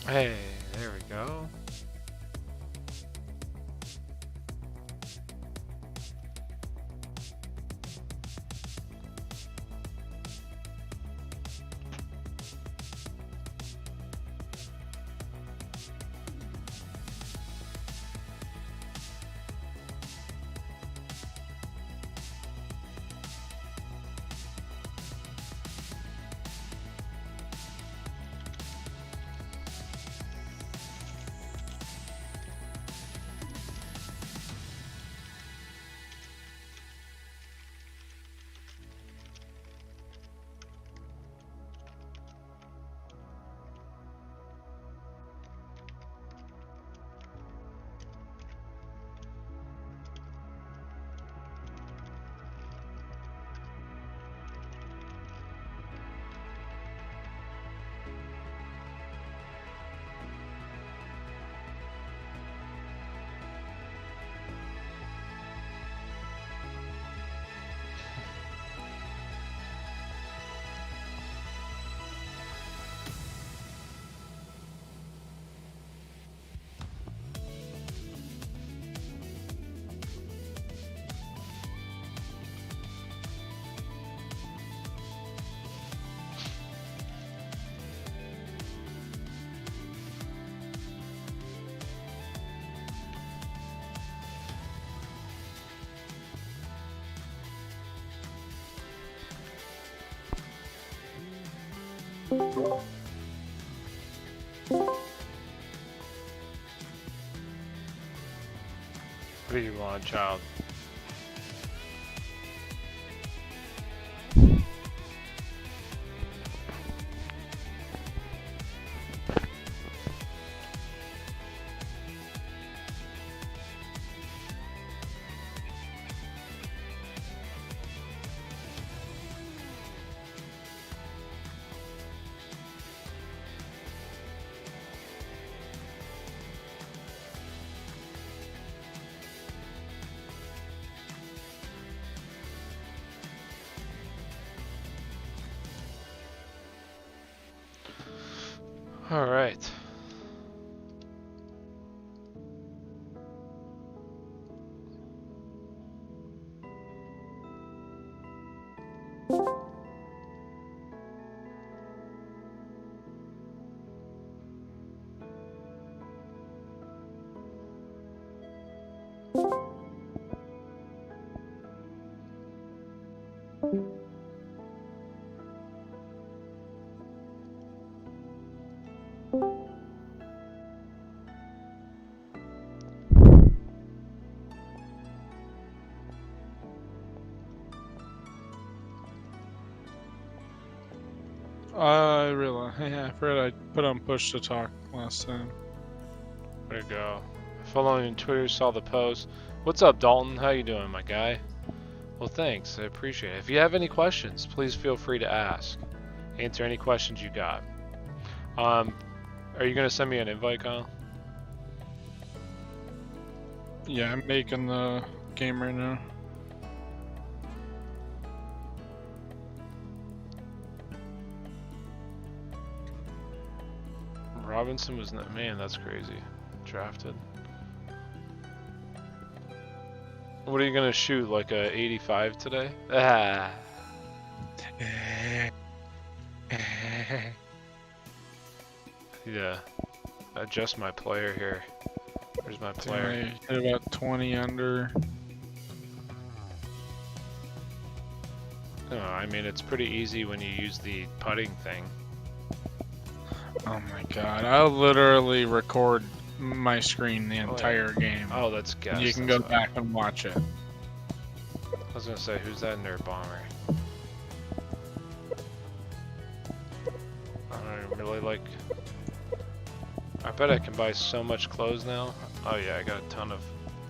Hey, there we go. What do you want, child? All right. I realize. Yeah, I forgot I put on push to talk last time. There you go. Following on Twitter, saw the post. What's up, Dalton? How you doing, my guy? Well, thanks. I appreciate it. If you have any questions, please feel free to ask. Answer any questions you got. Are you gonna send me an invite, Kyle? Yeah, I'm making the game right now. Robinson was not. Man, that's crazy. Drafted. What are you gonna shoot? Like a 85 today? Ah. Yeah. Adjust my player here. Where's my player? Hit about 20 under. Oh, I mean, it's pretty easy when you use the putting thing. Oh my god, I'll literally record my screen the entire game. Oh, that's guess. You can that's go fine. back and watch it. I was gonna say, who's that nerd bomber? I don't really like. I bet I can buy so much clothes now. Oh yeah, I got a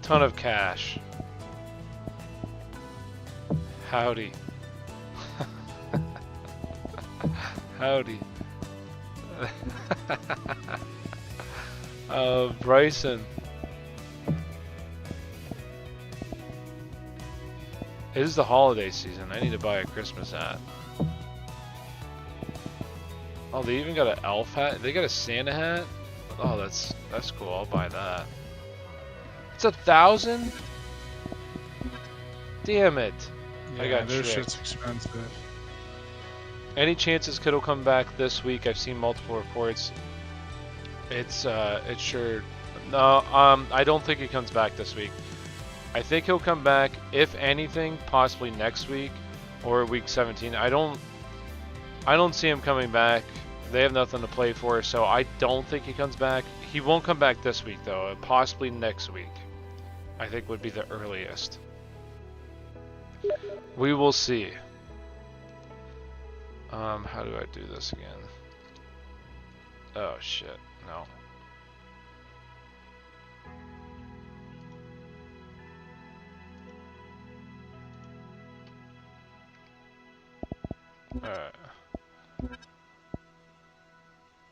ton of cash. Howdy. Howdy. Bryson. It is the holiday season. I need to buy a Christmas hat. Oh, they even got an elf hat? They got a Santa hat? Oh, that's cool. I'll buy that. It's 1,000? Damn it. Yeah, I got their tricked. shit's expensive. Any chances Kittle come back this week? I've seen multiple reports. It's sure. No, I don't think he comes back this week. I think he'll come back, if anything, possibly next week or week 17. I don't see him coming back. They have nothing to play for, so I don't think he comes back. He won't come back this week though. Possibly next week. I think would be the earliest. We will see. How do I do this again? Oh shit, no. Alright.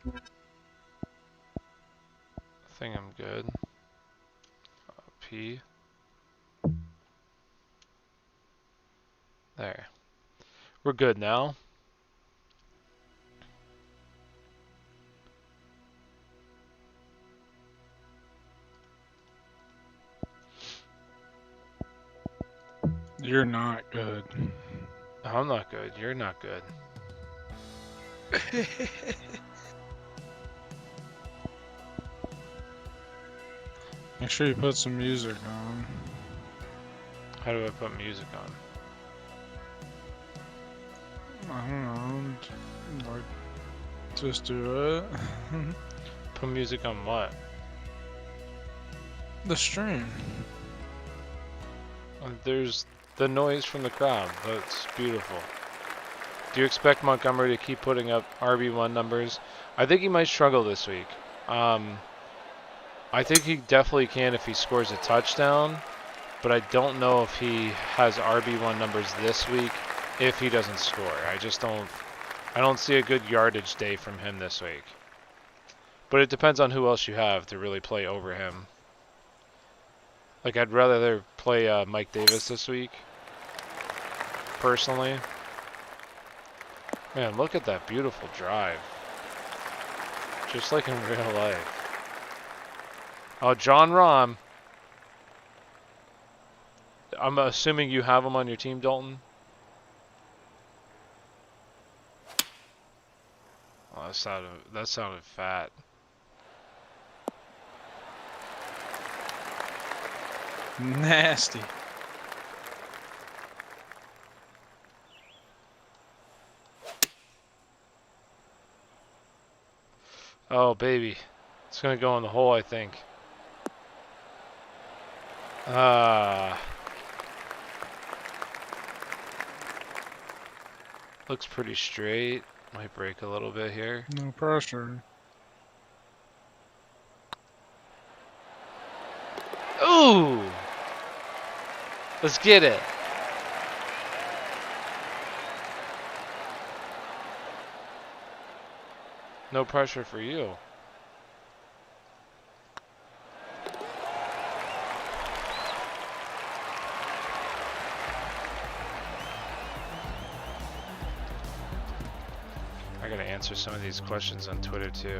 I think I'm good. P. There. We're good now. You're not good. I'm not good. You're not good. Make sure you put some music on. How do I put music on? I don't know. Like, just do it. Put music on what? The stream. There's the noise from the crowd. That's beautiful. Do you expect Montgomery to keep putting up RB1 numbers? I think he might struggle this week. I think he definitely can if he scores a touchdown, but I don't know if he has RB1 numbers this week if he doesn't score. I don't see a good yardage day from him this week. But it depends on who else you have to really play over him. Like, I'd rather play Mike Davis this week, personally. Man, look at that beautiful drive. Just like in real life. Oh, John Rahm. I'm assuming you have him on your team, Dalton? Oh, that sounded fat. Nasty. Oh, baby. It's going to go in the hole, I think. Looks pretty straight. Might break a little bit here. No pressure. Ooh! Let's get it. No pressure for you. I gotta answer some of these questions on Twitter too.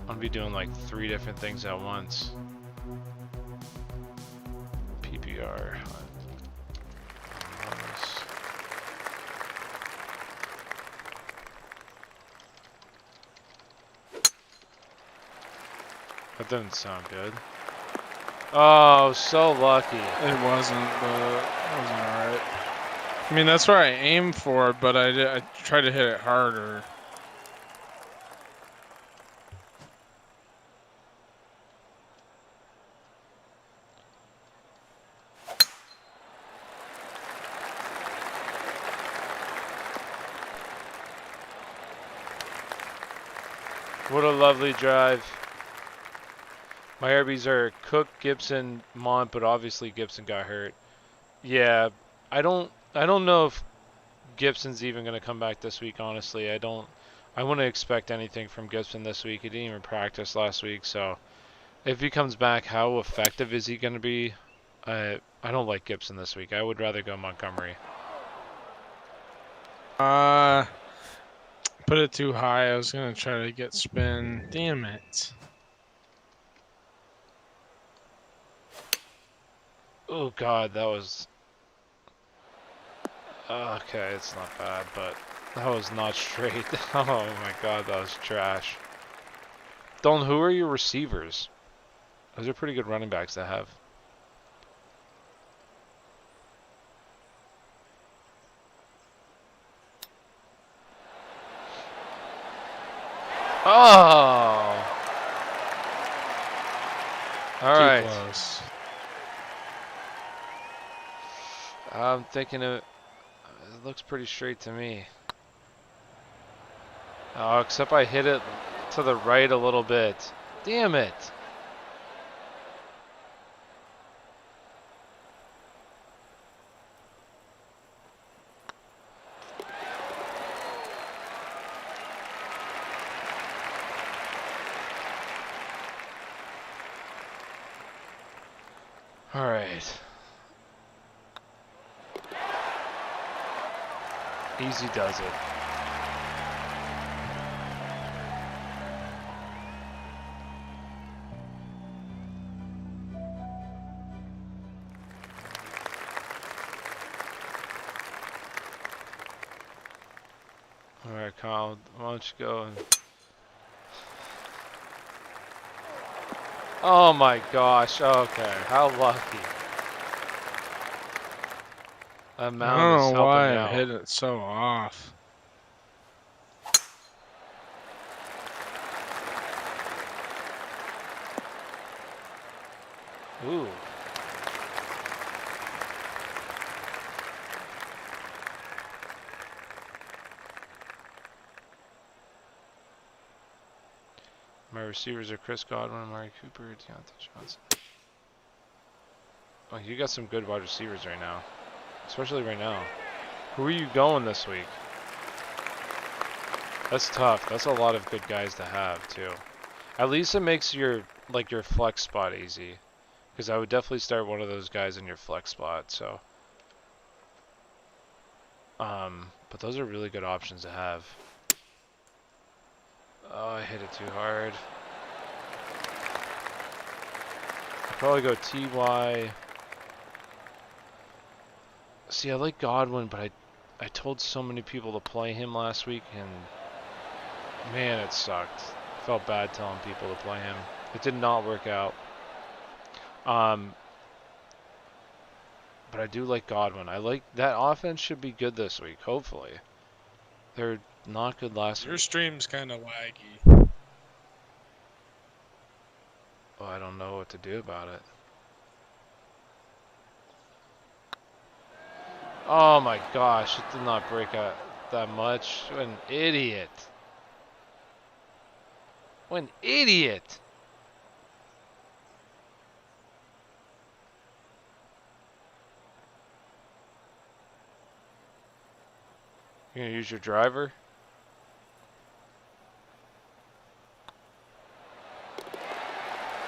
I'm gonna be doing like 3 different things at once. PPR. That doesn't sound good. Oh, so lucky. It wasn't, but it wasn't alright. I mean, that's where I aimed for, but I tried to hit it harder. What a lovely drive. My RBs are Cook, Gibson, Mont, but obviously Gibson got hurt. Yeah, I don't know if Gibson's even going to come back this week, honestly. I wouldn't expect anything from Gibson this week. He didn't even practice last week, so if he comes back, how effective is he going to be? I don't like Gibson this week. I would rather go Montgomery. Put it too high. I was gonna try to get spin. Damn it. Oh god, that was... Okay, it's not bad, but that was not straight. Oh my god, that was trash. Don, who are your receivers? Those are pretty good running backs to have. Oh! Alright. Too close. I'm thinking it looks pretty straight to me. Oh, except I hit it to the right a little bit. Damn it! Alright. Easy does it. Alright, Kyle, why don't you go and... Oh my gosh, okay, how lucky. That I mound is don't know helping why me I out. hit it so off. Ooh. My receivers are Chris Godwin, Amari Cooper, Deontay Johnson. Oh, you got some good wide receivers right now. Especially right now. Who are you going this week? That's tough. That's a lot of good guys to have, too. At least it makes your flex spot easy. Because I would definitely start one of those guys in your flex spot, so. But those are really good options to have. Oh, I hit it too hard. I'd probably go TY. See, I like Godwin, but I told so many people to play him last week, and man, it sucked. Felt bad telling people to play him. It did not work out. But I do like Godwin. I like that offense should be good this week, hopefully. They're not good last Your week. stream's kind of laggy. Well, I don't know what to do about it. Oh my gosh, it did not break out that much. What an idiot. What an idiot. You're gonna use your driver?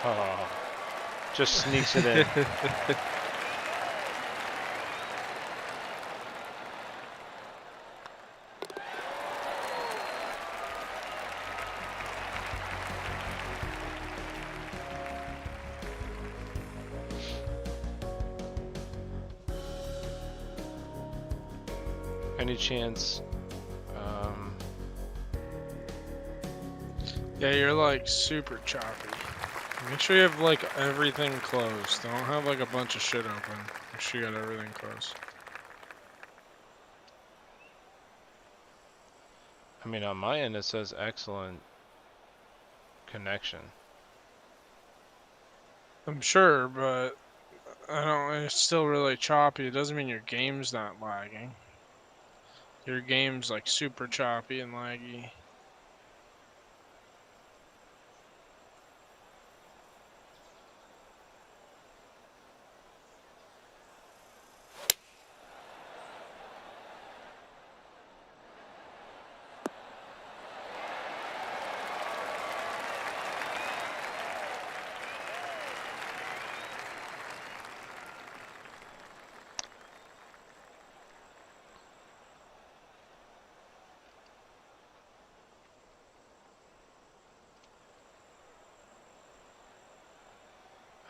Oh, just sneaks it in. Any chance? Yeah, you're like super choppy. Make sure you have like everything closed. Don't have like a bunch of shit open. Make sure you got everything closed. I mean, on my end it says excellent connection. I'm sure, but I don't. It's still really choppy. It doesn't mean your game's not lagging. Your game's like super choppy and laggy.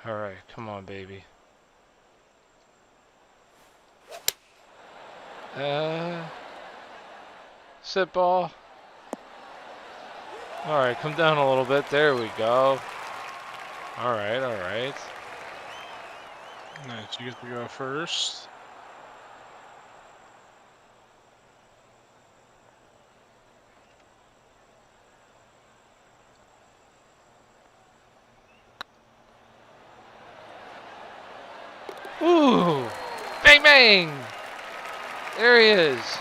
Alright, come on, baby. Sit ball. Alright, come down a little bit. There we go. Alright, alright. Nice, you get to go first. Ooh! Bang bang! There he is.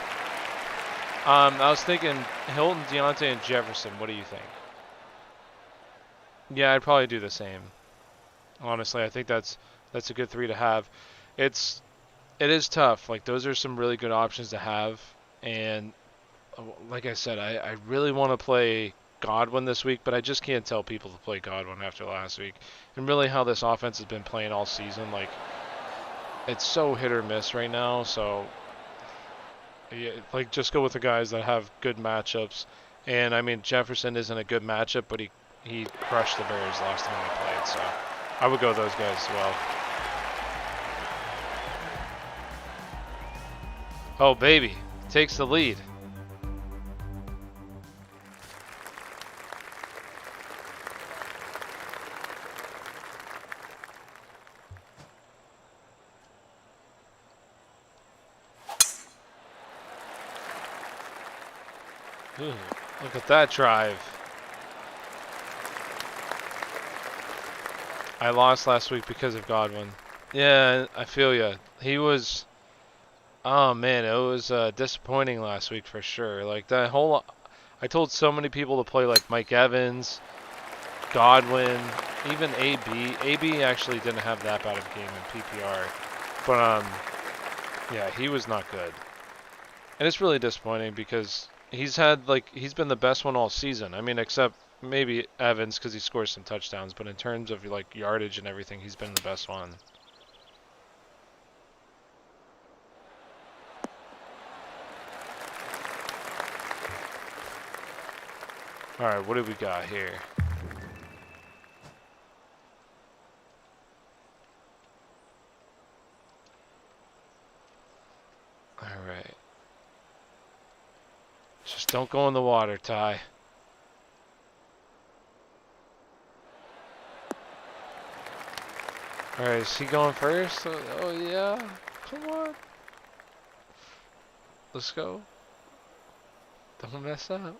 I was thinking Hilton, Deontay, and Jefferson. What do you think? Yeah, I'd probably do the same. Honestly, I think that's a good 3 to have. It is tough. Like, those are some really good options to have. And like I said, I really want to play Godwin this week, but I just can't tell people to play Godwin after last week. And really how this offense has been playing all season, like, it's so hit or miss right now. So, yeah, like, just go with the guys that have good matchups. And, I mean, Jefferson isn't a good matchup, but he crushed the Bears last time he played. So, I would go with those guys as well. Oh, baby. Takes the lead. Ooh, look at that drive. I lost last week because of Godwin. Yeah, I feel ya. He was... Oh, man, it was disappointing last week for sure. Like, that whole... I told so many people to play, like, Mike Evans, Godwin, even AB. AB actually didn't have that bad of a game in PPR. But, yeah, he was not good. And it's really disappointing because he's been the best one all season. I mean, except maybe Evans because he scores some touchdowns. But in terms of, like, yardage and everything, he's been the best one. Alright, what do we got here? Alright. Just don't go in the water, Ty. Alright, is he going first? Oh, yeah. Come on. Let's go. Don't mess up.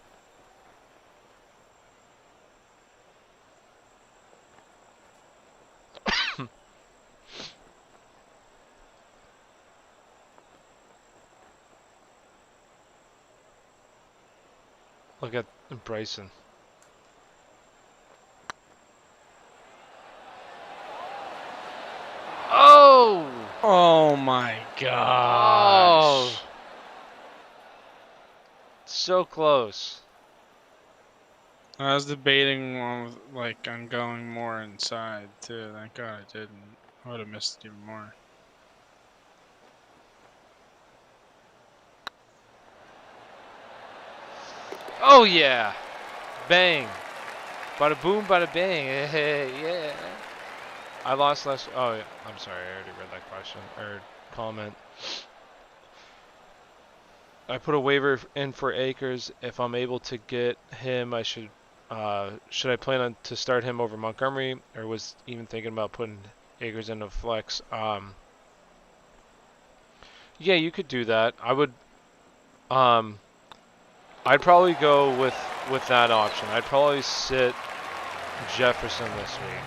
Look at Bryson. Oh! Oh my gosh. Oh! So close. I was debating on going more inside too. Thank God I didn't. I would have missed it even more. Oh yeah! Bang! Bada boom, bada bang. Yeah. I lost last. Oh, yeah. I'm sorry. I already read that question or comment. I put a waiver in for Akers. If I'm able to get him, I should. Should I plan on to start him over Montgomery, or was even thinking about putting Akers into flex? Yeah, you could do that. I would. I'd probably go with that option. I'd probably sit Jefferson this week.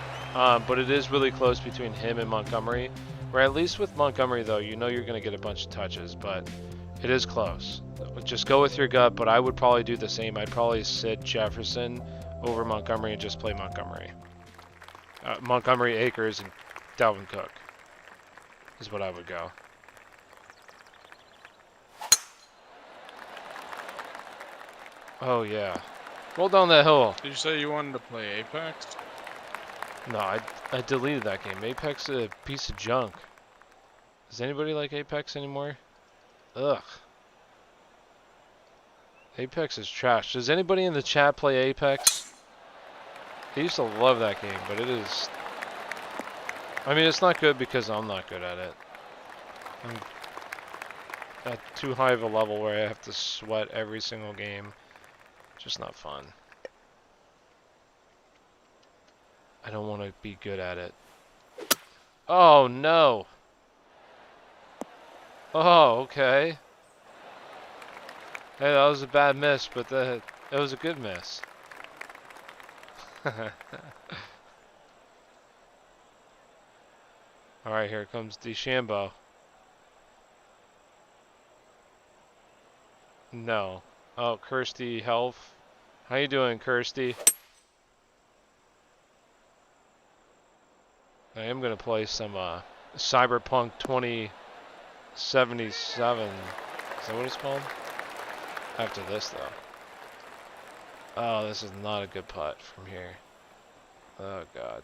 But it is really close between him and Montgomery. Where at least with Montgomery, though, you know you're going to get a bunch of touches, but it is close. Just go with your gut, but I would probably do the same. I'd probably sit Jefferson over Montgomery and just play Montgomery. Montgomery, Akers, and Dalvin Cook is what I would go. Oh, yeah. Roll down that hill. Did you say you wanted to play Apex? No, I deleted that game. Apex is a piece of junk. Does anybody like Apex anymore? Ugh. Apex is trash. Does anybody in the chat play Apex? I used to love that game, but it is I mean, it's not good because I'm not good at it. I'm at too high of a level where I have to sweat every single game. Just not fun. I don't want to be good at it. Oh, no. Oh, okay. Hey, that was a bad miss, but it was a good miss. Alright, here comes DeChambeau. No. Oh, Kirsty Health. How you doing, Kirsty? I am going to play some Cyberpunk 2077. Is that what it's called? After this, though. Oh, this is not a good putt from here. Oh, God.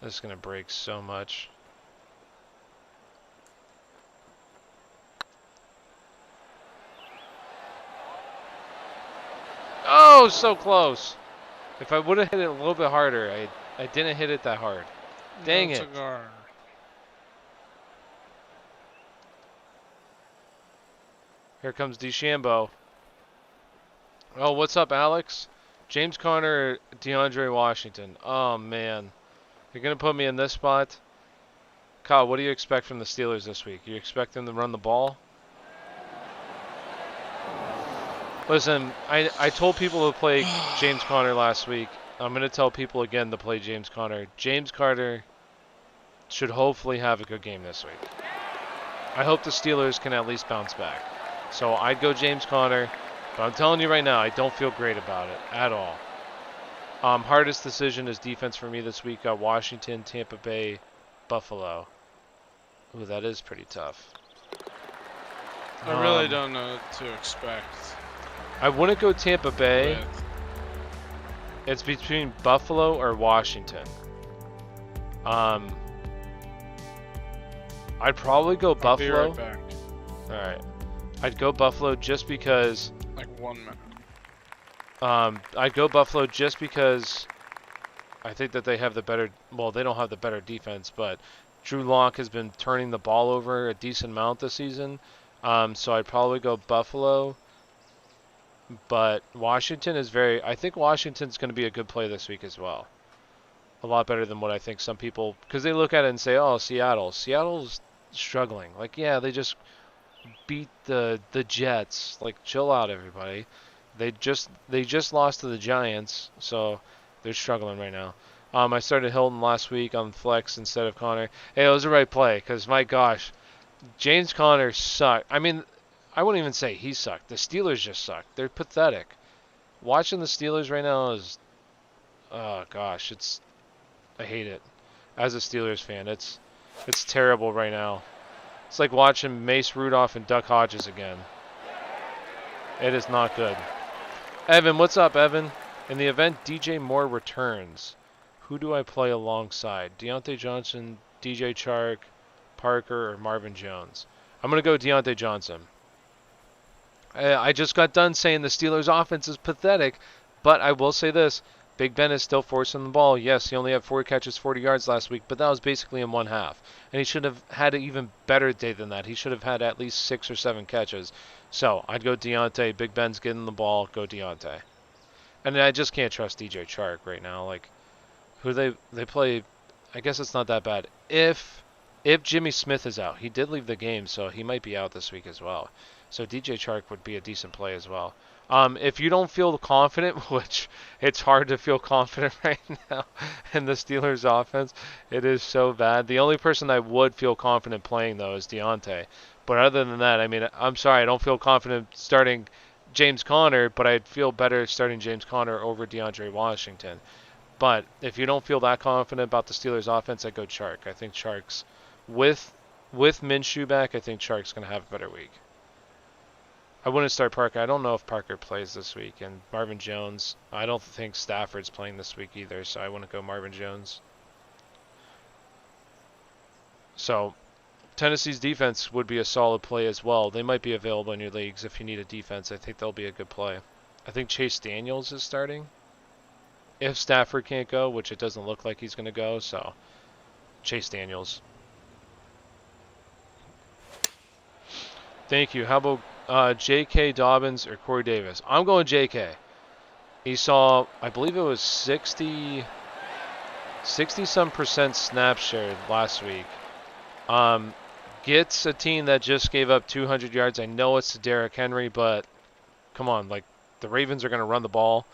This is going to break so much. Oh, so close. If I would have hit it a little bit harder, I didn't hit it that hard. Dang it. Here comes DeChambeau. Oh, what's up, Alex? James Conner, DeAndre Washington. Oh, man. You're going to put me in this spot? Kyle, what do you expect from the Steelers this week? You expect them to run the ball? Listen, I told people to play James Conner last week. I'm going to tell people again to play James Conner. James Conner should hopefully have a good game this week. I hope the Steelers can at least bounce back. So I'd go James Conner, but I'm telling you right now, I don't feel great about it at all. Hardest decision is defense for me this week. Washington, Tampa Bay, Buffalo. Ooh, that is pretty tough. I really don't know what to expect. I wouldn't go Tampa Bay. It's between Buffalo or Washington. I'd probably go Buffalo. I'll be right back. Alright. I'd go Buffalo just because... Like 1 minute. I'd go Buffalo just because I think that they have the better... Well, they don't have the better defense, but Drew Lock has been turning the ball over a decent amount this season. So I'd probably go Buffalo. But Washington is very... I think Washington's going to be a good play this week as well. A lot better than what I think some people... Because they look at it and say, oh, Seattle. Seattle's struggling. Like, yeah, they just beat the Jets. Like, chill out, everybody. They just lost to the Giants, so they're struggling right now. I started Hilton last week on flex instead of Connor. Hey, it was the right play, because, my gosh, James Conner sucked. I mean... I wouldn't even say he sucked. The Steelers just suck. They're pathetic. Watching the Steelers right now is... Oh, gosh. I hate it. As a Steelers fan, it's terrible right now. It's like watching Mace Rudolph and Duck Hodges again. It is not good. Evan, what's up, Evan? In the event DJ Moore returns, who do I play alongside? Deontay Johnson, DJ Chark, Parker, or Marvin Jones? I'm going to go Deontay Johnson. I just got done saying the Steelers' offense is pathetic, but I will say this. Big Ben is still forcing the ball. Yes, he only had 4 catches, 40 yards last week, but that was basically in one half. And he should have had an even better day than that. He should have had at least 6 or 7 catches. So, I'd go Deontay. Big Ben's getting the ball. Go Deontay. And I just can't trust DJ Chark right now. Like, who they play, I guess it's not that bad. If Jimmy Smith is out, he did leave the game, so he might be out this week as well. So DJ Chark would be a decent play as well. If you don't feel confident, which it's hard to feel confident right now in the Steelers offense, it is so bad. The only person I would feel confident playing, though, is Deontay. But other than that, I mean, I'm sorry, I don't feel confident starting James Conner, but I'd feel better starting James Conner over DeAndre Washington. But if you don't feel that confident about the Steelers offense, I'd go Chark. I think Chark's, with Minshew back, I think Chark's going to have a better week. I wouldn't start Parker. I don't know if Parker plays this week. And Marvin Jones, I don't think Stafford's playing this week either, so I wouldn't go Marvin Jones. So, Tennessee's defense would be a solid play as well. They might be available in your leagues if you need a defense. I think they'll be a good play. I think Chase Daniels is starting. If Stafford can't go, which it doesn't look like he's going to go, so Chase Daniels. Thank you. How about J.K. Dobbins or Corey Davis? I'm going J.K. He saw, I believe it was 60 some percent snap share last week. Gets a team that just gave up 200 yards. I know it's Derrick Henry, but come on, like the Ravens are going to run the ball,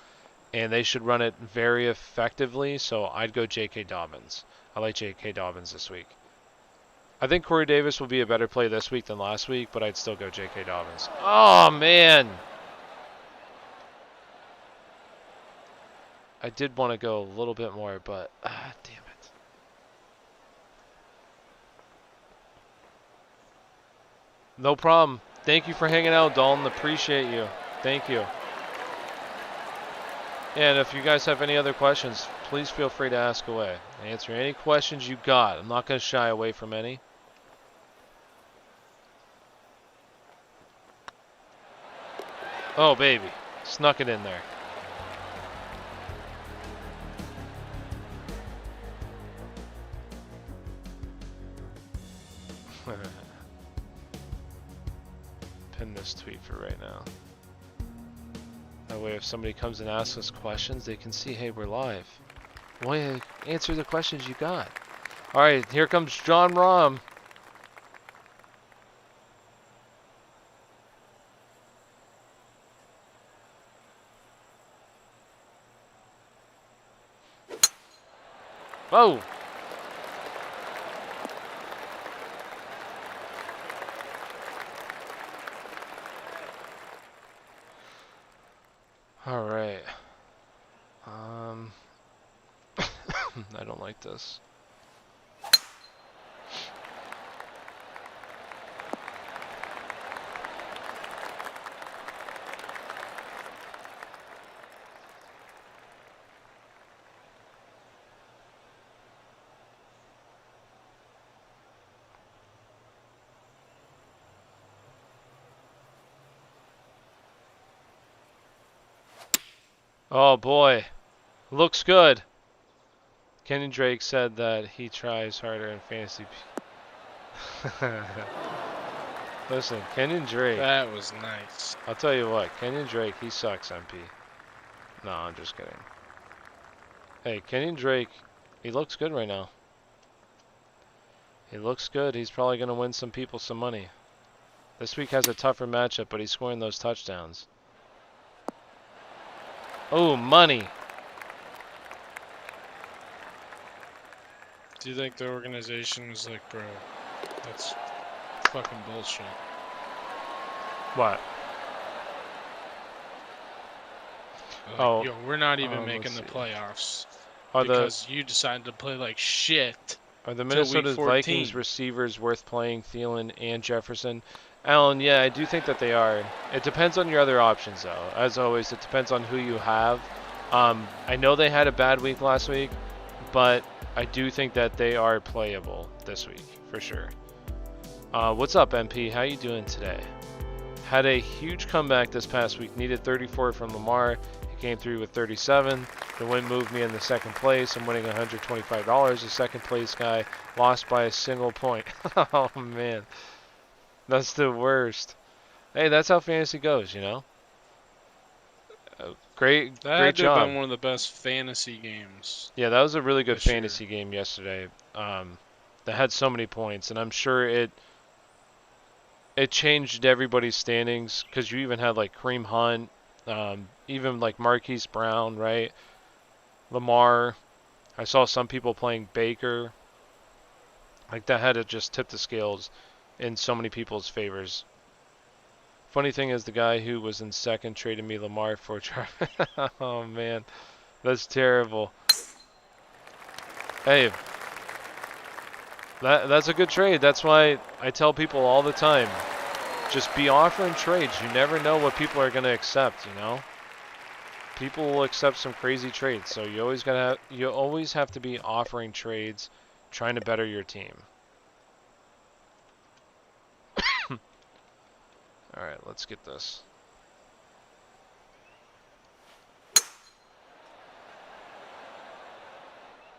and they should run it very effectively. So I'd go J.K. Dobbins. I like J.K. Dobbins this week. I think Corey Davis will be a better play this week than last week, but I'd still go J.K. Dobbins. Oh, man. I did want to go a little bit more, but damn it. No problem. Thank you for hanging out, Dalton. Appreciate you. Thank you. And if you guys have any other questions, please feel free to ask away. Answer any questions you got. I'm not going to shy away from any. Oh, baby. Snuck it in there. Pin this tweet for right now. That way if somebody comes and asks us questions, they can see, hey, we're live. Well, answer the questions you got. Alright, here comes John Rahm. Whoa! Alright. I don't like this. Oh boy, looks good. Kenny Drake said that he tries harder in fantasy. Listen, Kenyon Drake. That was nice. I'll tell you what, Kenyon Drake, he sucks, MP. No, I'm just kidding. Hey, Kenyon Drake, he looks good right now. He looks good. He's probably going to win some people some money. This week has a tougher matchup, but he's scoring those touchdowns. Oh, money. Do you think the organization was like, bro, that's fucking bullshit? What? Like, Oh, yo, we're not even making let's the see. playoffs Are because you decided to play like shit. the till week Minnesota 14. Vikings receivers worth playing, Thielen and Jefferson? Alan, yeah, I do think that they are. It depends on your other options, though. As always, it depends on who you have. I know they had a bad week last week, but I do think that they are playable this week, for sure. What's up, MP? How you doing today? Had a huge comeback this past week. Needed 34 from Lamar. He came through with 37. The win moved me in the second place. I'm winning $125. The second place guy lost by a single point. Oh, man. That's the worst. Hey, that's how fantasy goes, you know? Great That had to have job. been one of the best fantasy games. Yeah, that was a really good this year. fantasy game yesterday. That had so many points, and I'm sure it changed everybody's standings because you even had like Kareem Hunt, even like Marquise Brown, right? Lamar. I saw some people playing Baker. Like that had to just tip the scales in so many people's favors. Funny thing is, the guy who was in second traded me Lamar for Travis. Oh man, that's terrible. Hey, that's a good trade. That's why I tell people all the time, just be offering trades. You never know what people are gonna accept. You know, people will accept some crazy trades. So you always have to be offering trades, trying to better your team. All right, let's get this.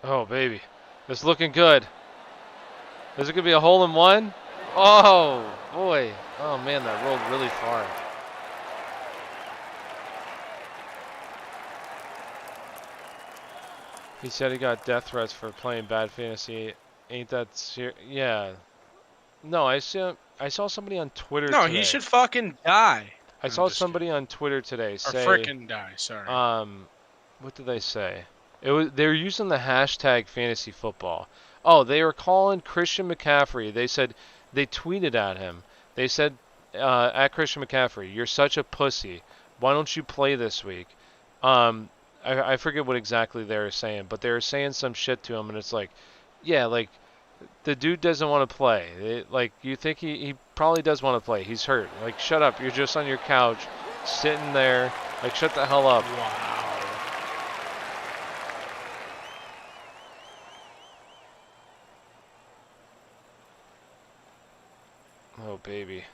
Oh, baby. It's looking good. Is it gonna be a hole in one? Oh boy! Oh man, that rolled really far. He said he got death threats for playing bad fantasy. Ain't that serious? Yeah. No, I saw somebody on Twitter No, he today. should fucking die. I I'm saw just kidding. somebody on Twitter today Or say, frickin' die, sorry. what did they say? They were using the hashtag fantasy football. Oh, they were calling Christian McCaffrey. They said they tweeted at him. They said at Christian McCaffrey, "You're such a pussy. Why don't you play this week?" Um, I forget what exactly they were saying, but they were saying some shit to him, and it's like, yeah, like the dude doesn't want to play. Like you think he probably does want to play. He's hurt. Like shut up. You're just on your couch, sitting there. Like shut the hell up. Wow. Oh baby.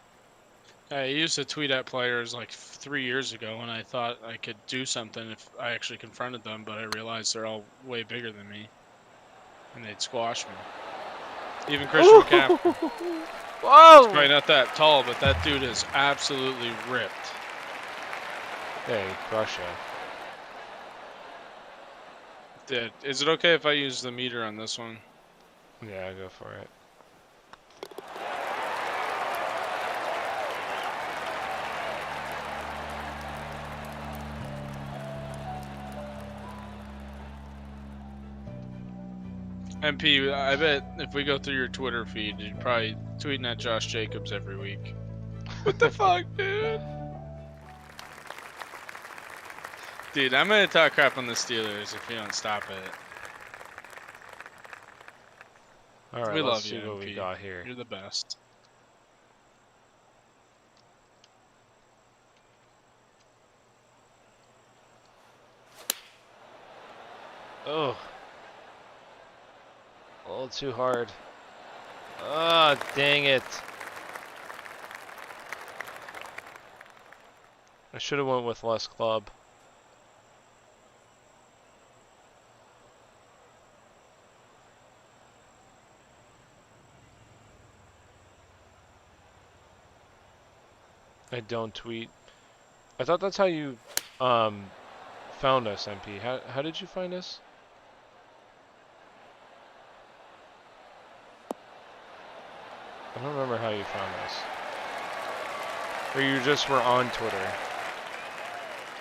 I used to tweet at players like 3 years ago, and I thought I could do something if I actually confronted them, but I realized they're all way bigger than me, and they'd squash me. Even Christian McCaffrey. Whoa! He's probably not that tall, but that dude is absolutely ripped. Hey, crush it. Is it okay if I use the meter on this one? Yeah, go for it. MP, I bet if we go through your Twitter feed, you're probably tweeting at Josh Jacobs every week. What the fuck, dude? Dude, I'm gonna talk crap on the Steelers if you don't stop it. All right, We let's love see you, what we MP. got here. You're the best. Oh, a little too hard. Ah, dang it. I should have went with less club. I don't tweet. I thought that's how you found us, MP. How did you find us? I don't remember how you found us. Or you just were on Twitter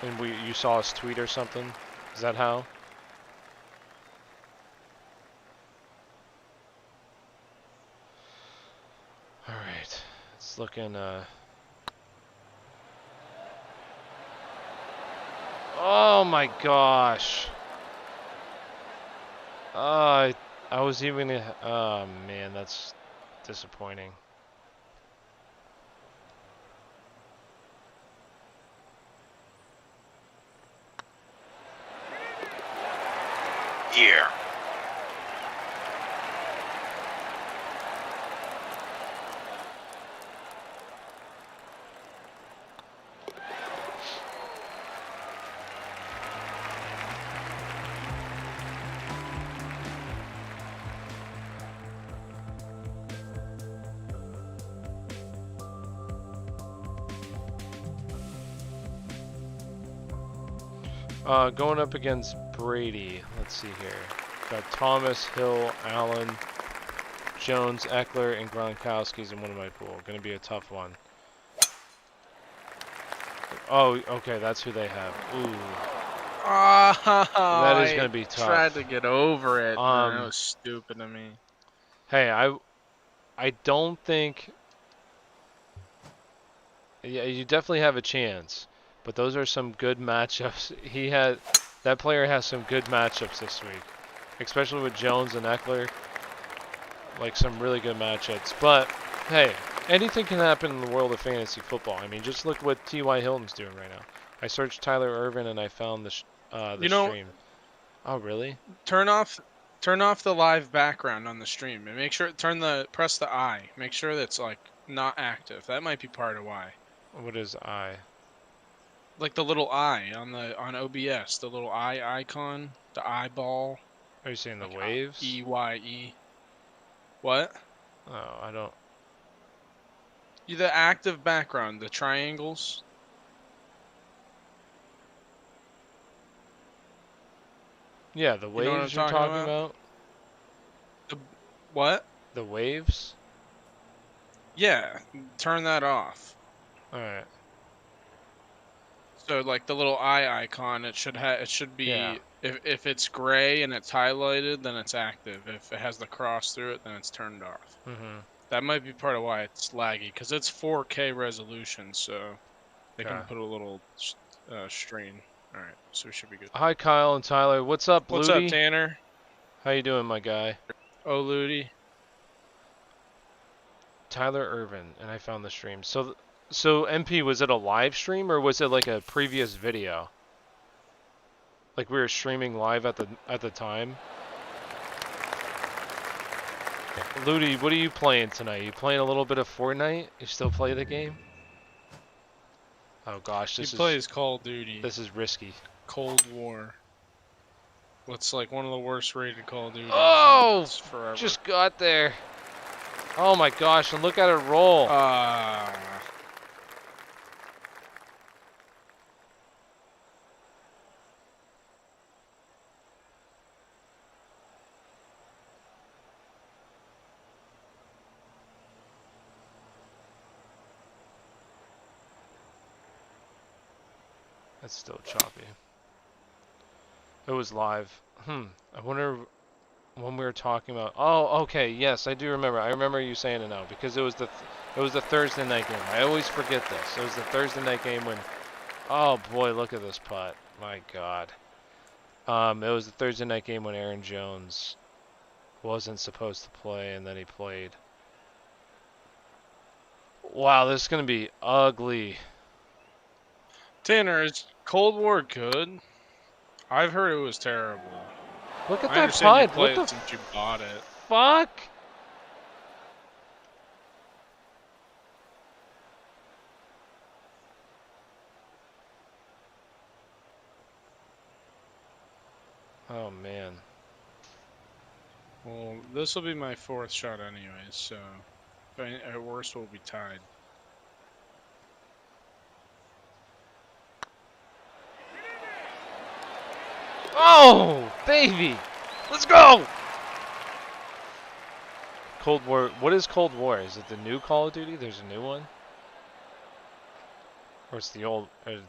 and you saw us tweet or something? Is that how? All right. It's looking oh my gosh. I was even oh man, that's disappointing. Yeah. Going up against Brady. Let's see here. Got Thomas, Hill, Allen, Jones, Eckler, and Gronkowski's in one of my pool. Gonna be a tough one. Oh, okay, that's who they have. Ooh. Oh, That is gonna be tough. Tried to get over it. Man, that was stupid of me. Hey, I don't think. Yeah, you definitely have a chance, but those are some good matchups. That player has some good matchups this week, especially with Jones and Eckler. Like some really good matchups. But hey, anything can happen in the world of fantasy football. I mean, just look what T.Y. Hilton's doing right now. I searched Tyler Irvin and I found the stream. Oh, really? Turn off the live background on the stream and make sure press the I. Make sure that's like not active. That might be part of why. What is I? Like the little eye on OBS, the little eye icon, the eyeball. Are you saying the Like waves? EYE. What? Oh, I don't. The active background, the triangles. Yeah, the You know what I'm waves you're talking talking about? about? The what? The waves? Yeah, turn that off. Alright. So like the little eye icon, it should Yeah. be if it's gray and it's highlighted, then it's active. If it has the cross through it, then it's turned off. Mm-hmm. That might be part of why it's laggy, because it's 4K resolution, so they Okay. can put a little strain. All right, so we should be good. Hi, Kyle and Tyler. What's up, What's up, Ludi? Tanner? How you doing, my guy? Oh, Ludi. Tyler Irvin, and I found the stream. So MP, was it a live stream or was it like a previous video? Like we were streaming live at the time? Ludi, what are you playing tonight? You playing a little bit of Fortnite? You still play the game? Oh gosh, He plays Call of Duty, this is risky. Cold War. What's like one of the worst rated Call of Duties Oh, forever. just got there. Oh my gosh, and look at it roll. Ah. That's still choppy. It was live. I wonder when we were talking about. Oh, okay. Yes, I do remember. I remember you saying it now because it was the Thursday night game. I always forget this. It was the Thursday night game when. Oh boy, look at this putt. My God. It was the Thursday night game when Aaron Jones wasn't supposed to play and then he played. Wow, this is gonna be ugly. Tanner, is Cold War good? I've heard it was terrible. Look at I that understand you putt. What played the it since you bought it. fuck? Oh man. Well, this will be my fourth shot anyways, so at worst we'll be tied. Oh, baby. Let's go. Cold War. What is Cold War? Is it the new Call of Duty? There's a new one? Or it's the old. Or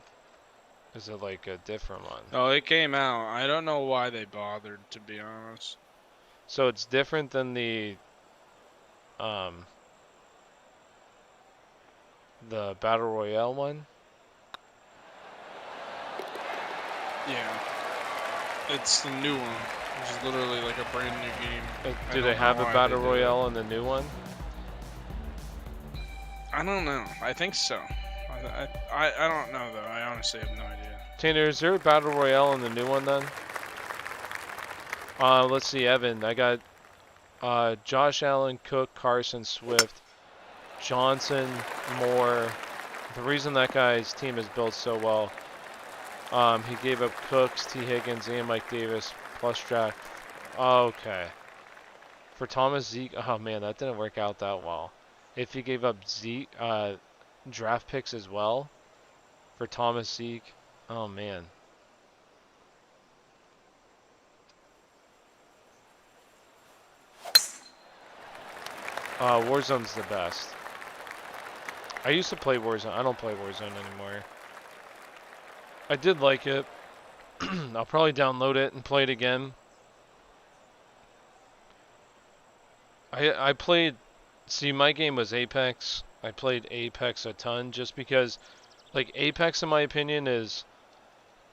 is it like a different one? Oh, it came out. I don't know why they bothered, to be honest. So it's different than um, the Battle Royale one? Yeah. It's the new one, which is literally like a brand new game. Do they have a Battle Royale in the new one? I don't know. I think so. I don't know though. I honestly have no idea. Tanner, is there a Battle Royale in the new one then? Let's see, Evan. I got Josh Allen, Cook, Carson, Swift, Johnson, Moore. The reason that guy's team is built so well, he gave up Cooks, T. Higgins, and Mike Davis, plus draft. Okay. For Thomas Zeke, oh man, that didn't work out that well. If he gave up Zeke, draft picks as well, for Thomas Zeke, oh man. Warzone's the best. I used to play Warzone. I don't play Warzone anymore. I did like it. I'll probably download it and play it again. I played. See, my game was Apex. I played Apex a ton just because, like, Apex, in my opinion, it's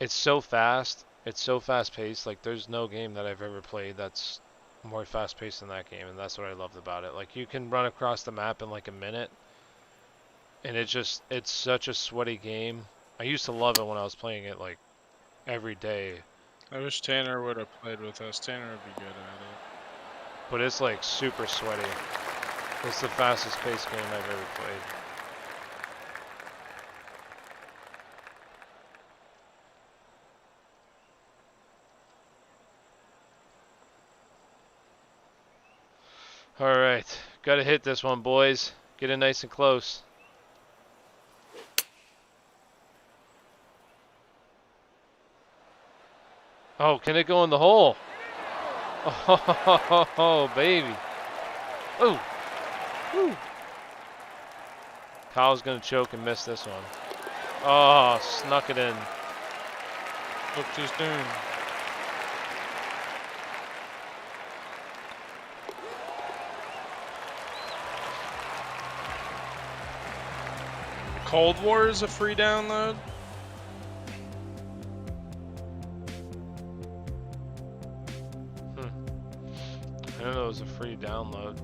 so fast. It's so fast paced. Like, there's no game that I've ever played that's more fast paced than that game, and that's what I loved about it. Like, you can run across the map in like a minute, and it's such a sweaty game. I used to love it when I was playing it like every day, I wish Tanner would have played with us. Tanner would be good at it. but it's like super sweaty. It's the fastest paced game I've ever played. All right, gotta hit this one, boys. Get it nice and close. Oh, can it go in the hole? Oh, baby. Ooh. Woo. Kyle's gonna choke and miss this one. Oh, snuck it in. Look just doing. Cold War is a free download. I don't know it was a free download.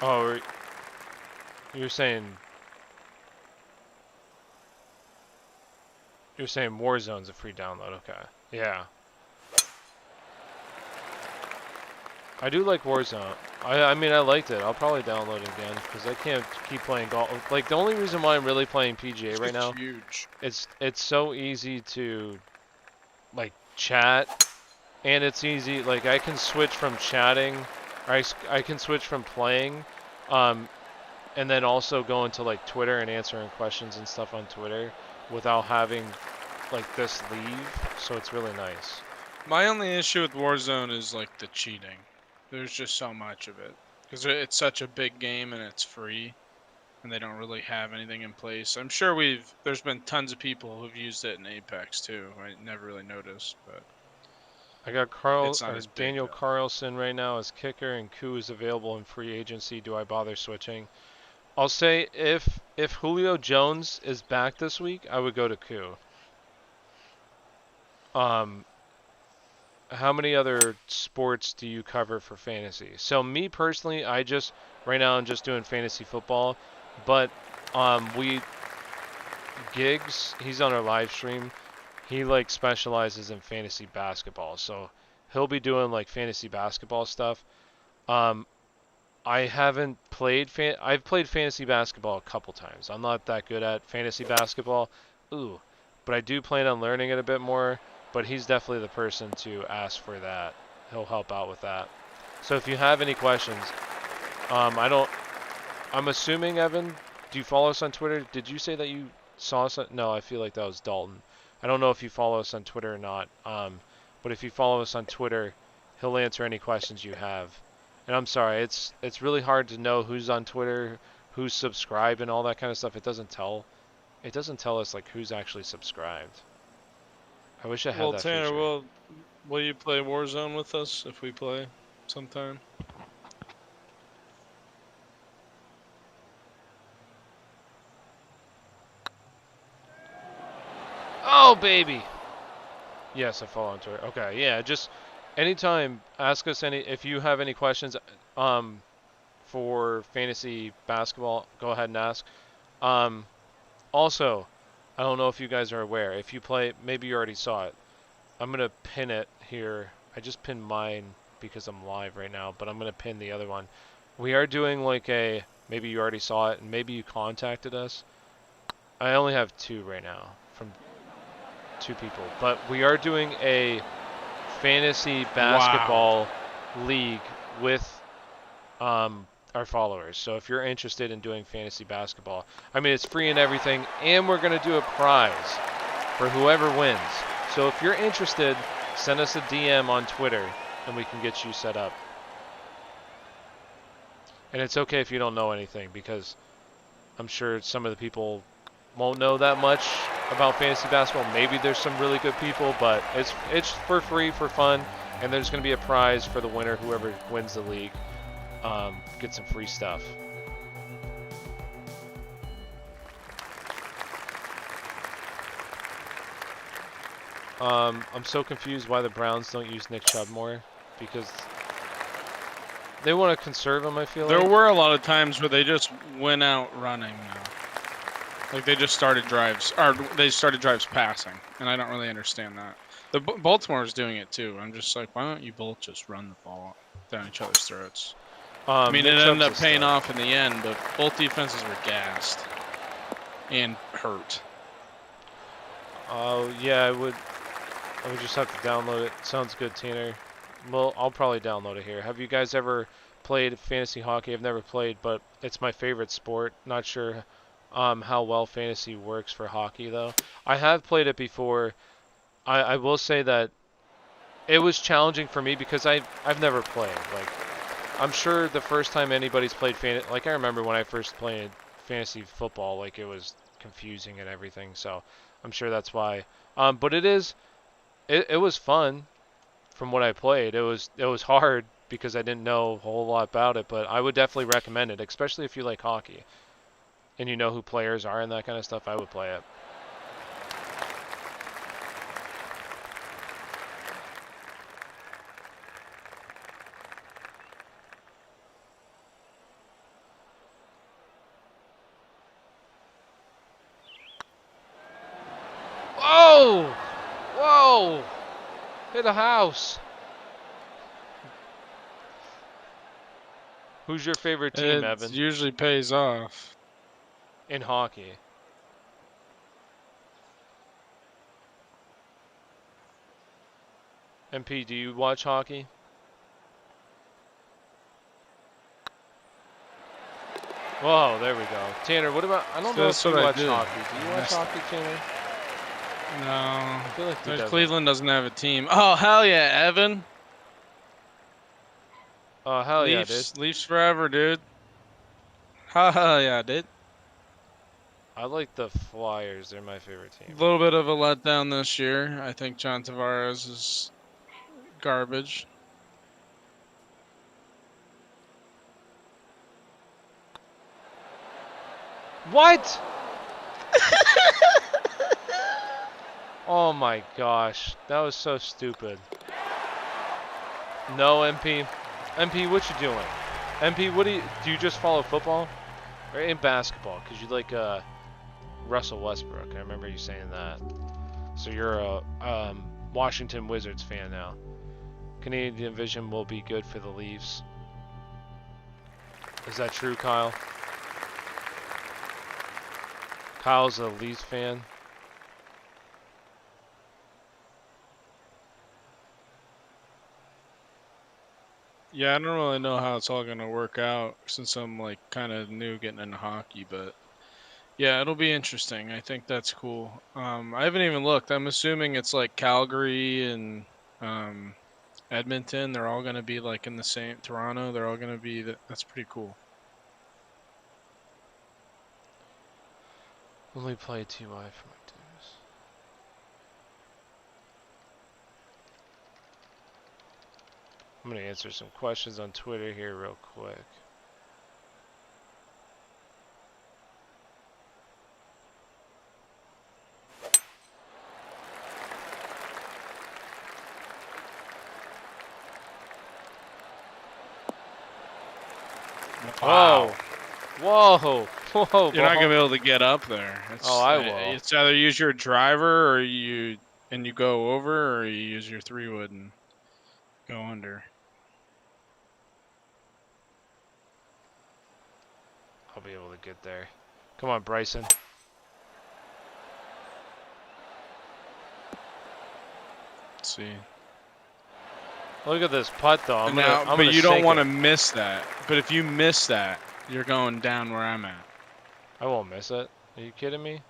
Oh, you're saying Warzone's a free download? Okay, yeah. I do like Warzone. I mean, I liked it. I'll probably download it again because I can't keep playing golf. Like the only reason why I'm really playing PGA right now, huge. It's so easy to like chat, and it's easy. Like I can switch from chatting, or I can switch from playing, and then also go into like Twitter and answering questions and stuff on Twitter without having like this leave. So it's really nice. My only issue with Warzone is like the cheating. There's just so much of it because it's such a big game and it's free, and they don't really have anything in place. I'm sure there's been tons of people who've used it in Apex too. I never really noticed, but I got it's not as big, Daniel though. Carlson right now as kicker, and Koo is available in free agency. Do I bother switching? I'll say if Julio Jones is back this week, I would go to Koo. How many other sports do you cover for fantasy? So me personally, right now I'm just doing fantasy football, but Gigs, he's on our live stream. He like specializes in fantasy basketball, so he'll be doing like fantasy basketball stuff. Um, I haven't played I've played fantasy basketball a couple times. I'm not that good at fantasy basketball. Ooh, but I do plan on learning it a bit more, but he's definitely the person to ask for that. He'll help out with that. So if you have any questions, I'm assuming, Evan, do you follow us on Twitter? Did you say that you saw us? No, I feel like that was Dalton. I don't know if you follow us on Twitter or not. But if you follow us on Twitter, he'll answer any questions you have. And I'm sorry, it's really hard to know who's on Twitter, who's subscribed, and all that kind of stuff. It doesn't tell us like who's actually subscribed. I wish I had that Tanner, feature. will you play Warzone with us if we play sometime? Oh baby. Yes, I follow on Twitter. Okay, yeah, just anytime ask us if you have any questions for fantasy basketball, go ahead and ask. Also, I don't know if you guys are aware. If you play, maybe you already saw it. I'm going to pin it here. I just pinned mine because I'm live right now, but I'm going to pin the other one. We are doing like maybe you already saw it and maybe you contacted us. I only have 2 right now from 2 people, but we are doing a fantasy basketball league with our followers. So if you're interested in doing fantasy basketball, I mean, it's free and everything, and we're going to do a prize for whoever wins. So if you're interested, send us a DM on Twitter and we can get you set up. And it's okay if you don't know anything, because I'm sure some of the people won't know that much about fantasy basketball. Maybe there's some really good people, but it's for free, for fun, and there's going to be a prize for the winner. Whoever wins the league get some free stuff. I'm so confused why the Browns don't use Nick Chubb more, because they want to conserve him, I feel like. There were a lot of times where they just went out running now. Like they just started drives, or they started drives passing, and I don't really understand that. The Baltimore's doing it too. I'm just like, why don't you both just run the ball down each other's throats? I mean, Nick it ended up Chubb's paying off in the end, but both defenses were gassed and hurt. Oh yeah, I would. We just have to download it. Sounds good, Tanner. Well, I'll probably download it here. Have you guys ever played fantasy hockey? I've never played, but it's my favorite sport. Not sure how well fantasy works for hockey, though. I have played it before. I will say that it was challenging for me because I've never played. Like, I'm sure the first time anybody's played like I remember when I first played fantasy football, like it was confusing and everything. So I'm sure that's why. But it was fun from what I played. It was hard because I didn't know a whole lot about it, but I would definitely recommend it, especially if you like hockey and you know who players are and that kind of stuff. I would play it. Oh! Whoa! Hit a house. Who's your favorite team, It Evan, usually pays off. in hockey? MP, do you watch hockey? Whoa, there we go. Tanner, what about? I don't know if That's you what I watch do. hockey. Do you watch hockey, Tanner? No, I feel like he doesn't. Cleveland doesn't have a team. Oh hell yeah, Evan! Oh, hell yeah, dude. Leafs forever, dude. Hell yeah, dude. I like the Flyers. They're my favorite A team. little bit of a letdown this year. I think John Tavares is garbage. What? Oh my gosh. That was so stupid. No, MP. MP, what you doing? MP, what do you just follow football? Or in basketball? Because you like Russell Westbrook. I remember you saying that. So you're a Washington Wizards fan now. Canadian Division will be good for the Leafs. Is that true, Kyle? Kyle's a Leafs fan. Yeah, I don't really know how it's all gonna work out since I'm like kind of new getting into hockey, but yeah, it'll be interesting. I think that's cool. I haven't even looked. I'm assuming it's like Calgary and um, Edmonton. They're all gonna be like in the same Toronto. They're all gonna be. That's pretty cool. Only play TY for my dues. I'm gonna answer some questions on Twitter here real quick. Wow. Whoa! Whoa! Whoa! You're not gonna be able to get up there. Oh, I will. It's either use your driver or you go over, or you use your 3-wood and go under. I'll be able to get there. Come on, Bryson. Let's see. Look at this putt, though. I'm But gonna you don't sink want to it. miss that. But if you miss that, you're going down where I'm at. I won't miss it. Are you kidding me?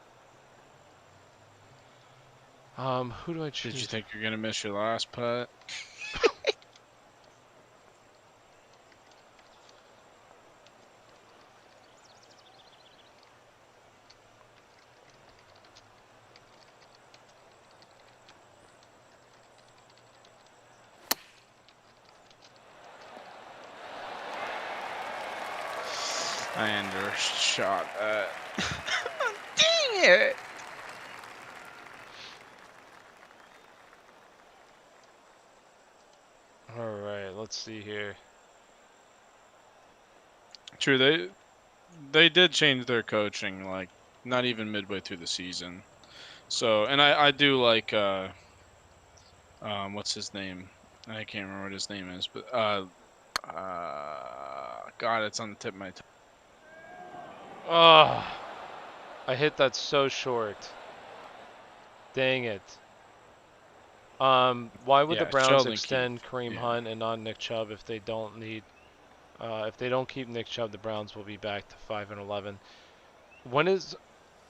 Who do I choose? Did you think you're gonna miss your last putt? I undershot that. Dang it! All right, let's see here. True, they did change their coaching like not even midway through the season. So, and I do like what's his name? I can't remember what his name is, but God, it's on the tip of my tongue. Oh, I hit that so short. Dang it. Why would the Yeah, Browns Sheldon Keefe. extend Kareem Yeah. Hunt and not Nick Chubb if they don't need? If they don't keep Nick Chubb, the Browns will be back to 5-11. When is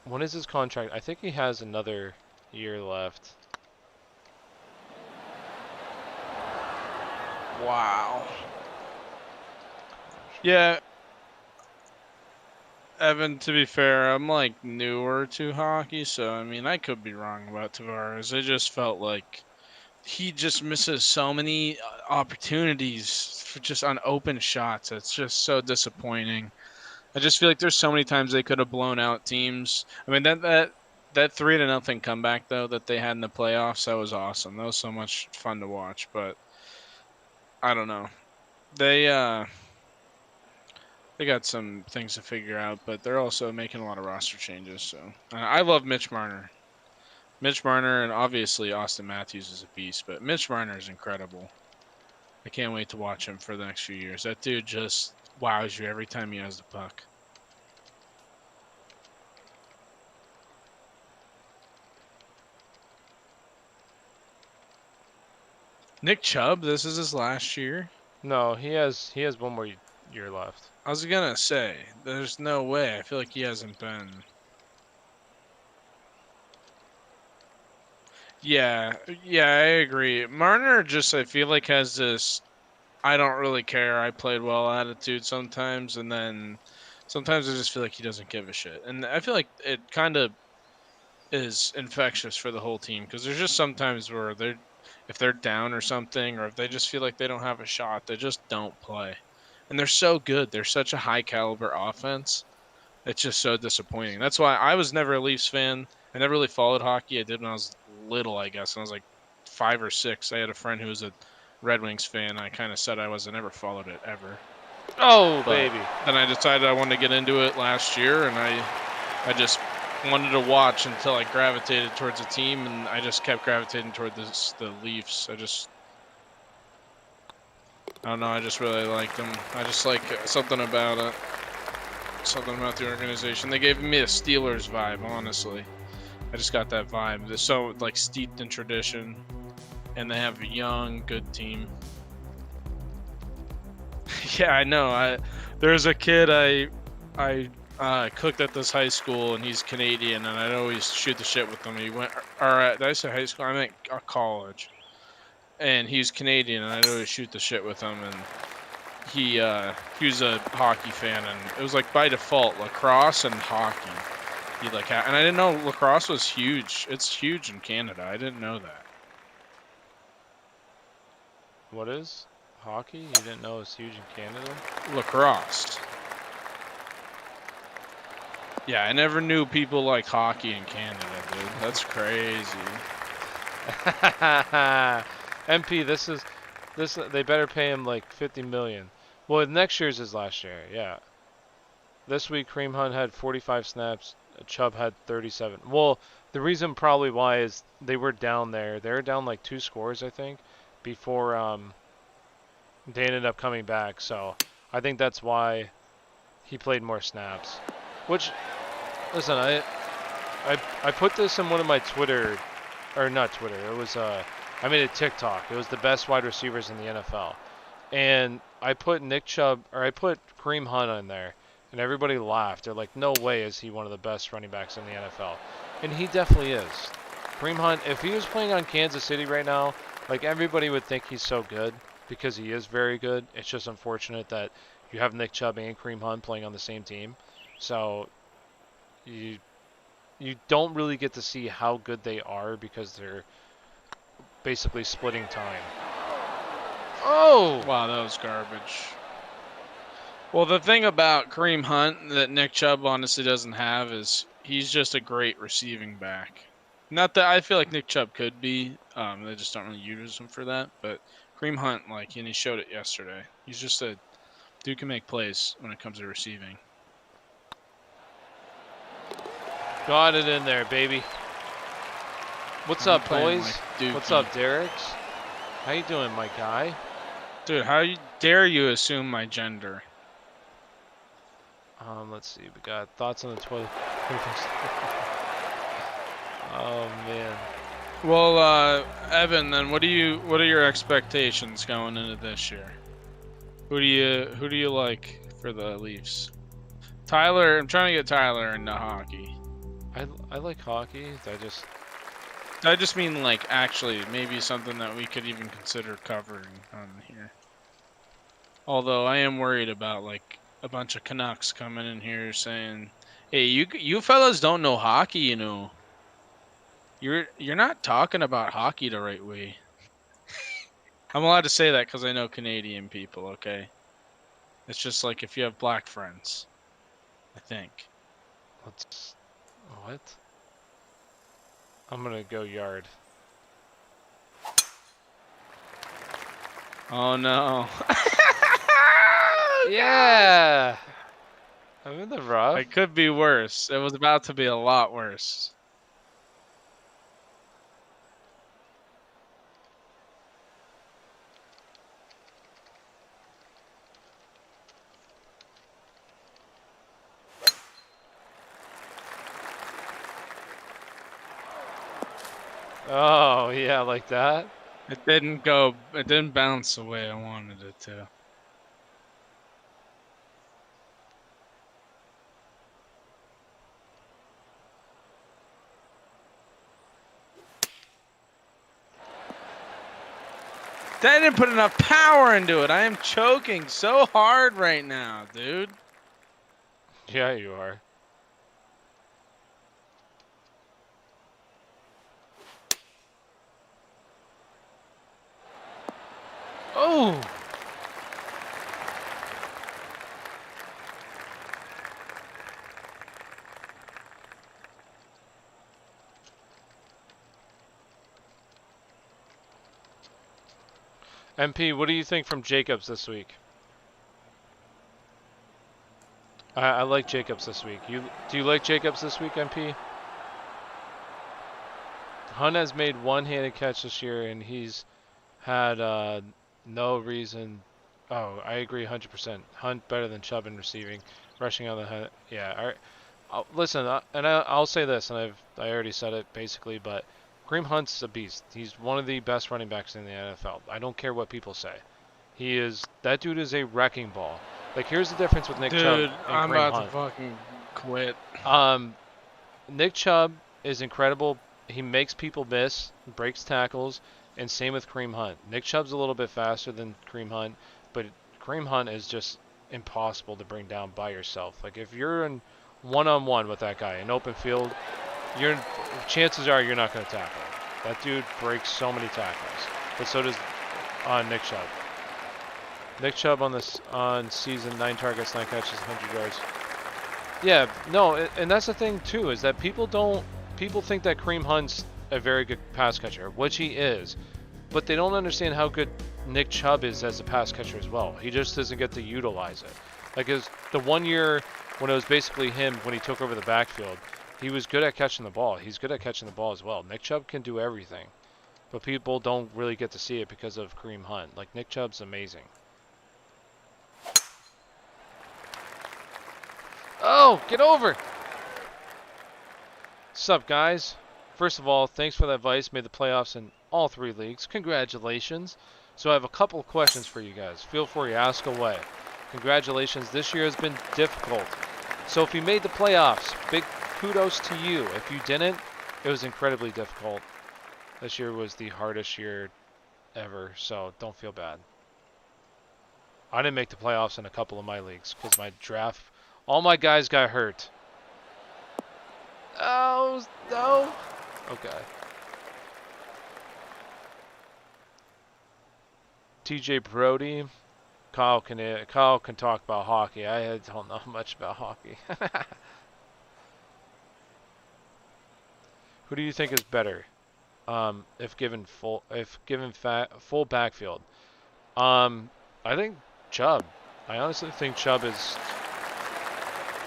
his contract? I think he has another year left. Wow. Yeah, Evan, to be fair, I'm like newer to hockey, so I mean, I could be wrong about Tavares. I just felt like he just misses so many opportunities for just on open shots. It's just so disappointing. I just feel like there's so many times they could have blown out teams. I mean, that 3-0 comeback though that they had in the playoffs, that was awesome. That was so much fun to watch, but I don't know. They got some things to figure out, but they're also making a lot of roster changes. So I love Mitch Marner. Mitch Marner and obviously Austin Matthews is a beast, but Mitch Marner is incredible. I can't wait to watch him for the next few years. That dude just wows you every time he has the puck. Nick Chubb, this is his last year. No, he has one more year left. I was gonna say, there's no way. I feel like he hasn't been. Yeah, yeah, I agree. Marner just, I feel like, has this I don't really care, I played well attitude sometimes, and then sometimes I just feel like he doesn't give a shit. And I feel like it kind of is infectious for the whole team because there's just sometimes where if they're down or something, or if they just feel like they don't have a shot, they just don't play. And they're so good. They're such a high caliber offense. It's just so disappointing. That's why I was never a Leafs fan. I never really followed hockey. I did when I was little, I guess. When I was like 5 or 6. I had a friend who was a Red Wings fan. And I kind of said I was. I never followed it ever. Oh, But baby. then I decided I wanted to get into it last year, and I just wanted to watch until I gravitated towards a team, and I just kept gravitating toward the Leafs. I don't know. I just really liked them. I just like something about it. Something about the organization. They gave me a Steelers vibe, honestly. I just got that vibe. They're so like steeped in tradition, and they have a young, good team. Yeah, I know. There's a kid I cooked at this high school, and he's Canadian, and I'd always shoot the shit with him. He went, or did I say high school? I meant college. And he's Canadian, and I'd always shoot the shit with him. And he was a hockey fan, and it was like by default lacrosse and hockey. He like, and I didn't know lacrosse was huge. It's huge in Canada. I didn't know that. What is hockey? You didn't know it's huge in Canada? Lacrosse. Yeah, I never knew people like hockey in Canada, dude. That's crazy. MP, this. They better pay him like 50 million. Well, next year's his last year. Yeah. This week, Kareem Hunt had 45 snaps. Chubb had 37. Well, the reason probably why is they were down there. They were down like 2 scores, I think, before they ended up coming back. So I think that's why he played more snaps. Which, listen, I put this in one of my Twitter, or not Twitter. It was I made a TikTok. It was the best wide receivers in the NFL, and I put Nick Chubb or I put Kareem Hunt on there, and everybody laughed. They're like, "No way is he one of the best running backs in the NFL," and he definitely is. Kareem Hunt, if he was playing on Kansas City right now, like everybody would think he's so good because he is very good. It's just unfortunate that you have Nick Chubb and Kareem Hunt playing on the same team, so you don't really get to see how good they are because they're basically splitting time. Oh! Wow, that was garbage. Well, the thing about Kareem Hunt that Nick Chubb honestly doesn't have is he's just a great receiving back. Not that I feel like Nick Chubb could be. They just don't really use him for that. But Kareem Hunt, like, and he showed it yesterday. He's just a dude can make plays when it comes to receiving. Got it in there, baby. What's I'm up, playing boys? like What's Dookie. up, Derek's? How you doing, my guy? Dude, how dare you assume my gender? Let's see. We got thoughts on the toilet. Oh man. Well, Evan, then what are your expectations going into this year? Who do you like for the Leafs? Tyler, I'm trying to get Tyler into hockey. I like hockey. I just mean like actually maybe something that we could even consider covering on here. Although I am worried about like a bunch of Canucks coming in here saying, "Hey, you fellas don't know hockey, you know. You're not talking about hockey the right way." I'm allowed to say that because I know Canadian people. Okay, it's just like if you have black friends, I think. let's what? I'm gonna go yard. Oh no. Yeah. I'm in the rough. It could be worse. It was about to be a lot worse. Oh yeah, like that. It didn't bounce the way I wanted it to. That didn't put enough power into it. I am choking so hard right now, dude. Yeah, you are. Oh. MP, what do you think from Jacobs this week? I like Jacobs this week. Do you like Jacobs this week, MP? Hunt has made one-handed catch this year, and he's had no reason. Oh, I agree 100%. Hunt better than Chubb in receiving, rushing on the head. Yeah. All right. Listen, I'll say this, and I already said it basically, but Kareem Hunt's a beast. He's one of the best running backs in the NFL. I don't care what people say. That dude is a wrecking ball. Like, here's the difference with Nick Chubb Dude, and I'm Kareem about to Hunt. fucking quit. Nick Chubb is incredible. He makes people miss, breaks tackles, and same with Kareem Hunt. Nick Chubb's a little bit faster than Kareem Hunt, but Kareem Hunt is just impossible to bring down by yourself. Like, if you're in one-on-one with that guy in open field, chances are you're not going to tackle him. That dude breaks so many tackles, but so does Nick Chubb. Nick Chubb on season 9 targets, 9 catches, 100 yards. Yeah, no, and that's the thing too, is that people think that Kareem Hunt's a very good pass catcher, which he is, but they don't understand how good Nick Chubb is as a pass catcher as well. He just doesn't get to utilize it. Like the 1 year when it was basically him when he took over the backfield, he was good at catching the ball. He's good at catching the ball as well. Nick Chubb can do everything, but people don't really get to see it because of Kareem Hunt. Like, Nick Chubb's amazing. Oh, get over! Sup, guys? First of all, thanks for the advice. Made the playoffs in all 3 leagues. Congratulations. So I have a couple of questions for you guys. Feel free, ask away. Congratulations. This year has been difficult. So if you made the playoffs, big kudos to you. If you didn't, it was incredibly difficult. This year was the hardest year ever, so don't feel bad. I didn't make the playoffs in a couple of my leagues because my draft, all my guys got hurt. Oh, no. Okay. TJ Brody. Kyle can talk about hockey. I don't know much about hockey. Who do you think is better? If given full backfield. I think Chubb. I honestly think Chubb is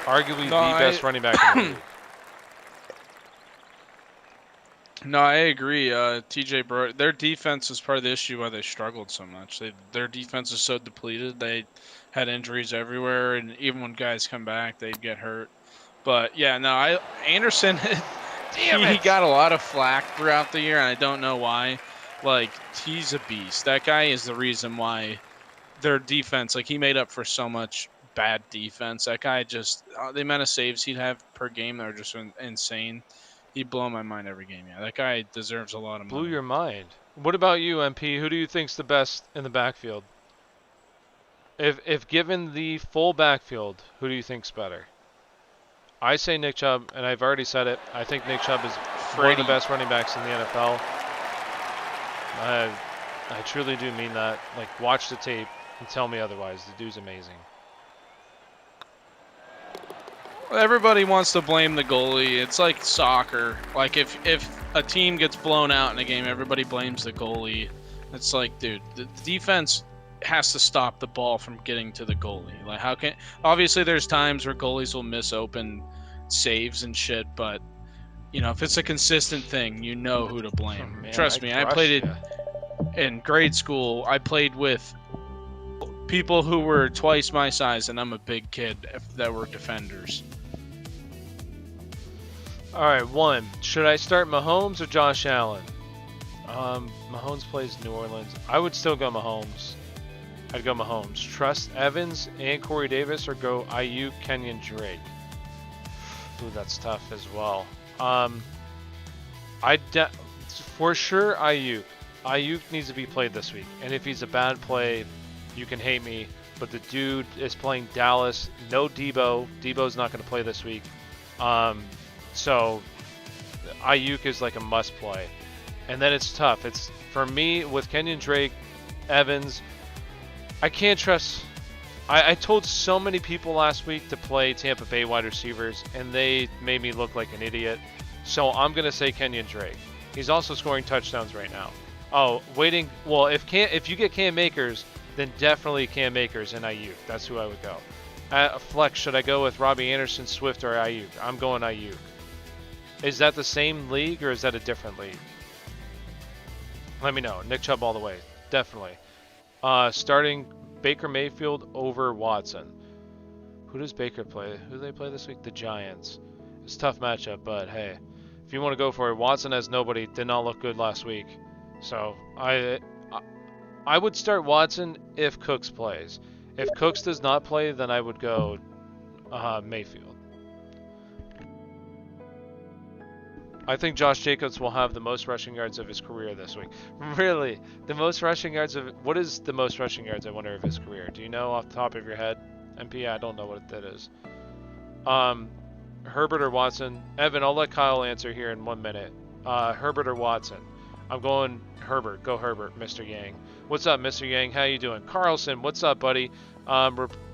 arguably the best running back in the league. No, I agree. TJ Brody, their defense is part of the issue why they struggled so much. Their defense is so depleted. They had injuries everywhere, and even when guys come back, they'd get hurt. But yeah, no, Anderson Damn he it! got a lot of flack throughout the year, and I don't know why. Like, he's a beast. That guy is the reason why their defense, like, he made up for so much bad defense. That guy just, the amount of saves he'd have per game are just insane. He'd blow my mind every game. Yeah, that guy deserves a lot of Blew money. your mind. What about you, MP? Who do you think's the best in the backfield? If given the full backfield, who do you think's better? I say Nick Chubb, and I've already said it. I think Nick Chubb is one of the Freddie. best running backs in the NFL. I truly do mean that. Like, watch the tape and tell me otherwise. The dude's amazing. Everybody wants to blame the goalie. It's like soccer. Like, if a team gets blown out in a game, everybody blames the goalie. It's like, dude, the defense has to stop the ball from getting to the goalie. Like, how can, obviously there's times where goalies will miss open saves and shit, but you know, if it's a consistent thing, you know who to blame. Oh, man, Trust me, I crushed played it ya. in grade school. I played with people who were twice my size, and I'm a big kid, that were defenders. All right, one. Should I start Mahomes or Josh Allen? Mahomes plays New Orleans. I would still go Mahomes. I'd go Mahomes. Trust Evans and Corey Davis, or go Ayuk, Kenyon Drake. Ooh, that's tough as well. For sure Ayuk. Ayuk needs to be played this week, and if he's a bad play, you can hate me, but the dude is playing Dallas. No Debo. Debo's not going to play this week. So Ayuk is like a must play. And then it's tough. It's for me with Kenyon Drake, Evans. I can't trust. I told so many people last week to play Tampa Bay wide receivers, and they made me look like an idiot. So I'm gonna say Kenyon Drake. He's also scoring touchdowns right now. Oh, waiting. Well, if you get Cam Akers, then definitely Cam Akers and Ayuk. That's who I would go. Flex, should I go with Robbie Anderson, Swift, or Ayuk? I'm going Ayuk. Is that the same league, or is that a different league? Let me know. Nick Chubb all the way. Definitely. Starting Baker Mayfield over Watson. Who does Baker play? Who do they play this week? The Giants. It's a tough matchup, but hey. If you want to go for it, Watson has nobody. Did not look good last week. So, I would start Watson if Cooks plays. If Cooks does not play, then I would go Mayfield. I think Josh Jacobs will have the most rushing yards of his career this week. Really? The most rushing yards of... What is the most rushing yards, I wonder, of his career? Do you know off the top of your head? MP, I don't know what that is. Herbert or Watson? Evan, I'll let Kyle answer here in 1 minute. Herbert or Watson? I'm going Herbert. Go Herbert, Mr. Yang. What's up, Mr. Yang? How you doing? Carlson, what's up, buddy?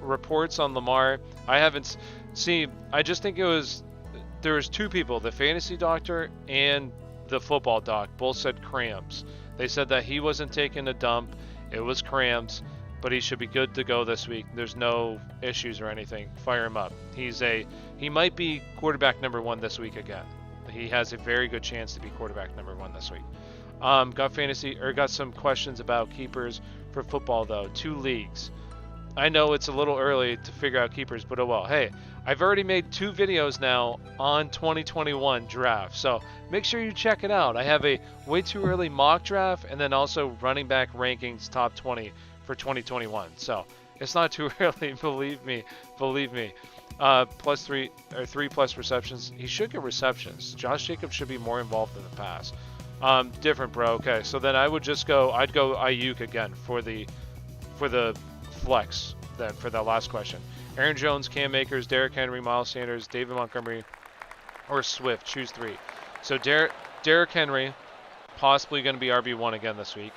Reports on Lamar. I haven't... See, I just think it was... There was two people, the fantasy doctor and the football doc, both said cramps. They said that he wasn't taking a dump, it was cramps, but he should be good to go this week. There's no issues or anything. Fire him up. He might be quarterback number 1 this week again. He has a very good chance to be quarterback number 1 this week. Got some questions about keepers for football though. 2 leagues. I know it's a little early to figure out keepers, but oh well. Hey, I've already made 2 videos now on 2021 draft, so make sure you check it out. I have a way too early mock draft, and then also running back rankings top 20 for 2021. So it's not too early, believe me. Plus 3 or 3+ receptions. He should get receptions. Josh Jacobs should be more involved in the pass. Different, bro. Okay, so then I'd go Ayuk again for the flex then for that last question. Aaron Jones, Cam Akers, Derrick Henry, Miles Sanders, David Montgomery, or Swift. Choose 3. So Derrick Henry, possibly going to be RB1 again this week.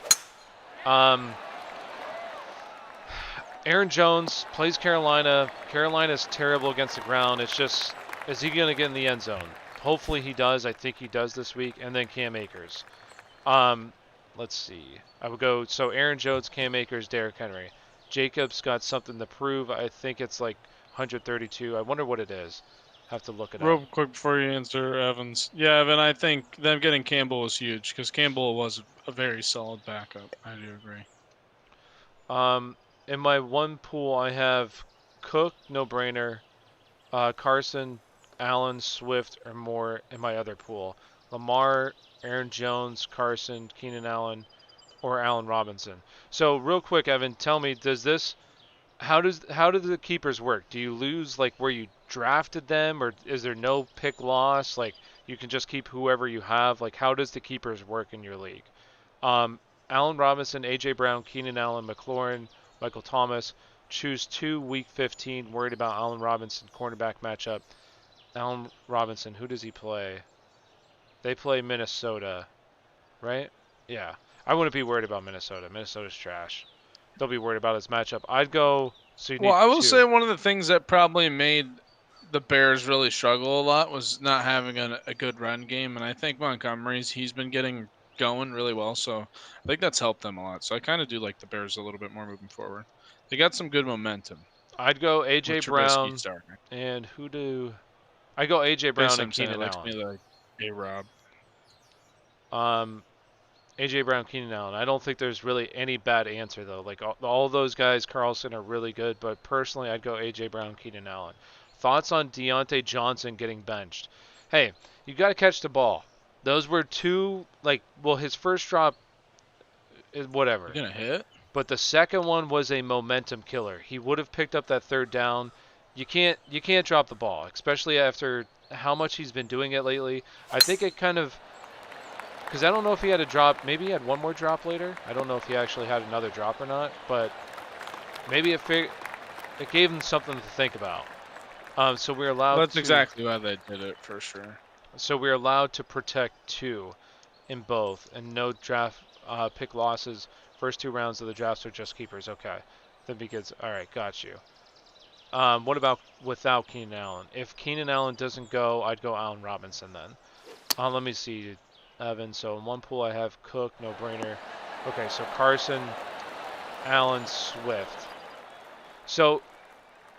Aaron Jones plays Carolina. Carolina's terrible against the ground. It's just, is he going to get in the end zone? Hopefully he does. I think he does this week. And then Cam Akers. Let's see. I would go, so Aaron Jones, Cam Akers, Derrick Henry. Jacobs got something to prove. I think it's like 132. I wonder what it is. Have to look it up. Real quick before you answer Evans. Yeah, Evan, I think them getting Campbell was huge because Campbell was a very solid backup. I do agree. In my one pool, I have Cook, no brainer. Carson, Allen, Swift, or Moore in my other pool. Lamar, Aaron Jones, Carson, Keenan Allen, or Allen Robinson. So real quick, Evan, tell me, how do the keepers work? Do you lose like where you drafted them, or is there no pick loss? Like you can just keep whoever you have. Like how does the keepers work in your league? Um, Allen Robinson, AJ Brown, Keenan Allen, McLaurin, Michael Thomas. Choose 2 Week 15. Worried about Allen Robinson cornerback matchup. Allen Robinson, who does he play? They play Minnesota, right? Yeah. I wouldn't be worried about Minnesota. Minnesota's trash. They'll be worried about his matchup. I'd go. So you Well, need I will two. say one of the things that probably made the Bears really struggle a lot was not having a good run game, and I think he's been getting going really well, so I think that's helped them a lot. So I kind of do like the Bears a little bit more moving forward. They got some good momentum I'd go with AJ Trubisky Brown starting. and who do I go AJ Brown Basically, and I'm saying it Keenan likes Allen. me like A-Rob. Um, AJ Brown, Keenan Allen. I don't think there's really any bad answer though. Like all those guys, Carlson are really good, but personally, I'd go AJ Brown, Keenan Allen. Thoughts on Deontay Johnson getting benched? Hey, you got to catch the ball. Those were two well, his first drop is You whatever, gonna hit? but the second one was a momentum killer. He would have picked up that third down. You can't drop the ball, especially after how much he's been doing it lately. I think it kind of because I don't know if he had a drop. Maybe he had one more drop later. I don't know if he actually had another drop or not, but maybe it gave him something to think about. So we're Well, allowed that's to exactly why they did it for sure. protect two in both and no draft pick losses. First 2 rounds of the drafts are just keepers. Okay, then because all right, got you. What about without Keenan Allen? If Keenan Allen doesn't go, I'd go Allen Robinson then. Let me see, Evan. So in one pool I have Cook, no brainer. Okay, so Carson, Allen, Swift. So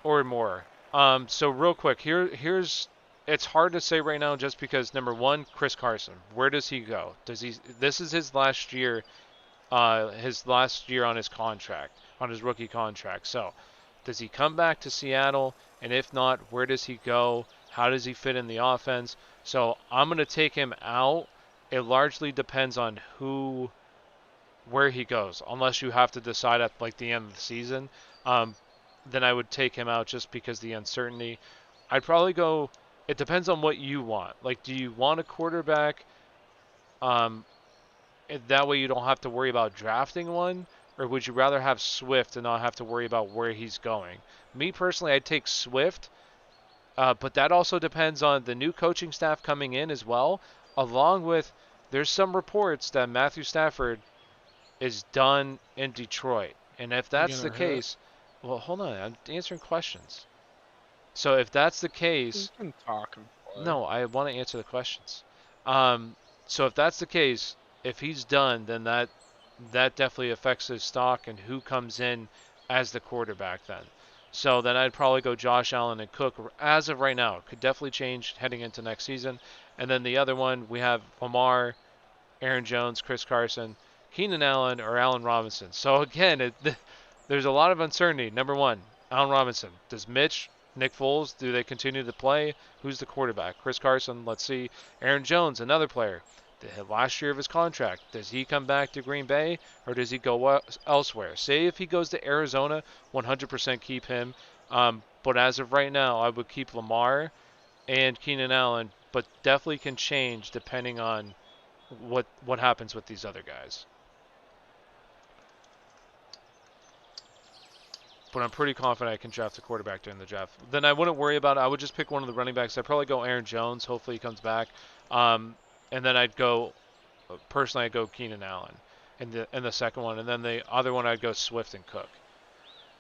or more. So real quick, here's it's hard to say right now just because number one, Chris Carson. Where does he go? Does he? This is his last year on his contract, on his rookie contract. So does he come back to Seattle? And if not, where does he go? How does he fit in the offense? So I'm going to take him out. It largely depends on where he goes, unless you have to decide at like the end of the season. Um, then I would take him out just because the uncertainty. I'd probably go. It depends on what you want. Like, do you want a quarterback? Um, that way you don't have to worry about drafting one, or would you rather have Swift and not have to worry about where he's going? Me personally, I'd take Swift, but that also depends on the new coaching staff coming in as well, along with there's some reports that Matthew Stafford is done in Detroit. And if You that's the gonna hit? case, well, hold on, I'm answering questions. So if that's the You case, can talk and play. no, I want to answer the questions. Um, so if that's the case, if he's done, then that definitely affects his stock and who comes in as the quarterback then. So then I'd probably go Josh Allen and Cook as of right now. It could definitely change heading into next season. And then the other one, we have Lamar, Aaron Jones, Chris Carson, Keenan Allen, or Allen Robinson. So again, there's a lot of uncertainty. Number one, Allen Robinson. Does Nick Foles, do they continue to play? Who's the quarterback? Chris Carson, let's see. Aaron Jones, another player. The last year of his contract, does he come back to Green Bay or does he go elsewhere? Say if he goes to Arizona, 100% keep him. But as of right now, I would keep Lamar and Keenan Allen, but definitely can change depending on what happens with these other guys. But I'm pretty confident I can draft a quarterback during the draft. Then I wouldn't worry about it. I would just pick one of the running backs. I'd probably go Aaron Jones. Hopefully he comes back. And then I'd go personally. I'd go Keenan Allen in the second one, and then the other one I'd go Swift and Cook.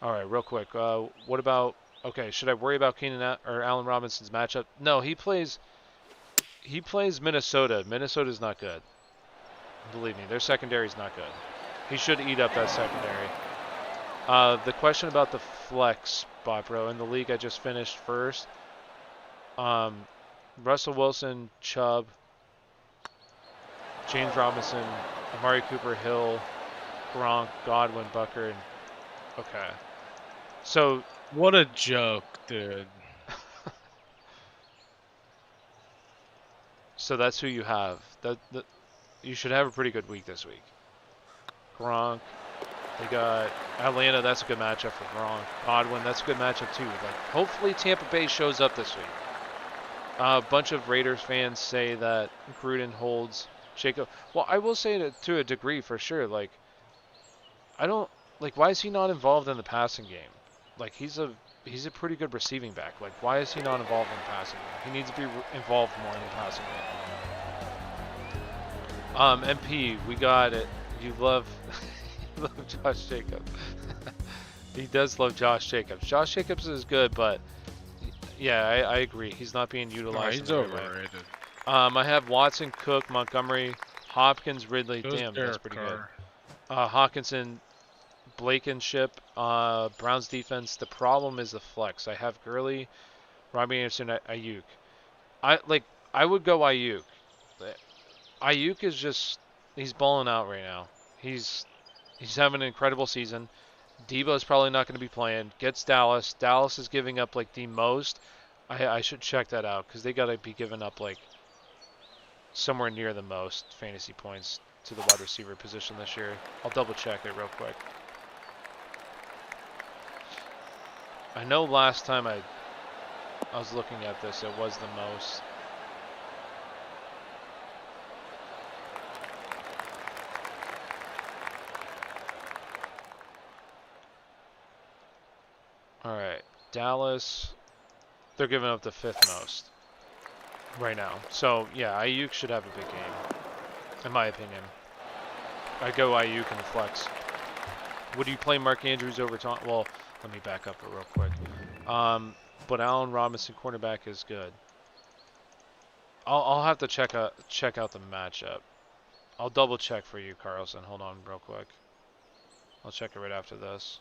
All right, real quick. What about? Okay, should I worry about Keenan or Allen Robinson's matchup? No, he plays Minnesota. Minnesota's not good. Believe me, their secondary's not good. He should eat up that secondary. The question about the flex spot, bro. In the league I just finished first. Um, Russell Wilson, Chubb, James Robinson, Amari Cooper, Hill, Gronk, Godwin, Bucker, and okay. So What a joke, dude. So that's who you have. That you should have a pretty good week this week. Gronk. They got Atlanta. That's a good matchup for Gronk. Godwin. That's a good matchup too. Like hopefully Tampa Bay shows up this week. A bunch of Raiders fans say that Gruden holds Jacob. Well, I will say that to a degree for sure. Like I don't like why is he not involved in the passing game? Like he's a pretty good receiving back. Like why is he not involved in the passing game? He needs to be involved more in the passing game. MP, we got it. You love you love Josh Jacobs. He does love Josh Jacobs. Josh Jacobs is good, but yeah, I agree. He's not being utilized. He's overrated. I have Watson, Cook, Montgomery, Hopkins, Ridley. Damn, that's pretty good. Hawkinson, Blankenship, Browns defense. The problem is the flex. I have Gurley, Robbie Anderson, Ayuk. I would go Ayuk. Ayuk is just he's balling out right now. He's having an incredible season. Debo's probably not going to be playing. Gets Dallas. Dallas is giving up like the most. I should check that out because they got to be giving up like somewhere near the most fantasy points to the wide receiver position this year. I'll double check it real quick. I know last time I was looking at this, it was the most. All right, Dallas, they're giving up the 5th most right now. So yeah, Ayuk should have a big game, in my opinion. I go Ayuk in the flex. Would you play Mark Andrews over Tom? Well, let me back up real quick. But Allen Robinson cornerback is good. I'll have to check out the matchup. I'll double check for you, Carlson. Hold on real quick. I'll check it right after this.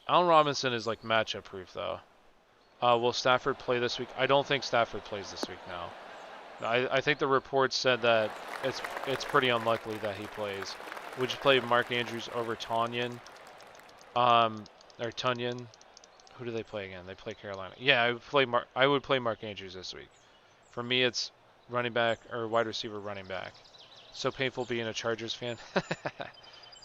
Allen Robinson is like matchup proof though. Will Stafford play this week? I don't think Stafford plays this week now. I think the reports said that it's pretty unlikely that he plays. Would you play Mark Andrews over Tonyan? Or Tunyon? Who do they play again? They play Carolina. Yeah, I would play Mark Andrews this week. For me, it's running back or wide receiver running back. So painful being a Chargers fan.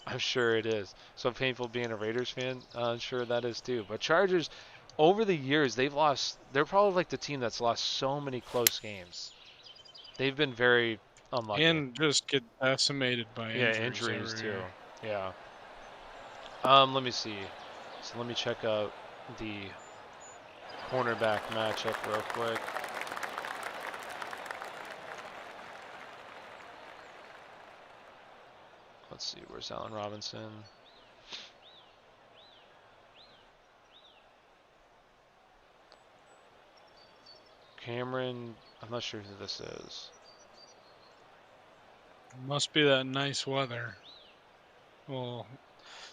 I'm sure it is. So painful being a Raiders fan. I'm sure that is too. But Chargers, over the years, they've lost. They're probably like the team that's lost so many close games. They've been very unlucky. And just get decimated by injuries too. Yeah. Let me see. So let me check out the cornerback matchup real quick. Let's see, where's Allen Robinson? Cameron, I'm not sure who this is. Must be that nice weather. Well,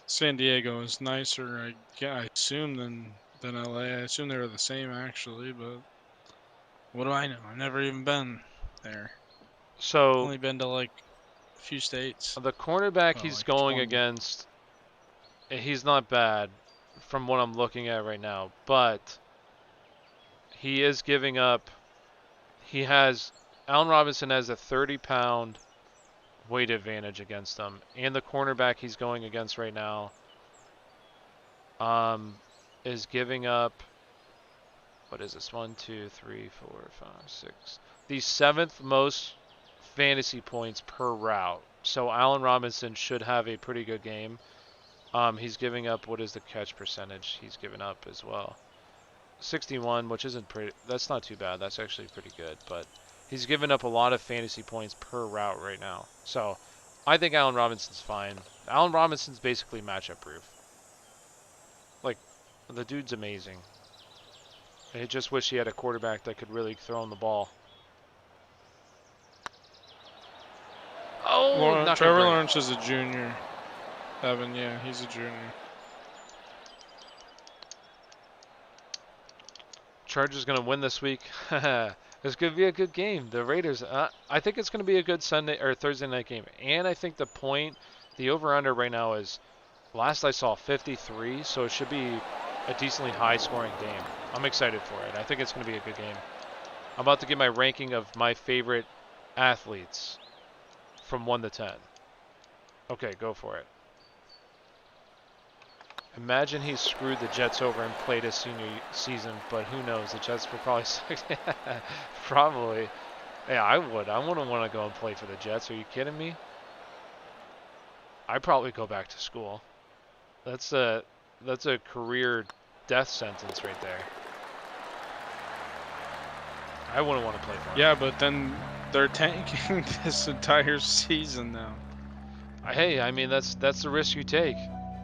San Diego is nicer, I assume, than LA. I assume they were the same actually, but what do I know? I've never even been there. So only been to like a few states. The cornerback he's like going 20. Against, he's not bad from what I'm looking at right now, but he is giving up. Allen Robinson has a 30-pound weight advantage against him, and the cornerback he's going against right now is giving up, what is this, 1, 2, 3, 4, 5, 6, the 7th most fantasy points per route. So Allen Robinson should have a pretty good game. He's giving up, what is the catch percentage he's given up as well? 61, which isn't pretty, that's not too bad. That's actually pretty good, but he's given up a lot of fantasy points per route right now. So I think Allen Robinson's fine. Allen Robinson's basically matchup proof. Like, the dude's amazing. I just wish he had a quarterback that could really throw him the ball. Oh, Trevor Lawrence is a junior. Evan, yeah, he's a junior. Chargers going to win this week. It's going to be a good game. The Raiders, I think it's going to be a good Sunday or Thursday night game. And I think the over-under right now is, last I saw, 53. So it should be a decently high-scoring game. I'm excited for it. I think it's going to be a good game. I'm about to give my ranking of my favorite athletes from 1 to 10. Okay, go for it. Imagine he screwed the Jets over and played his senior season, but who knows? The Jets were probably probably. Yeah, I would. I wouldn't want to go and play for the Jets. Are you kidding me? I'd probably go back to school. That's a career death sentence right there. I wouldn't want to play for him. Yeah, but then they're tanking this entire season now. Hey, I mean that's the risk you take.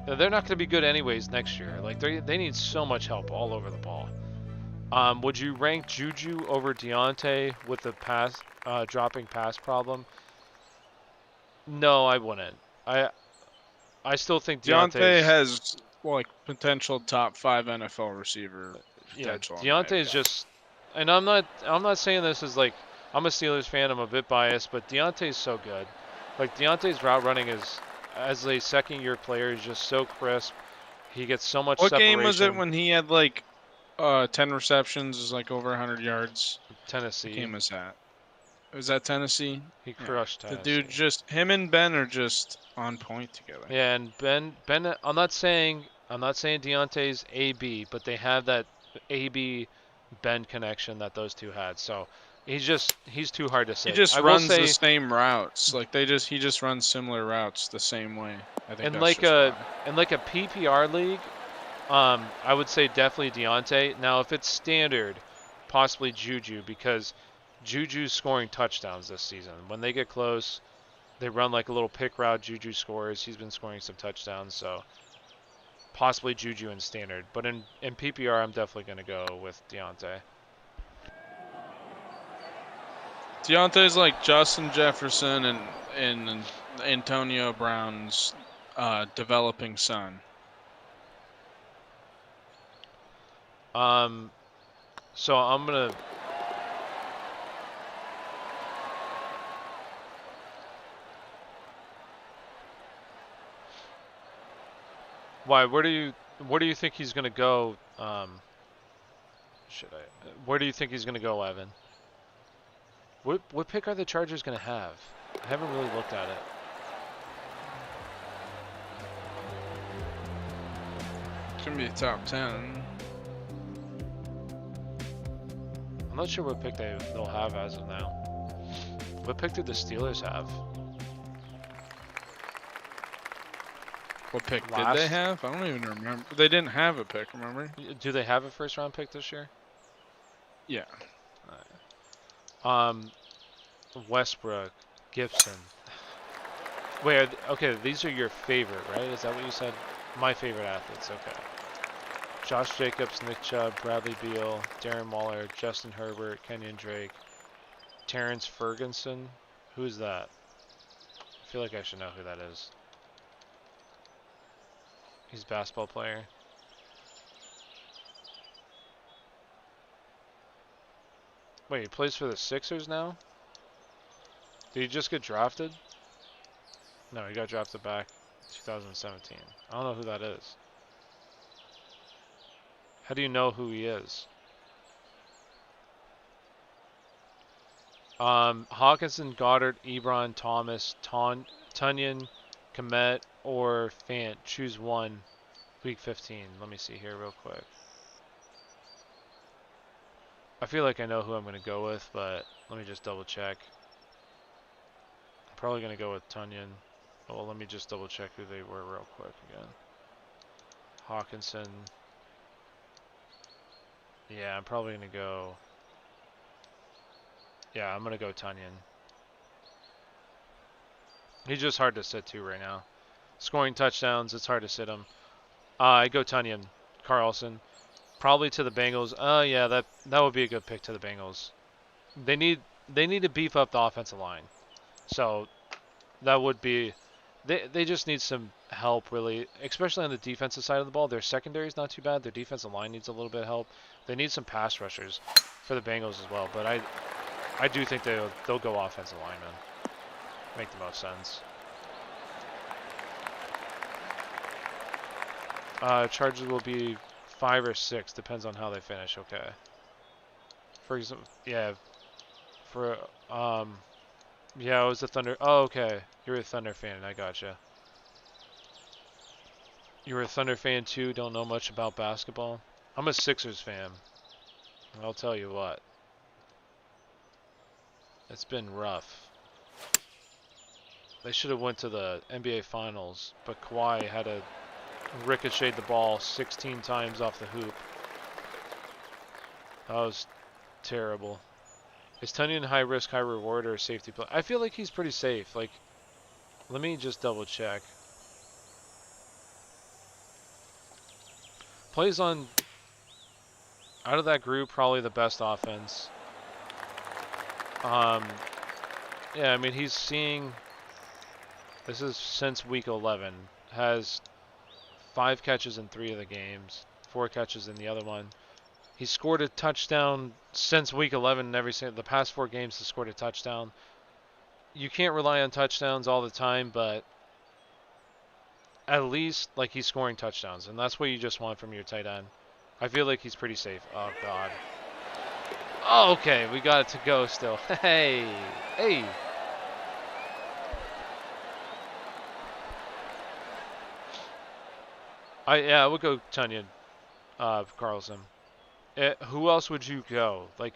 They're not going to be good anyways next year. Like they need so much help all over the ball. Would you rank Juju over Deontay with the dropping pass problem? No, I wouldn't. I still think Deontay Deontay's. has like potential top 5 NFL receiver Yeah, potential. Deontay's just, and I'm not saying this as like I'm a Steelers fan. I'm a bit biased, but Deontay's so good. Like Deontay's route running is, as a second-year player, is just so crisp. He gets so much What separation. game was it when he had like 10 receptions, is like over 100 yards? Tennessee. What game was that? Was that Tennessee? He crushed The Tennessee. dude just, him and Ben are just on point together. Yeah, and Ben, I'm not saying Deontay's AB, but they have that AB Ben connection that those two had. So he's too hard to say. He just I will runs say, the same routes. Like he just runs similar routes the same way. I think in that's just why. in like a PPR league, I would say definitely Deontay. Now, if it's standard, possibly Juju, because Juju's scoring touchdowns this season. When they get close, they run like a little pick route. Juju scores. He's been scoring some touchdowns, so possibly Juju in standard. But in PPR, I'm definitely going to go with Deontay. Deontay's like Justin Jefferson and Antonio Brown's developing son. So I'm gonna. Why? Where do you think he's gonna go? Where do you think he's gonna go, Evan? What pick are the Chargers gonna have? I haven't really looked at it. It's gonna be a top 10. I'm not sure what pick they'll have as of now. What pick did the Steelers have? What pick Last? did they have? I don't even remember. They didn't have a pick, remember? Do they have a first round pick this year? Yeah. Westbrook, Gibson. Wait, okay, these are your favorite, right? Is that what you said? My favorite athletes, okay. Josh Jacobs, Nick Chubb, Bradley Beal, Darren Waller, Justin Herbert, Kenyon Drake, Terrence Ferguson. Who's that? I feel like I should know who that is. He's a basketball player. Wait, he plays for the Sixers now? Did he just get drafted? No, he got drafted back 2017. I don't know who that is. How do you know who he is? Hawkinson, Goddard, Ebron, Thomas, Tunyon, Komet, or Fant. Choose one. Week 15. Let me see here real quick. I feel like I know who I'm going to go with, but let me just double check. I'm probably going to go with Tunyon. Well, let me just double check who they were real quick again. Hawkinson. Yeah, I'm probably going to go... Yeah, I'm going to go Tunyon. He's just hard to sit too right now. Scoring touchdowns, it's hard to sit him. I go Tunyon. Carlson. Probably to the Bengals. Yeah, that would be a good pick to the Bengals. They need to beef up the offensive line. So that would be... They just need some help, really, especially on the defensive side of the ball. Their secondary is not too bad. Their defensive line needs a little bit of help. They need some pass rushers for the Bengals as well. But I do think they'll go offensive linemen. Make the most sense. Charges will be 5 or 6, depends on how they finish. Okay. For example, yeah, for yeah, I was a Thunder. Oh, okay, you're a Thunder fan. I gotcha. You're a Thunder fan too. Don't know much about basketball. I'm a Sixers fan. I'll tell you what. It's been rough. They should have went to the NBA Finals, but Kawhi had to ricochet the ball 16 times off the hoop. That was terrible. Is Tunyon high risk, high reward, or a safety play? I feel like he's pretty safe. Like, let me just double check. Plays on, out of that group, probably the best offense. Yeah, I mean, he's seeing, this is since week 11, has 5 catches in 3 of the games, 4 catches in the other one. He scored a touchdown since week 11 in every single, the past 4 games he scored a touchdown. You can't rely on touchdowns all the time, but at least like he's scoring touchdowns, and that's what you just want from your tight end. I feel like he's pretty safe. Oh god. Oh, okay, we got it to go still. Hey, hey. I would go Tunyon, Carlson. Who else would you go? Like,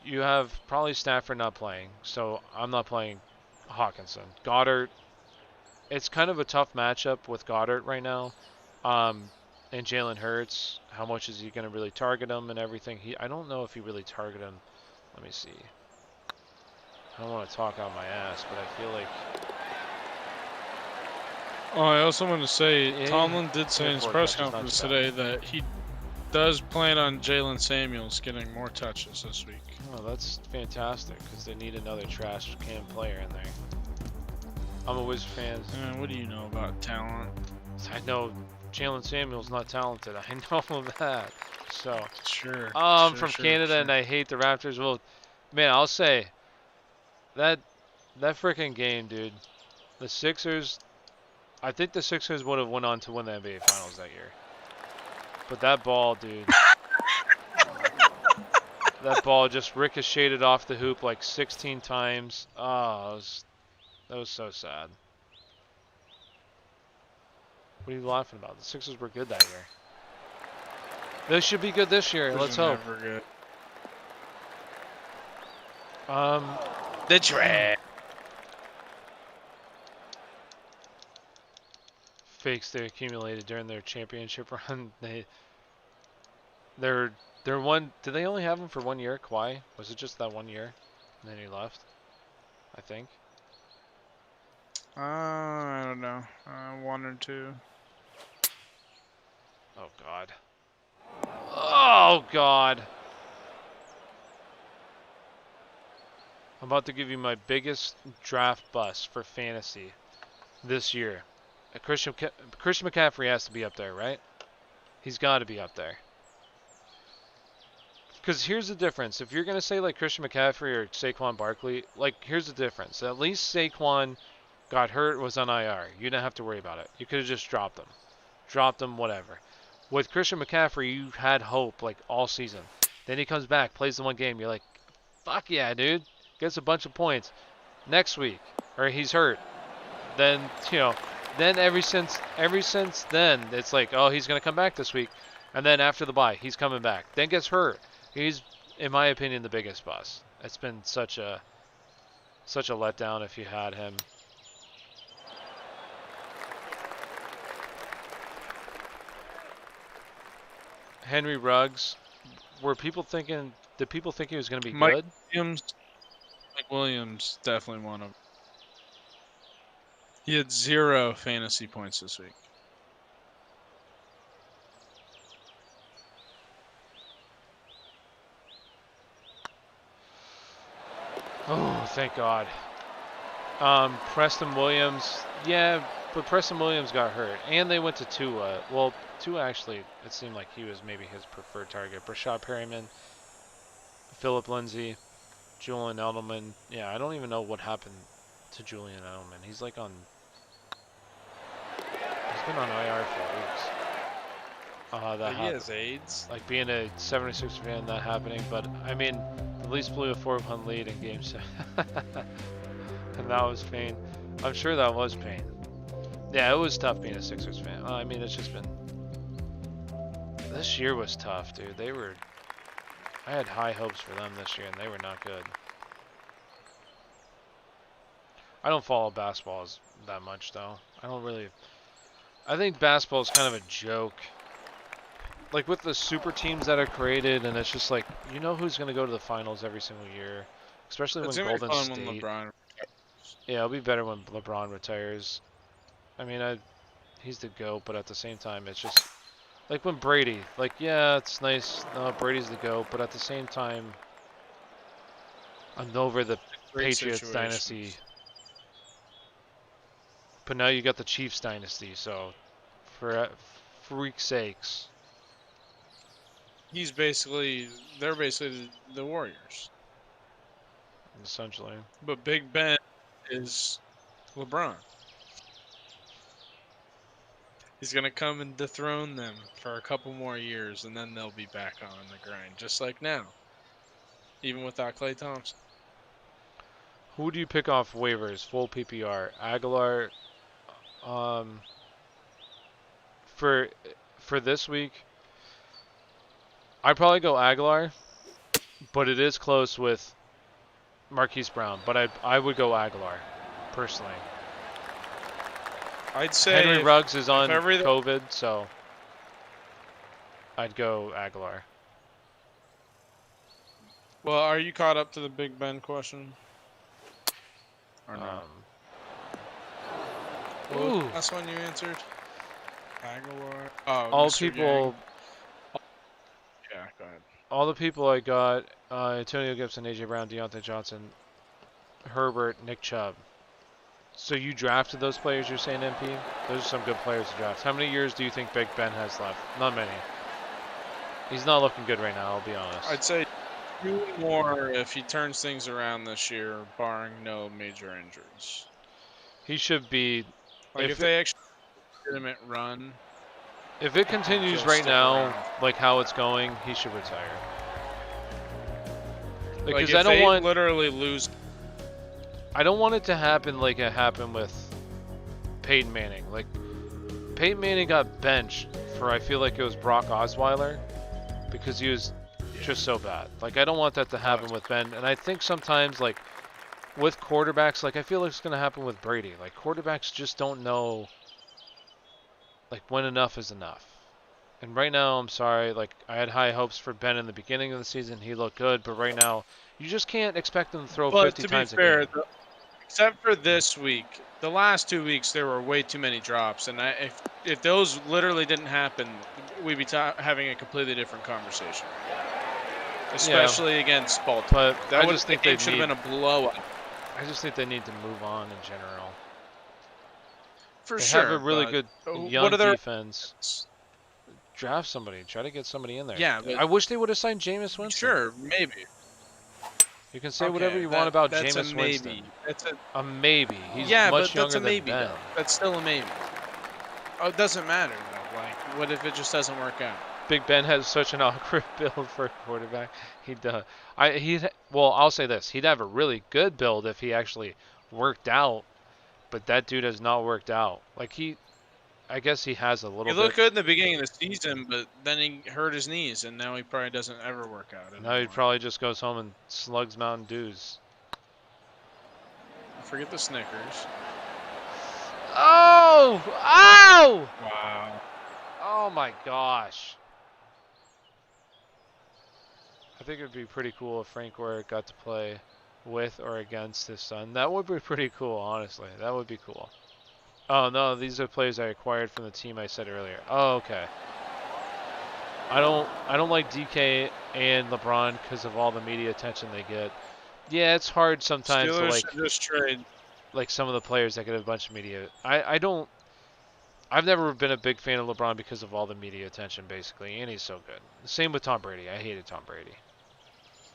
you have probably Stafford not playing, so I'm not playing Hawkinson. Goddard, it's kind of a tough matchup with Goddard right now. And Jalen Hurts, how much is he going to really target him and everything? I don't know if he really targeted him. Let me see. I don't want to talk out my ass, but I feel like... Oh, I also want to say, Yeah, Tomlin did say in his 4 press catches, not conference too bad. today that he does plan on Jalen Samuels getting more touches this week. Oh, that's fantastic, because they need another trash can player in there. I'm a Wizards fan. What do you know about talent? I know Jalen Samuel's not talented. I know that. So, Sure. from Canada, and I hate the Raptors. Well, man, I'll say that freaking game, dude. The Sixers. I think the Sixers would have went on to win the NBA Finals that year. But that ball, dude. That ball just ricocheted off the hoop like 16 times. Oh, that was so sad. What are you laughing about? The Sixers were good that year. They should be good this year. Let's hope. Never good. The trash. Fakes they accumulated during their championship run. They're one. Did they only have him for 1 year? Kawhi? Was it just that 1 year, and then he left? I think. I don't know. 1 or 2. Oh god. Oh god. I'm about to give you my biggest draft bust for fantasy this year. Christian McCaffrey has to be up there, right? He's got to be up there. Because here's the difference. If you're going to say like Christian McCaffrey or Saquon Barkley, like here's the difference. At least Saquon got hurt, was on IR. You didn't have to worry about it. You could have just dropped him. Dropped him, whatever. With Christian McCaffrey, you had hope like all season. Then he comes back, plays the 1 game. You're like, fuck yeah, dude. Gets a bunch of points. Next week, or he's hurt. Then, then ever since then, it's like, oh, he's going to come back this week. And then after the bye, he's coming back. Then gets hurt. He's, in my opinion, the biggest bust. It's been such a letdown if you had him. Henry Ruggs. Did people think he was going to be good? Mike Williams definitely one of them. He had 0 fantasy points this week. Oh, thank God. Preston Williams. Yeah, but Preston Williams got hurt. And they went to Tua. Well, Tua actually, it seemed like he was maybe his preferred target. Brashad Perryman, Philip Lindsay, Julian Edelman. Yeah, I don't even know what happened to Julian Edelman. He's like on... He's been on IR for weeks. that He happened. has AIDS. Like being a 76 fan, that happening. But I mean, at least blew a 4-1 lead in Game 7, and that was pain. I'm sure that was pain. Yeah, it was tough being a Sixers fan. I mean, it's just been. This year was tough, dude. I had high hopes for them this year, and they were not good. I don't follow basketball that much, though. I don't really. I think basketball is kind of a joke. Like with the super teams that are created, and it's just like, you know who's going to go to the finals every single year, especially It's when gonna be Golden fun State. when LeBron. Yeah, it'll be better when LeBron retires. I mean, he's the GOAT, but at the same time, it's just like when Brady. Like, yeah, it's nice. No, Brady's the GOAT, but at the same time, I'm over the Great Patriots dynasty. situations. But now you got the Chiefs dynasty, so for freak's sakes. They're basically the Warriors. Essentially. But Big Ben is LeBron. He's gonna come and dethrone them for a couple more years, and then they'll be back on the grind, just like now. Even without Klay Thompson. Who do you pick off waivers, full PPR? Aguilar, um, for this week, I'd probably go Aguilar, but it is close with Marquise Brown. But I would go Aguilar, personally. I'd say Henry Ruggs is on everything. COVID, so I'd go Aguilar. Well, are you caught up to the Big Ben question? Or no? What was Ooh. the last one you answered? Aguilar. Oh, All Mr. people. Yang. Yeah, go ahead. All the people I got: Antonio Gibson, AJ Brown, Deontay Johnson, Herbert, Nick Chubb. So you drafted those players, you're saying, MP? Those are some good players to draft. How many years do you think Big Ben has left? Not many. He's not looking good right now, I'll be honest. I'd say 2 more if he turns things around this year, barring no major injuries. He should be. Like if they actually legitimate run. If it continues right now, like how it's going, he should retire. Like if they literally lose. I don't want it to happen like it happened with Peyton Manning. Like, Peyton Manning got benched for, I feel like it was Brock Osweiler, because he was just so bad. Like, I don't want that to happen with Ben. And I think sometimes, like, with quarterbacks, like, I feel like it's going to happen with Brady. Like, quarterbacks just don't know, like, when enough is enough. And right now, I'm sorry, like, I had high hopes for Ben in the beginning of the season. He looked good, but right now, you just can't expect him to throw 50 times a game. Except for this week, the last 2 weeks there were way too many drops, and if those literally didn't happen, we'd be having a completely different conversation. Especially against Baltimore. But that I just think they should have been a blowout. I just think they need to move on in general. For they sure. have a really good young defense. Draft somebody. Try to get somebody in there. Yeah. But I wish they would have signed Jameis Winston. Sure, maybe. You can say whatever you want about Jameis Winston. That's a maybe. He's much but younger that's a maybe, than Ben. That's still a maybe. Oh, it doesn't matter though. Like, what if it just doesn't work out? Big Ben has such an awkward build for a quarterback. I'll say this: he'd have a really good build if he actually worked out. But that dude has not worked out. Like I guess he has a little bit. He looked good in the beginning of the season, but then he hurt his knees, and now he probably doesn't ever work out anymore. Now he probably just goes home and slugs Mountain Dews. Forget the Snickers. Oh! Ow! Wow. Oh my gosh. I think it would be pretty cool if Frank Warwick got to play with or against his son. That would be pretty cool, honestly. That would be cool. Oh no, these are players I acquired from the team I said earlier. Oh, okay. I don't like DK and LeBron because of all the media attention they get. Yeah, it's hard sometimes to like just trade. Like some of the players that get a bunch of media. I've never been a big fan of LeBron because of all the media attention, basically, and he's so good. Same with Tom Brady. I hated Tom Brady.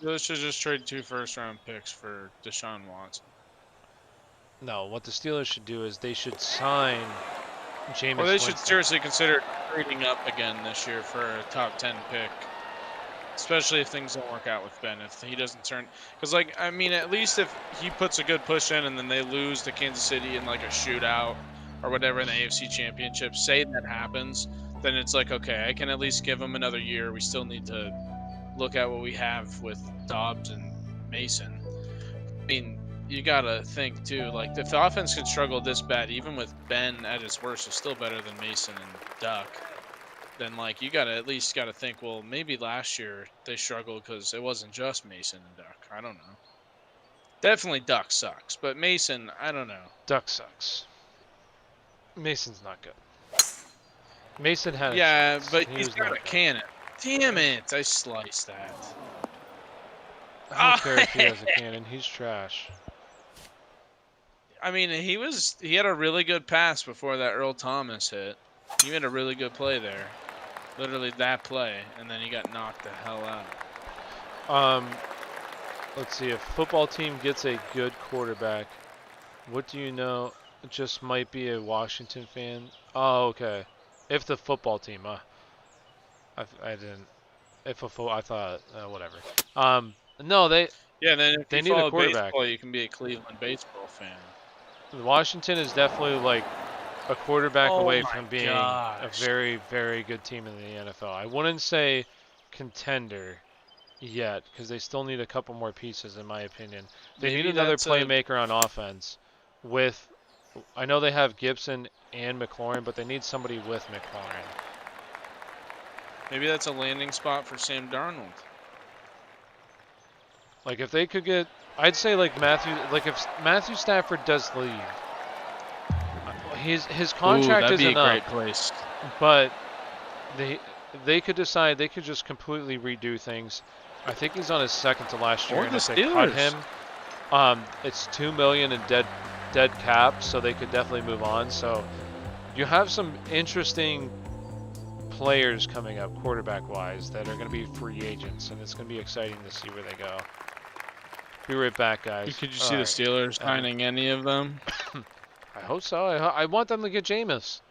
Steelers should just trade 2 first-round picks for Deshaun Watson. No, what the Steelers should do is they should sign Jameis Well, they should Winston. seriously consider trading up again this year for a top 10 pick. Especially if things don't work out with Ben, if he doesn't turn, because like I mean, at least if he puts a good push in and then they lose to Kansas City in like a shootout or whatever in the AFC Championship, say that happens, then it's like okay, I can at least give him another year. We still need to look at what we have with Dobbs and Mason. I mean, you gotta think too, like if the offense can struggle this bad, even with Ben at his worst, is still better than Mason and Duck. Then like you gotta think, well, maybe last year they struggled because it wasn't just Mason and Duck. I don't know. Definitely Duck sucks, but Mason, I don't know. Duck sucks. Mason's not good. Mason had a Yeah, chance. but He he's was got not a good. cannon. Damn it! I sliced that. I don't care if he has a cannon. He's trash. I mean, he had a really good pass before that Earl Thomas hit. He made a really good play there. Literally that play, and then he got knocked the hell out. Let's see. If football team gets a good quarterback, what do you know? Just might be a Washington fan. Oh, okay. If the football team, I didn't. If a I thought whatever. No, Yeah, then if they you need a follow quarterback. baseball, you can be a Cleveland baseball fan. Washington is definitely like a quarterback Oh away my from being a gosh. very, very good team in the NFL. I wouldn't say contender yet because they still need a couple more pieces, in my opinion. They need Maybe another that's a playmaker on offense. I know they have Gibson and McLaurin, but they need somebody with McLaurin. maybe that's a landing spot for Sam Darnold. Like if they could get, I'd say like if Matthew Stafford does leave, his contract that'd be isn't a up, great place. but they could decide they could just completely redo things. I think he's on his second to last year, Or and the if they cut Steelers. him, it's $2 million in dead cap, so they could definitely move on. So you have some interesting players coming up, quarterback-wise, that are going to be free agents, and it's going to be exciting to see where they go. Be right back, guys. Could you see the Steelers signing any of them? I hope so. I want them to get Jameis.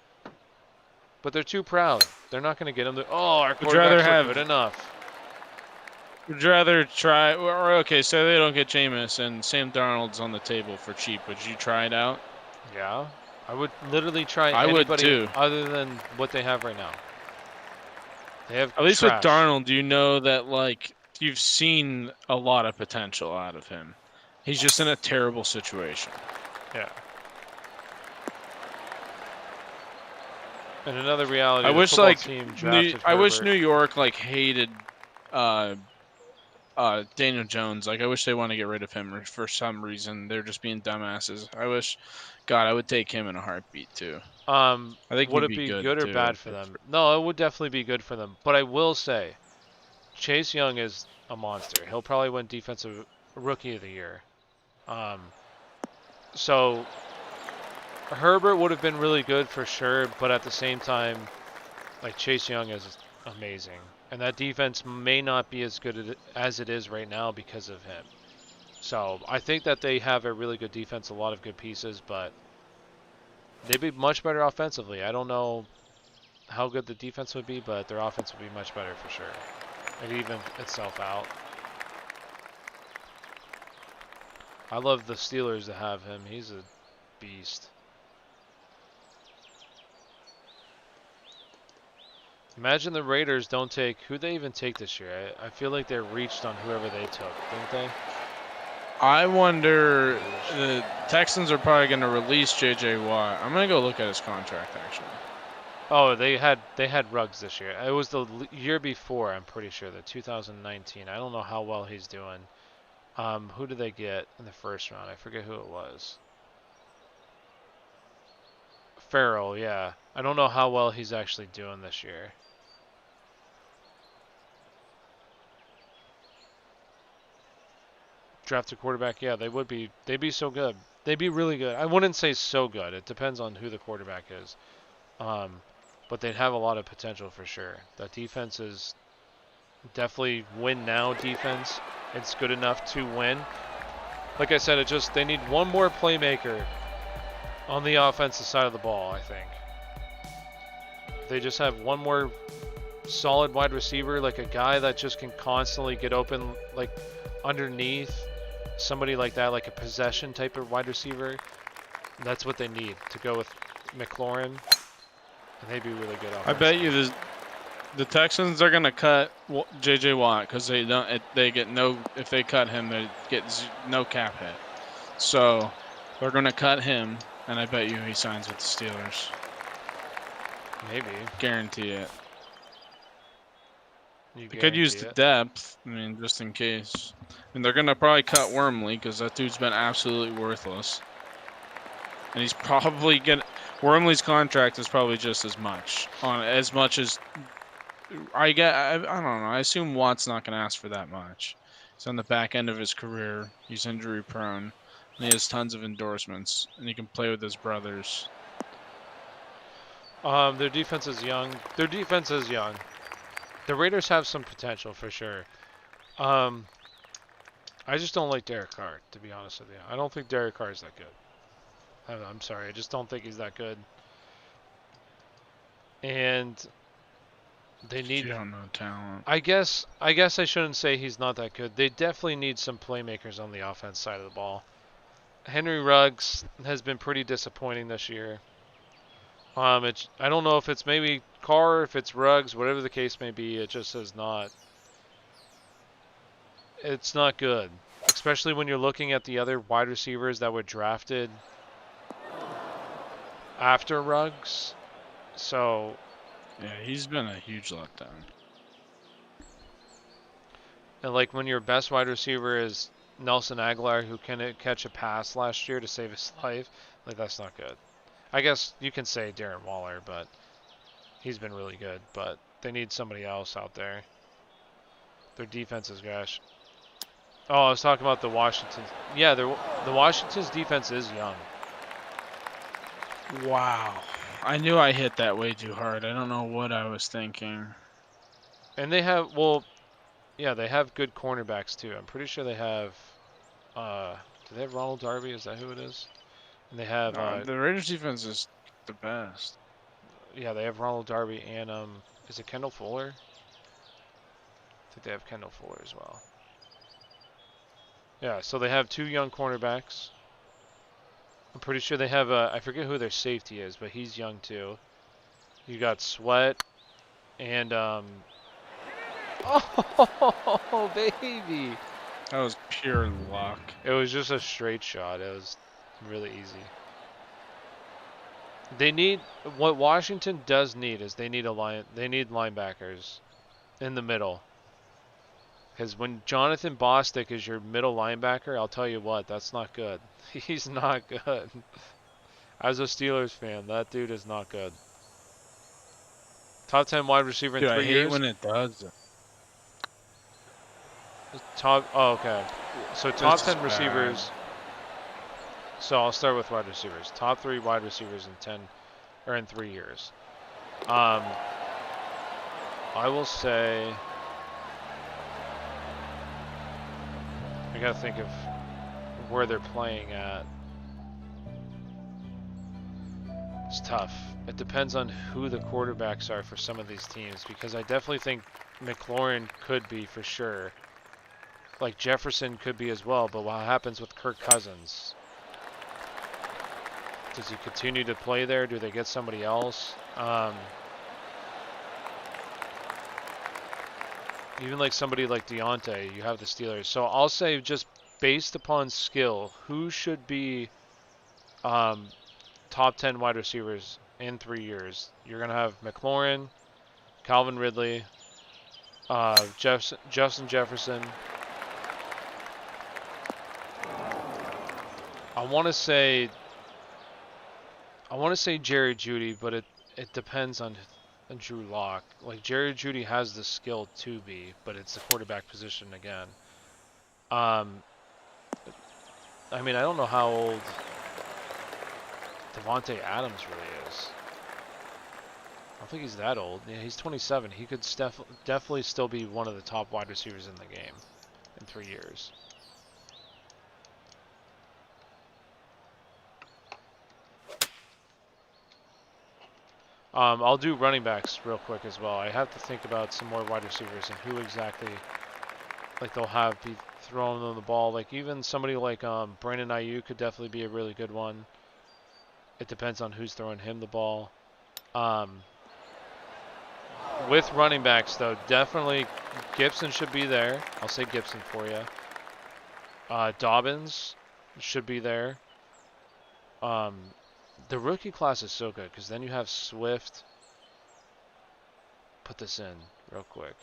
But they're too proud. They're not going to get him. Our quarterbacks are good enough. Would you rather try, or okay, so they don't get Jameis and Sam Darnold's on the table for cheap. Would you try it out? Yeah. I would literally try I would anybody too. other than what they have right now. They have At least trash. with Darnold, you know that like you've seen a lot of potential out of him. He's just in a terrible situation. Yeah. And another reality. I the wish football like team drafted I wish Herbert. New York like hated Daniel Jones. Like I wish they want to get rid of him for some reason. They're just being dumbasses. I wish, God, I would take him in a heartbeat too. I think Would he'd it be be good good or too. bad for them? No, it would definitely be good for them. But I will say, Chase Young is a monster. He'll probably win Defensive Rookie of the Year. So Herbert would have been really good for sure, but at the same time, like Chase Young is amazing. And that defense may not be as good as it is right now because of him. So I think that they have a really good defense, a lot of good pieces, but they'd be much better offensively. I don't know how good the defense would be, but their offense would be much better for sure. It'd even itself out. I love the Steelers to have him. He's a beast. Imagine the Raiders don't take, who they even take this year? I feel like they reached on whoever they took, didn't they? I wonder, the Texans are probably going to release J.J. Watt. I'm going to go look at his contract, actually. Oh, they had Ruggs this year. It was the year before, I'm pretty sure, the 2019. I don't know how well he's doing. Who did they get in the first round? I forget who it was. Farrell, yeah. I don't know how well he's actually doing this year. Draft a quarterback, yeah, they'd be so good. They'd be really good. I wouldn't say so good. It depends on who the quarterback is. But they'd have a lot of potential for sure. That defense is definitely win now defense. It's good enough to win. Like I said, they need one more playmaker on the offensive side of the ball, I think. they just have one more solid wide receiver, like a guy that just can constantly get open, like underneath somebody like that, like a possession type of wide receiver. That's what they need to go with McLaurin, and they'd be really good. I bet you the Texans are gonna cut J.J. Watt because they don't. They get no. If they cut him, they get no cap hit. So they're gonna cut him, and I bet you he signs with the Steelers. Maybe. Guarantee it. You They could use guarantee the it. depth. I mean, just in case. And they're gonna probably cut Wormley because that dude's been absolutely worthless. And he's probably gonna. Wormley's contract is probably just as much. As much as I don't know. I assume Watt's not gonna ask for that much. He's on the back end of his career. He's injury prone. And he has tons of endorsements, and he can play with his brothers. Their defense is young. Their defense is young. The Raiders have some potential for sure. I just don't like Derek Carr, to be honest with you. I don't think Derek Carr is that good. I'm sorry, I just don't think he's that good. And they need. You don't know talent. I guess I shouldn't say he's not that good. They definitely need some playmakers on the offense side of the ball. Henry Ruggs has been pretty disappointing this year. I don't know if it's maybe Carr, if it's Ruggs, whatever the case may be. It just is not. It's not good, especially when you're looking at the other wide receivers that were drafted after Ruggs. So, Yeah, he's been a huge letdown. and like when your best wide receiver is Nelson Aguilar, who can catch a pass last year to save his life, like that's not good. I guess you can say Darren Waller, but he's been really good. But they need somebody else out there. Their defense is gosh. Oh, I was talking about the Washington. Yeah, the Washington's defense is young. Wow. I knew I hit that way too hard. I don't know what I was thinking. And they have, well, yeah, they have good cornerbacks too. I'm pretty sure they have, do they have Ronald Darby? Is that who it is? And they have, The Raiders defense is the best. yeah, they have Ronald Darby and, is it Kendall Fuller? I think they have Kendall Fuller as well. Yeah, so they have two young cornerbacks. I'm pretty sure they have, I forget who their safety is, but he's young too. You got Sweat and, oh, baby! That was pure luck. It was just a straight shot. It was really easy. They need, what Washington does need is they need linebackers in the middle. Because when Jonathan Bostic is your middle linebacker, I'll tell you what, that's not good. He's not good. As a Steelers fan, that dude is not good. Top 10 wide receiver in Dude, 3 I hate years. when it does. Oh, okay. So top This is 10 receivers. So I'll start with wide receivers. Top 3 wide receivers in 3 years. I will say, I gotta think of where they're playing at. It's tough. It depends on who the quarterbacks are for some of these teams, because I definitely think McLaurin could be for sure. Like Jefferson could be as well, but what happens with Kirk Cousins? Does he continue to play there? Do they get somebody else? Even like somebody like Deontay, you have the Steelers. So I'll say just based upon skill, who should be top 10 wide receivers in 3 years? You're going to have McLaurin, Calvin Ridley, Justin Jefferson. I want to say Jerry Jeudy, but it depends on Drew Lock. Like Jerry Jeudy has the skill to be, but it's the quarterback position again. I mean, I don't know how old Devontae Adams really is. I don't think he's that old. Yeah, he's 27. He could definitely still be one of the top wide receivers in the game in 3 years. I'll do running backs real quick as well. I have to think about some more wide receivers and who exactly like they'll have be throwing them the ball. Like even somebody like Brandon Ayuk could definitely be a really good one. It depends on who's throwing him the ball. With running backs though, definitely Gibson should be there. I'll say Gibson for you. Dobbins should be there. The rookie class is so good because then you have Swift. Put this in real quick.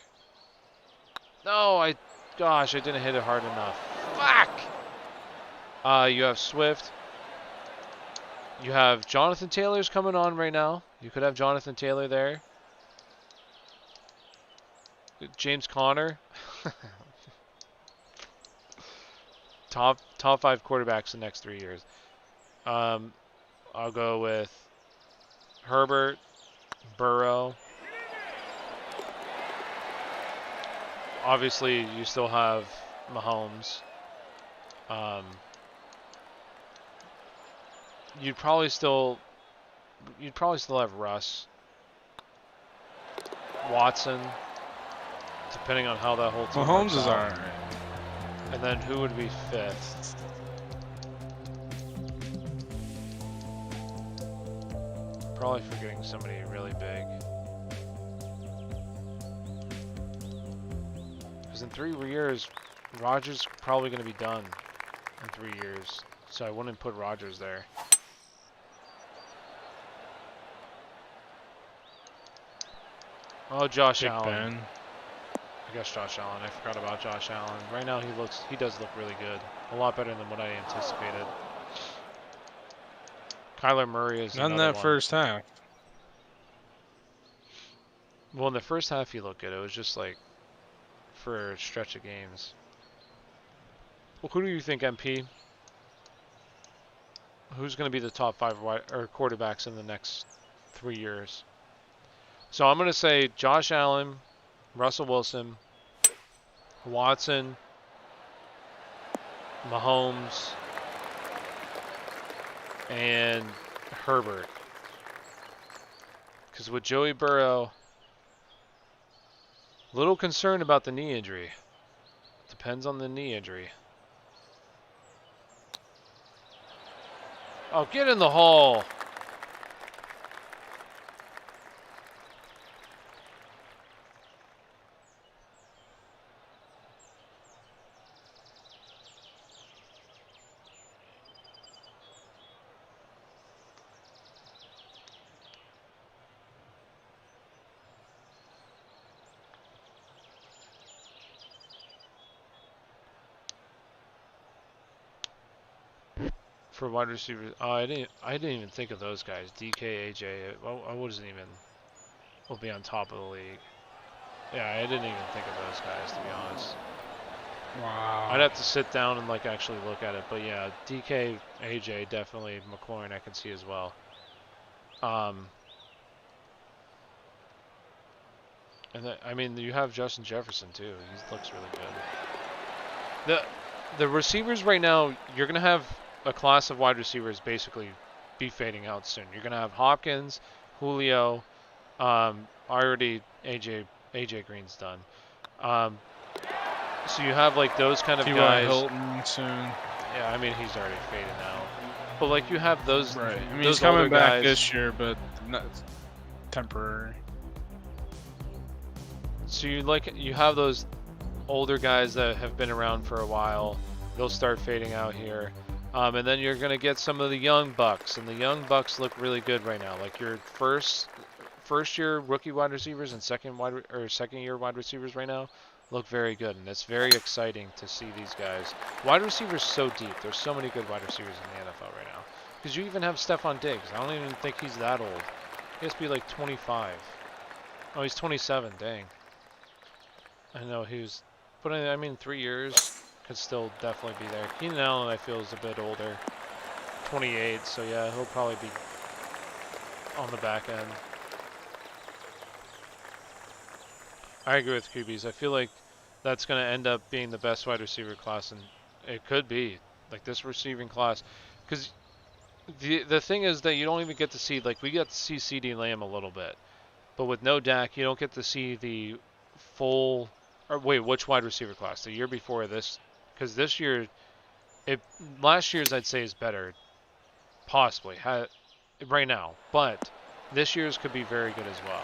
No, gosh, I didn't hit it hard enough. Fuck! You have Swift. You have Jonathan Taylor's coming on right now. You could have Jonathan Taylor there. James Conner. top 5 quarterbacks the next 3 years. I'll go with Herbert, Burrow. Obviously, you still have Mahomes. You'd probably still have Russ, Watson, depending on how that whole team Mahomes works is out. alright. And then who would be 5th? Probably forgetting somebody really big. Because in 3 years, Rodgers probably going to be done in 3 years. So I wouldn't put Rodgers there. Oh, Josh Big Allen. Ben. I guess Josh Allen. I forgot about Josh Allen. Right now he does look really good. A lot better than what I anticipated. Kyler Murray is Not in another that one. first half. Well, in the first half he looked good. It was just like for a stretch of games. Well, who do you think, MP? Who's going to be the top 5 quarterbacks in the next 3 years? So I'm going to say Josh Allen, Russell Wilson, Watson, Mahomes, and Herbert. Because with Joey Burrow, little concerned about the knee injury. Depends on the knee injury. Oh, get in the hole. For wide receivers, oh, I didn't even think of those guys. DK, AJ, I wasn't even. Will be on top of the league. Yeah, I didn't even think of those guys, to be honest. Wow. I'd have to sit down and like actually look at it, but yeah, DK, AJ, definitely McLaurin I can see as well. And I mean, you have Justin Jefferson too. He looks really good. The receivers right now, you're gonna have a class of wide receivers basically be fading out soon. You're gonna have Hopkins, Julio, already AJ Green's done. So you have like those kind of T.Y. guys. Hilton soon. Yeah, I mean he's already fading out. But like you have those. Right. I mean those he's coming older back guys. this year, but not temporary. So you have those older guys that have been around for a while. They'll start fading out here. And then you're gonna get some of the young bucks, and the young bucks look really good right now. Like your first year rookie wide receivers and second year wide receivers right now look very good, and it's very exciting to see these guys. Wide receivers so deep. There's so many good wide receivers in the NFL right now. Because you even have Stephon Diggs. I don't even think he's that old. He has to be like 25. Oh, he's 27. Dang. I know he was, but I mean 3 years could still definitely be there. Keenan Allen I feel is a bit older, 28. So yeah, he'll probably be on the back end. I agree with QBs. I feel like that's going to end up being the best wide receiver class, and it could be like this receiving class, because The thing is that you don't even get to see, like, we got to see CeeDee Lamb a little bit, but with no Dak, you don't get to see the full. Or wait, which wide receiver class? The year before this, because this year, last year's I'd say is better, possibly right now, but this year's could be very good as well.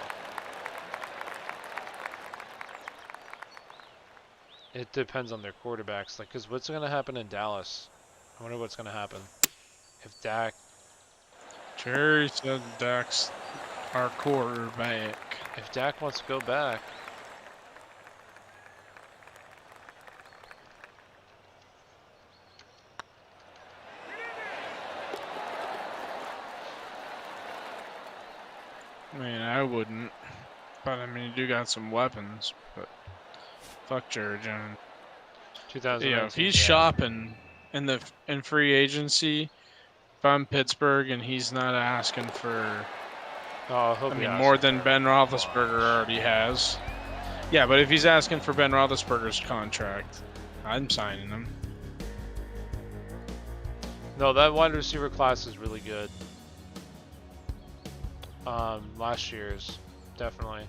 It depends on their quarterbacks, like, because what's going to happen in Dallas? I wonder what's going to happen if Dak. Jerry said Dak's our quarterback. If Dak wants to go back. I mean, I wouldn't. But, I mean, you do got some weapons. But fuck Jerry Jones. 2019. Yeah, if he's shopping in free agency, if I'm Pittsburgh and he's not asking for, He'll I be mean, asking more than for Ben a Roethlisberger bunch. already has. Yeah, but if he's asking for Ben Roethlisberger's contract, I'm signing him. No, that wide receiver class is really good. Last year's, definitely.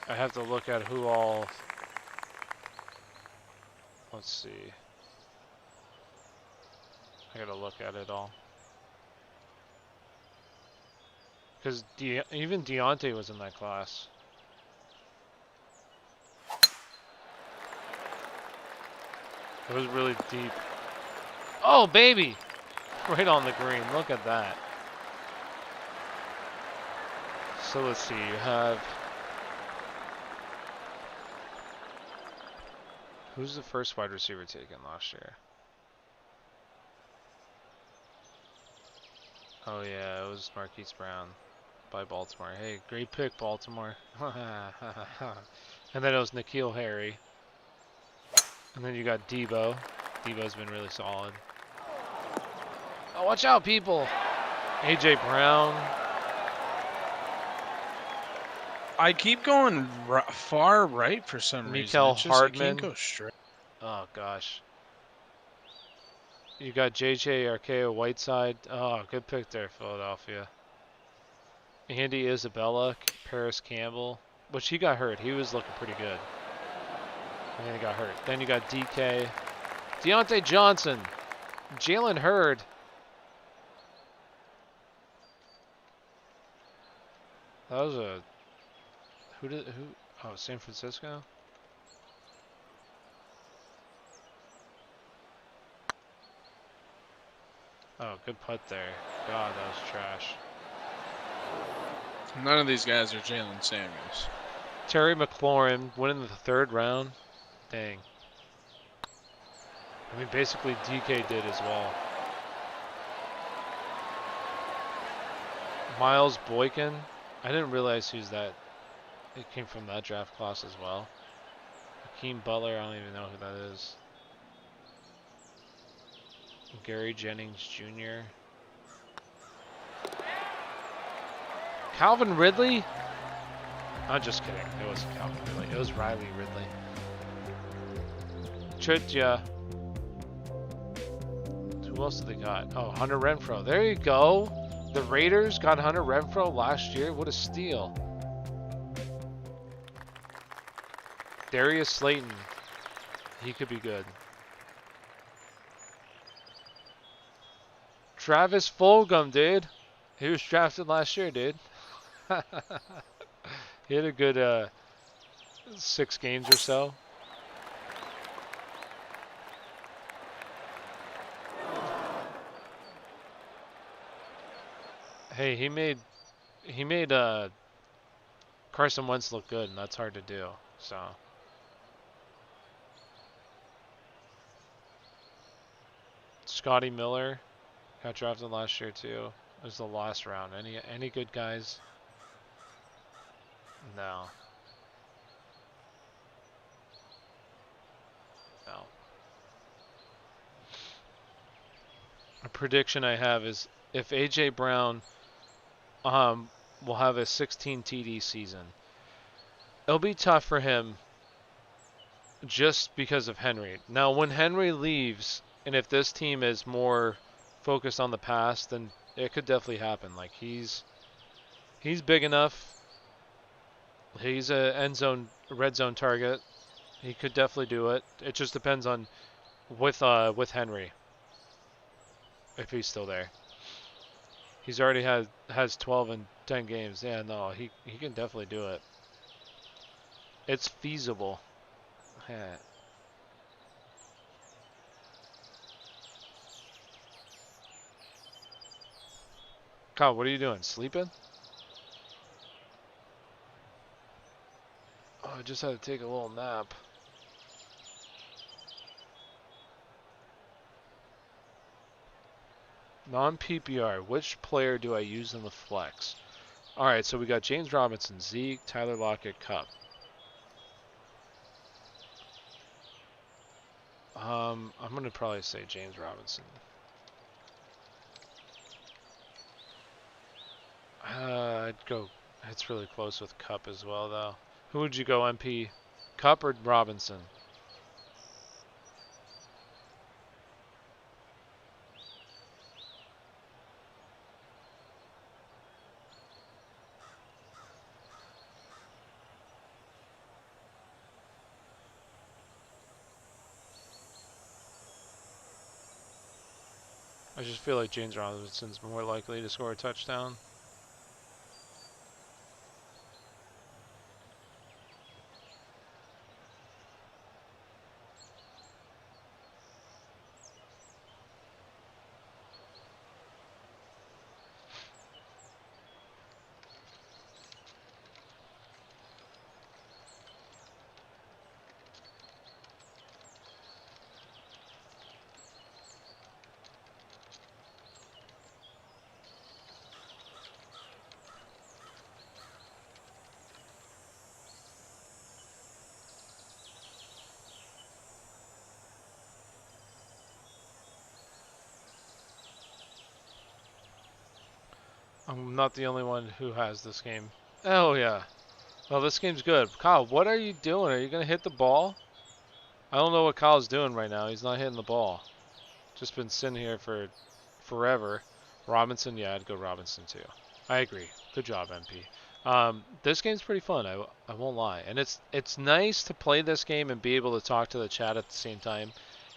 I have to look at who all. Let's see. I gotta look at it all. Because even Deontay was in that class. It was really deep. Oh, baby! Right on the green. Look at that. So let's see. You have. Who's the first wide receiver taken last year? Oh, yeah, it was Marquise Brown by Baltimore. Hey, great pick, Baltimore. And then it was N'Keal Harry. And then you got Debo. Debo's been really solid. Oh, watch out, people! A.J. Brown. I keep going far right for some reason. Mecole It's just, I Hardman. can't go straight. Oh, gosh. You got J.J. Arceo-Whiteside. Oh, good pick there, Philadelphia. Andy Isabella, Paris Campbell, which he got hurt. He was looking pretty good. And then he got hurt. Then you got DK. Deontay Johnson. Jalen Hurd. That was a... Who? Oh, San Francisco? Oh, good putt there. God, that was trash. None of these guys are Jalen Samuels. Terry McLaurin winning the third round. Dang. I mean, basically DK did as well. Miles Boykin. I didn't realize who's that. It came from that draft class as well. Hakeem Butler. I don't even know who that is. Gary Jennings Jr. Calvin Ridley? I'm just kidding. It wasn't Calvin Ridley. It was Riley Ridley. Tritja. Who else did they got? Oh, Hunter Renfrow. There you go. The Raiders got Hunter Renfrow last year. What a steal. Darius Slayton. He could be good. Travis Fulgham, dude. He was drafted last year, dude. He had a good 6 games or so. Hey, he made Carson Wentz look good, and that's hard to do. So Scotty Miller got drafted last year too. It was the last round. Any good guys? No. No. A prediction I have is if A.J. Brown will have a 16 TD season, it'll be tough for him just because of Henry. Now, when Henry leaves And if this team is more focused on the pass, then it could definitely happen. Like he's big enough. He's a end zone, red zone target. He could definitely do it. It just depends on with Henry if he's still there. He's already has 12 and 10 games. Yeah, no, he can definitely do it. It's feasible. Yeah. Kyle, what are you doing? Sleeping? Oh, I just had to take a little nap. Non-PPR, which player do I use in the flex? All right, so we got James Robinson, Zeke, Tyler Lockett, Cup. I'm gonna probably say James Robinson. I'd go. It's really close with Cup as well, though. Who would you go, MP? Cup or Robinson? I just feel like James Robinson's more likely to score a touchdown. I'm not the only one who has this game. Oh, yeah. Well, this game's good. Kyle, what are you doing? Are you going to hit the ball? I don't know what Kyle's doing right now. He's not hitting the ball. Just been sitting here for forever. Robinson, yeah, I'd go Robinson too. I agree. Good job, MP. This game's pretty fun. I won't lie, and it's nice to play this game and be able to talk to the chat at the same time,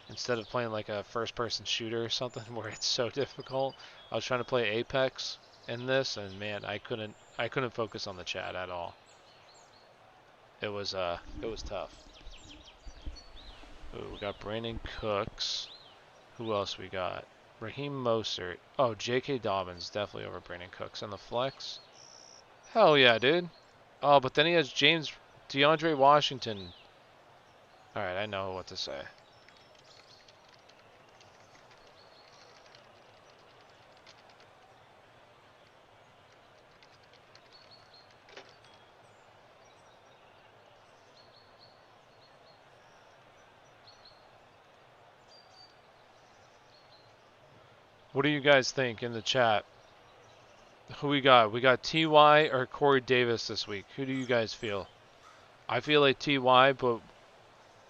instead of playing like a first-person shooter or something where it's so difficult. I was trying to play Apex in this, and man, I couldn't focus on the chat at all. It was tough. Ooh, we got Brandon Cooks. Who else we got? Raheem Mostert. Oh, J.K. Dobbins, definitely over Brandon Cooks. And the flex? Hell yeah, dude. Oh, but then he has DeAndre Washington. Alright, I know what to say. What do you guys think in the chat? Who we got? We got T.Y. or Corey Davis this week. Who do you guys feel? I feel like T.Y., but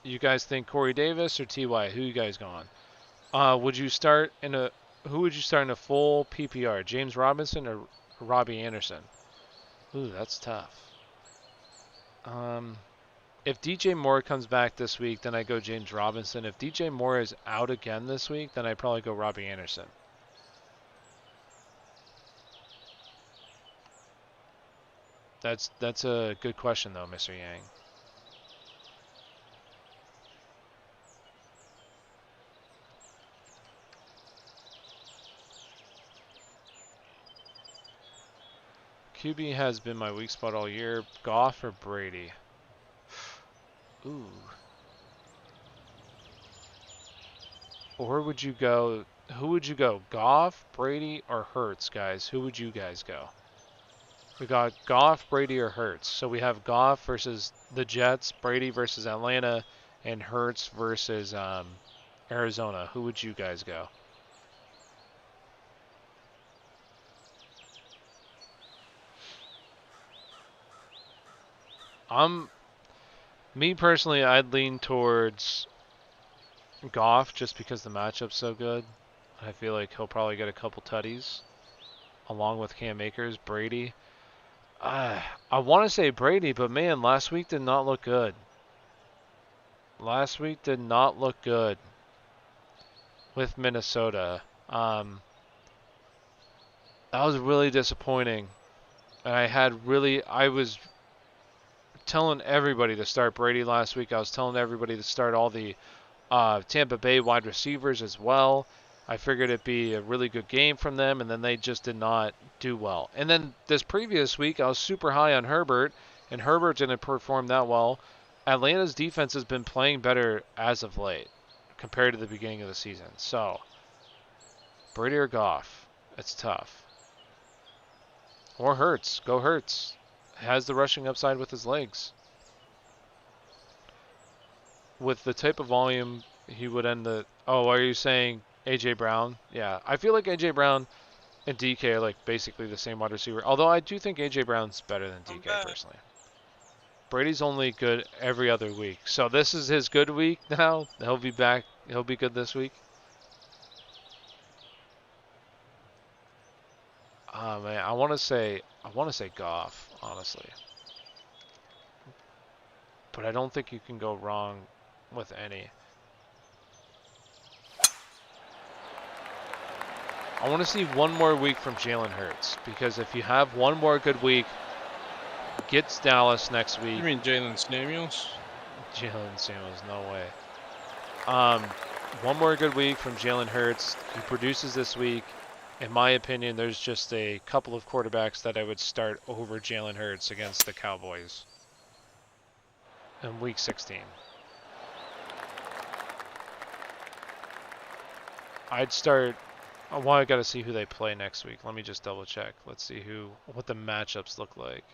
you guys think Corey Davis or T.Y.? Who you guys going? Would you start in a Who would you start in a full PPR? James Robinson or Robbie Anderson? Ooh, that's tough. If DJ Moore comes back this week, then I go James Robinson. If DJ Moore is out again this week, then I probably go Robbie Anderson. That's a good question though, Mr. Yang. QB has been my weak spot all year. Goff or Brady? Ooh. Or would you go? Who would you go? Goff, Brady, or Hurts, guys? Who would you guys go? We got Goff, Brady, or Hurts. So we have Goff versus the Jets, Brady versus Atlanta, and Hurts versus Arizona. Who would you guys go? Me personally, I'd lean towards Goff, just because the matchup's so good. I feel like he'll probably get a couple tutties, along with Cam Akers. Brady. I want to say Brady, but man, last week did not look good. Last week did not look good with Minnesota. That was really disappointing. And I was telling everybody to start Brady last week. I was telling everybody to start all the Tampa Bay wide receivers as well. I figured it'd be a really good game from them, and then they just did not do well. And then this previous week, I was super high on Herbert, and Herbert didn't perform that well. Atlanta's defense has been playing better as of late compared to the beginning of the season. So, Brady or Goff, it's tough. Or Hurts. Go Hurts. Has the rushing upside with his legs. With the type of volume, he would end the... Oh, are you saying A.J. Brown? Yeah, I feel like A.J. Brown and DK are like basically the same wide receiver. Although I do think A.J. Brown's better than DK personally. Brady's only good every other week. So this is his good week now. He'll be back. He'll be good this week. Oh man, I want to say Goff, honestly. But I don't think you can go wrong with any. I want to see one more week from Jalen Hurts, because if you have one more good week, gets Dallas next week. You mean Jalen Samuels? Jalen Samuels, no way. One more good week from Jalen Hurts. He produces this week. In my opinion, there's just a couple of quarterbacks that I would start over Jalen Hurts against the Cowboys in Week 16. I'd start... Oh, well, I got to see who they play next week. Let me just double check. Let's see what the matchups look like.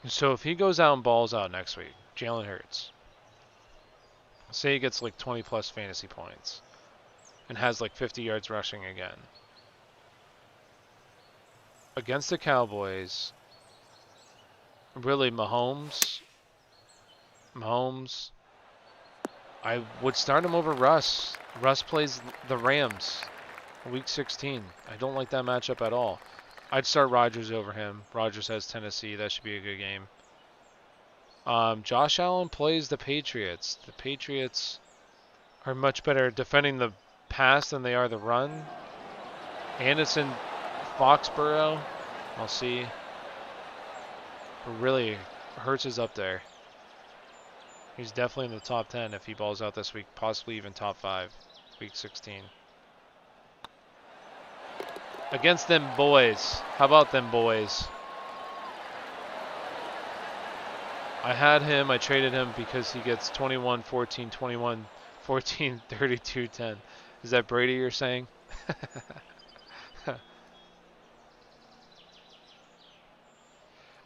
So if he goes out and balls out next week, Jalen Hurts, say he gets like 20 plus fantasy points and has like 50 yards rushing again. Against the Cowboys, really Mahomes, I would start him over Russ. Russ plays the Rams Week 16. I don't like that matchup at all. I'd start Rodgers over him. Rodgers has Tennessee. That should be a good game. Josh Allen plays the Patriots. The Patriots are much better defending the pass than they are the run. And it's in Foxborough. I'll see. But really, Hurts is up there. He's definitely in the top 10 if he balls out this week. Possibly even top 5. Week 16. Against them boys. How about them boys? I had him. I traded him because he gets 21, 14, 21, 14, 32, 10. Is that Brady you're saying?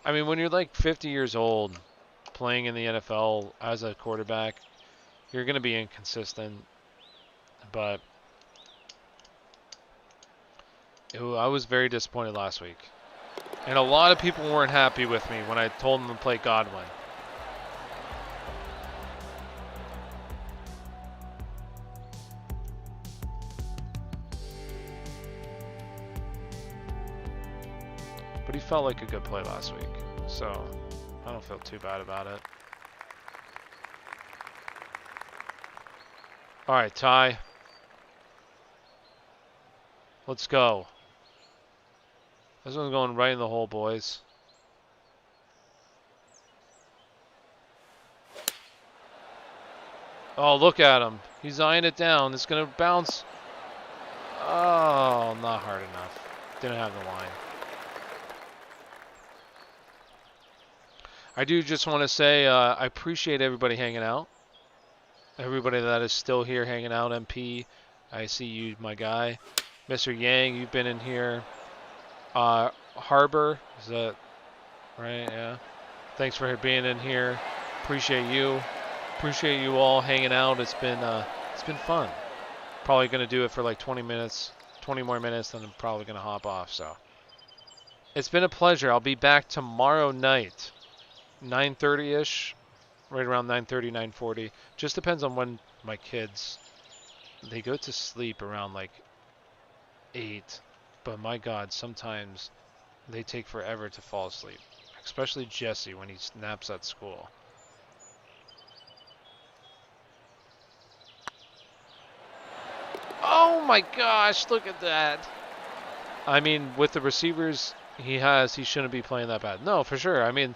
I mean, when you're like 50 years old playing in the NFL as a quarterback, you're going to be inconsistent. But I was very disappointed last week. And a lot of people weren't happy with me when I told them to play Godwin. But he felt like a good play last week. So I don't feel too bad about it. All right, Ty. Let's go. This one's going right in the hole, boys. Oh, look at him. He's eyeing it down. It's going to bounce. Oh, not hard enough. Didn't have the line. I do just want to say I appreciate everybody hanging out. Everybody that is still here hanging out. MP, I see you, my guy. Mr. Yang, you've been in here. Harbor, is that right? Yeah. Thanks for being in here. Appreciate you. Appreciate you all hanging out. It's been fun. Probably gonna do it for like 20 minutes, 20 more minutes, then I'm probably gonna hop off. So It's been a pleasure. I'll be back tomorrow night, 9:30ish, right around 9:30, 9:40. Just depends on when my kids, they go to sleep around like 8. But my God, sometimes they take forever to fall asleep, especially Jesse when he naps at school. Oh my gosh, look at that. I mean, with the receivers he has, he shouldn't be playing that bad. No, for sure. I mean,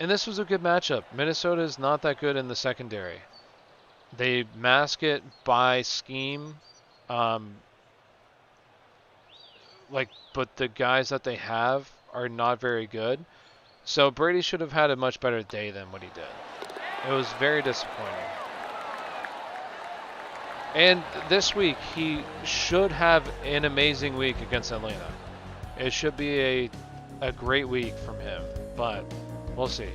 and this was a good matchup. Minnesota is not that good in the secondary. They mask it by scheme. Um, but the guys that they have are not very good. So Brady should have had a much better day than what he did. It was very disappointing. And this week, he should have an amazing week against Atlanta. It should be a great week from him, but we'll see.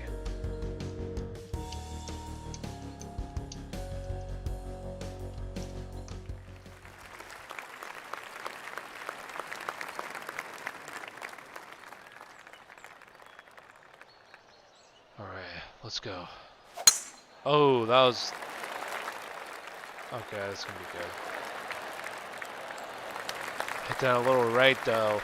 All right, let's go. Oh, that was... Okay, that's going to be good. Hit that a little right, though.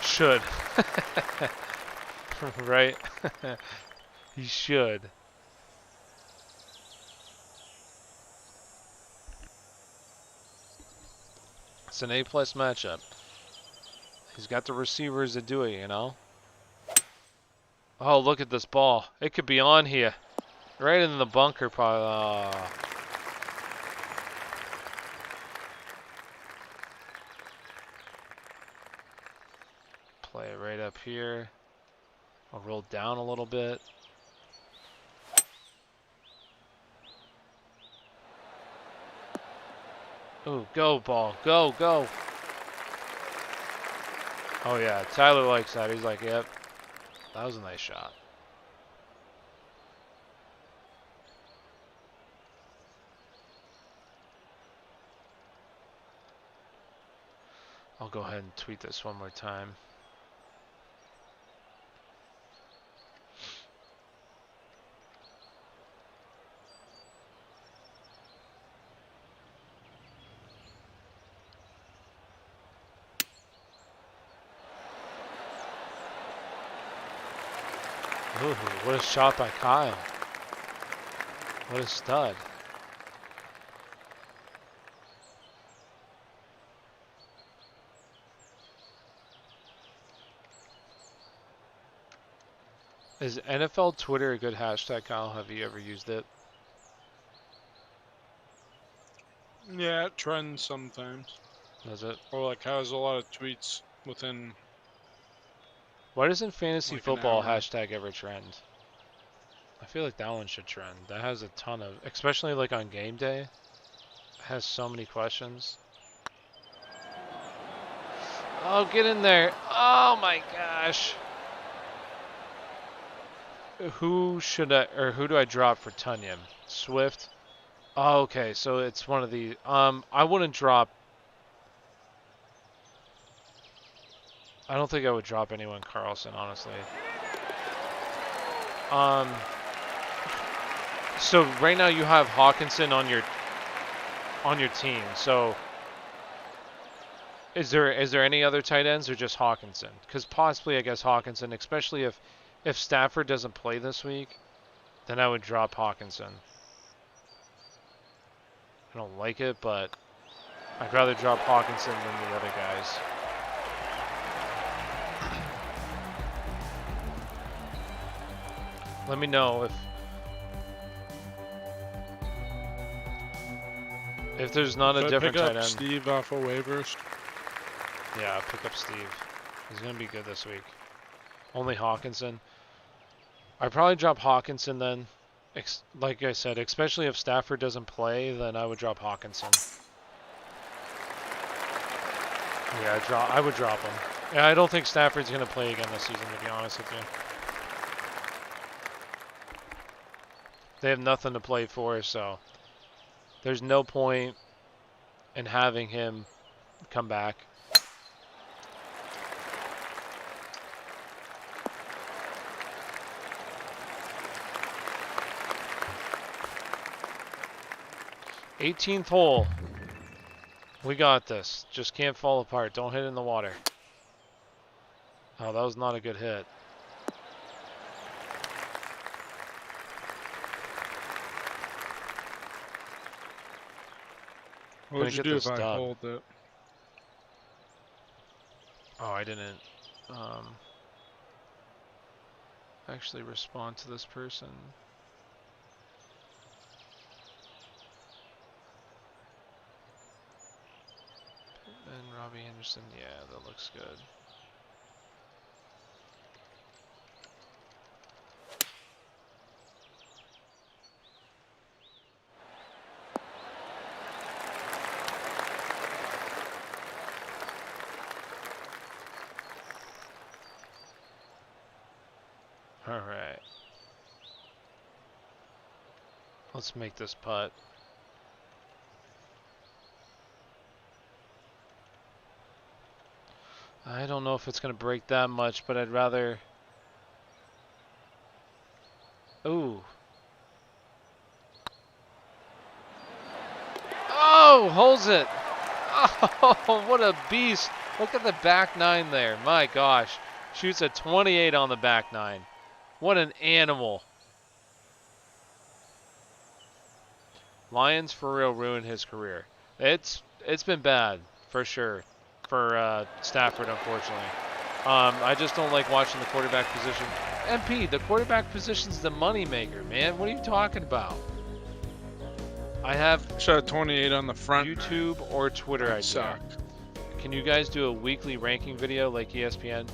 Should. Right? He should. It's an A+ matchup. He's got the receivers to do it, you know? Oh, look at this ball. It could be on here. Right in the bunker, probably. Oh. Play it right up here. I'll roll down a little bit. Ooh, go ball. Go, go. Oh yeah, Tyler likes that. He's like, yep. That was a nice shot. I'll go ahead and tweet this one more time. Ooh, what a shot by Kyle. What a stud. Is NFL Twitter a good hashtag, Kyle? Have you ever used it? Yeah, it trends sometimes. Does it? Or like has a lot of tweets within. Why doesn't fantasy Like an football hour. hashtag ever trend? I feel like that one should trend. That has a ton of, especially like on game day. It has so many questions. Oh, get in there. Oh my gosh. Who do I drop for Tunyon? Swift? Oh, okay, so it's one of the, I wouldn't drop, I don't think I would drop anyone Carlson, honestly. So right now you have Hawkinson on your team. So is there any other tight ends or just Hawkinson? Because possibly I guess Hawkinson, especially if Stafford doesn't play this week, then I would drop Hawkinson. I don't like it, but I'd rather drop Hawkinson than the other guys. Let me know if there's not a different tight end. Steve off of waivers. Yeah, I'll pick up Steve. He's gonna be good this week. Only Hawkinson. I'd probably drop Hawkinson then. Like I said, especially if Stafford doesn't play, then I would drop Hawkinson. Yeah, I would drop him. Yeah, I don't think Stafford's going to play again this season, to be honest with you. They have nothing to play for, so there's no point in having him come back. '18th hole. We got this. Just can't fall apart. Don't hit in the water. Oh, that was not a good hit. What would you do if I hold it? Oh, I didn't actually respond to this person. And Robbie Henderson, yeah, that looks good. All right. Let's make this putt. I don't know if it's going to break that much, but I'd rather... Ooh. Oh, holds it. Oh, what a beast. Look at the back nine there. My gosh. Shoots a 28 on the back nine. What an animal. Lions for real ruined his career. It's been bad, for sure, for Stafford, unfortunately. I just don't like watching the quarterback position. MP, the quarterback position's the moneymaker, man. What are you talking about? I have shot 28 on the front. YouTube or Twitter idea. Can you guys do a weekly ranking video like ESPN?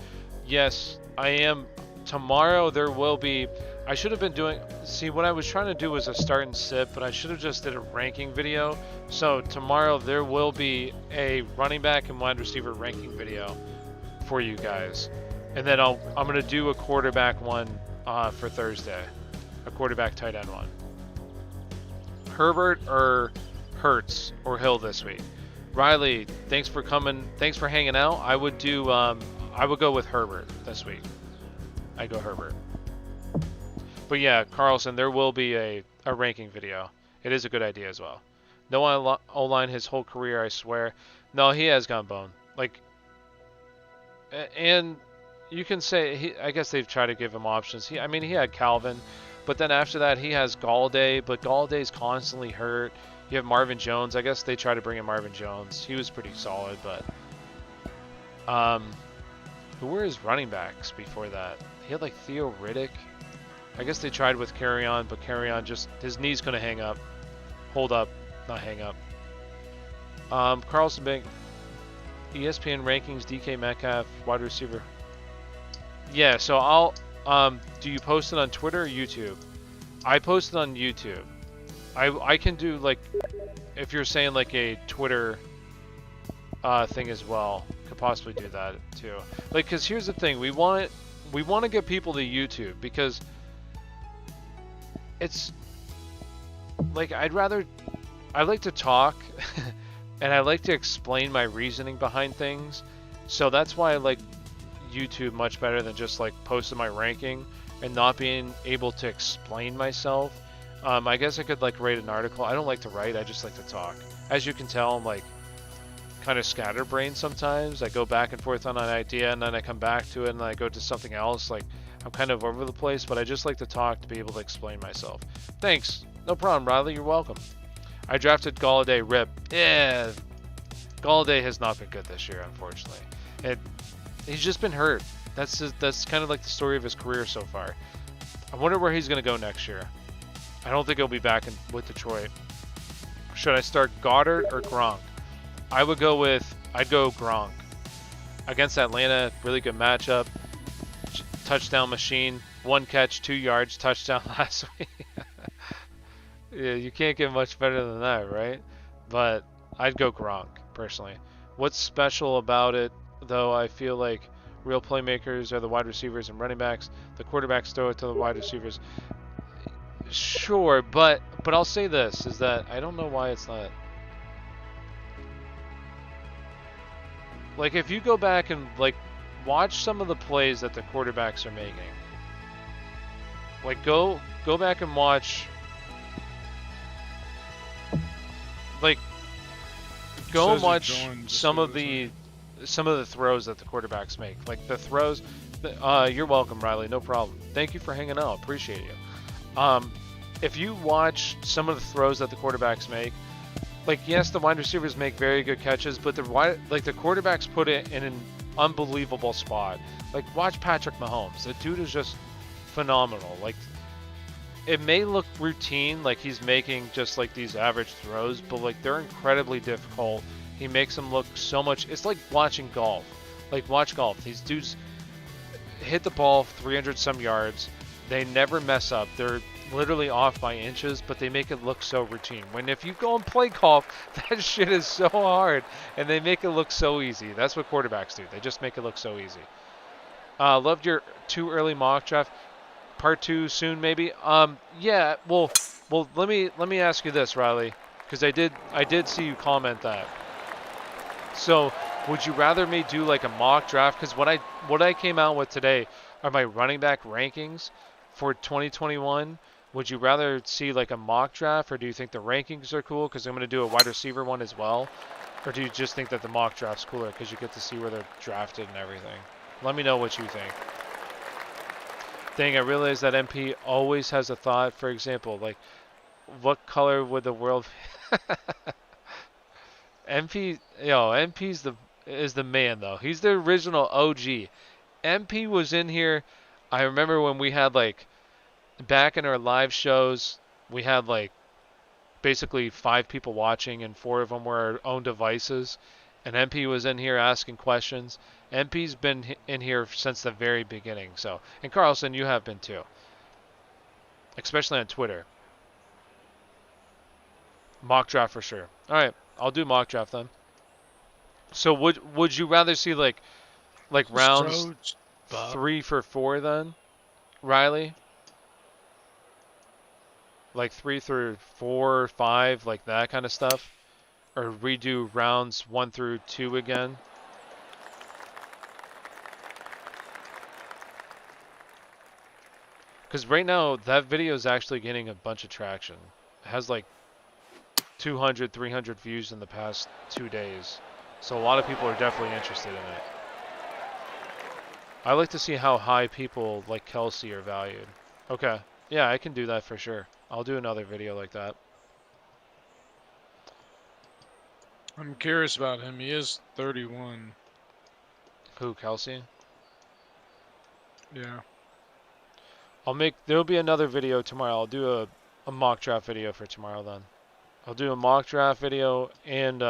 Yes, I am. Tomorrow there will be. I should have been doing. See, what I was trying to do was a start and sit, but I should have just did a ranking video. So tomorrow there will be a running back and wide receiver ranking video for you guys, and then I'm gonna do a quarterback one for Thursday, a quarterback tight end one. Herbert or Hurts or Hill this week. Riley, thanks for coming. Thanks for hanging out. I would do. I would go with Herbert this week. I'd go Herbert. But yeah, Carlson, there will be a ranking video. It is a good idea as well. No O-line his whole career, I swear. No, he has gone bone. Like, and you can say I guess they've tried to give him options. I mean, he had Calvin. But then after that, he has Galladay, but Galladay's constantly hurt. You have Marvin Jones. I guess they tried to bring in Marvin Jones. He was pretty solid, but who were his running backs before that? He had like Theo Riddick. I guess they tried with Carry-On, but Carry-On just his knee's gonna hang up, hold up, not hang up. Carlson Bank, ESPN rankings, DK Metcalf, wide receiver. Yeah, so I'll. Do you post it on Twitter or YouTube? I post it on YouTube. I can do like, if you're saying like a Twitter thing as well, could possibly do that too. Like, cause here's the thing, we want to get people to YouTube because it's like I like to talk and I like to explain my reasoning behind things. So that's why I like YouTube much better than just like posting my ranking and not being able to explain myself. I guess I could like write an article. I don't like to write, I just like to talk. As you can tell, I'm like kind of scatterbrained sometimes. I go back and forth on an idea and then I come back to it and then I go to something else. Like I'm kind of over the place, but I just like to talk to be able to explain myself. Thanks. No problem, Riley. You're welcome. I drafted Galladay. Rip. Yeah. Galladay has not been good this year, unfortunately. He's just been hurt. That's kind of like the story of his career so far. I wonder where he's going to go next year. I don't think he'll be back with Detroit. Should I start Goddard or Gronk? I'd go Gronk. Against Atlanta, really good matchup. Touchdown machine. 1 catch, 2 yards, touchdown last week. Yeah, you can't get much better than that, right? But I'd go Gronk, personally. What's special about it, though? I feel like real playmakers are the wide receivers and running backs. The quarterbacks throw it to the wide receivers. Sure, but I'll say this, is that I don't know why it's not. Like, if you go back and, like, watch some of the plays that the quarterbacks are making. Like, go back and watch, like, go and watch some of the throws that the quarterbacks make. Like, the throws, you're welcome, Riley, no problem. Thank you for hanging out, appreciate you. If you watch some of the throws that the quarterbacks make, like, yes, the wide receivers make very good catches, but the quarterbacks put it in an unbelievable spot. Like, watch Patrick Mahomes. The dude is just phenomenal. Like, it may look routine, like he's making just like these average throws, but like they're incredibly difficult. He makes them look so much. It's like watching golf. Like, watch golf. These dudes hit the ball 300 some yards. They never mess up. They're literally off by inches, but they make it look so routine. When if you go and play golf, that shit is so hard, and they make it look so easy. That's what quarterbacks do. They just make it look so easy. Loved your too early mock draft. Part 2 soon, maybe. Yeah. Well. Let me ask you this, Riley, because I did see you comment that. So, would you rather me do like a mock draft? Because what I came out with today are my running back rankings for 2021. Would you rather see like a mock draft, or do you think the rankings are cool? Because I'm going to do a wide receiver one as well. Or do you just think that the mock draft's cooler because you get to see where they're drafted and everything? Let me know what you think. Thing, I realize that MP always has a thought. For example, like, what color would the world MP, MP's is the man, though. He's the original OG. MP was in here. I remember when we had, like, back in our live shows, we had, like, basically 5 people watching, and 4 of them were our own devices. And MP was in here asking questions. MP's been in here since the very beginning. So, and Carlson, you have been too, especially on Twitter. Mock draft for sure. All right, I'll do mock draft then. So would you rather see like rounds 3 for 4 then, Riley? Like 3 through 4, 5, like that kind of stuff, or redo rounds 1 through 2 again? Because right now, that video is actually getting a bunch of traction. It has like 200, 300 views in the past 2 days. So a lot of people are definitely interested in it. I like to see how high people like Kelsey are valued. Okay. Yeah, I can do that for sure. I'll do another video like that. I'm curious about him. He is 31. Who, Kelsey? Yeah. There'll be another video tomorrow. I'll do a mock draft video for tomorrow then. I'll do a mock draft video, and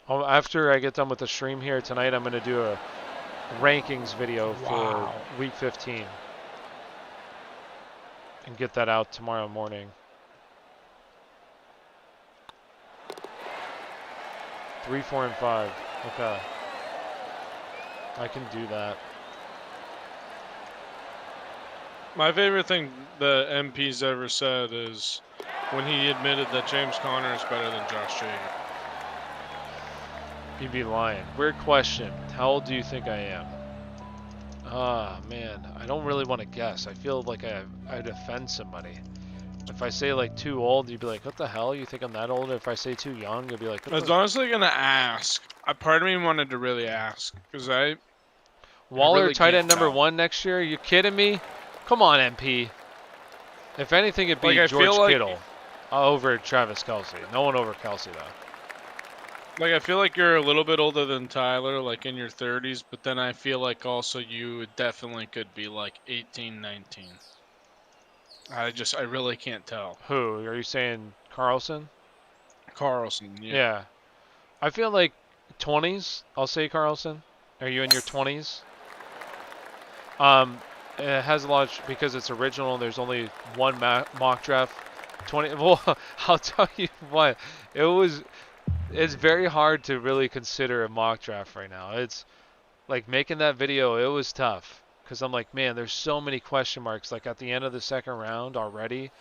after I get done with the stream here tonight, I'm going to do a rankings video for week 15. And get that out tomorrow morning. 3, 4, and 5. Okay. I can do that. My favorite thing the MP's ever said is when he admitted that James Conner is better than Josh Jacobs. You'd be lying. Weird question. How old do you think I am? Ah, man. I don't really want to guess. I feel like I'd offend somebody. If I say like too old, you'd be like, what the hell? You think I'm that old? If I say too young, you'd be like, I was honestly going to ask. Part of me wanted to really ask. Because Waller really tight end number 1 next year? Are you kidding me? Come on, MP. If anything, it'd be George Kittle over Travis Kelce. No one over Kelce, though. Like, I feel like you're a little bit older than Tyler, like in your 30s, but then I feel like also you definitely could be like 18, 19. I really can't tell. Who? Are you saying Carlson? Carlson, yeah. Yeah. I feel like 20s, I'll say Carlson. Are you in your 20s? It has a lot because it's original and there's only one mock draft. 20. Well, I'll tell you what. It was It's very hard to really consider a mock draft right now. It's like making that video, it was tough because I'm like, man, there's so many question marks. Like at the end of the second round already,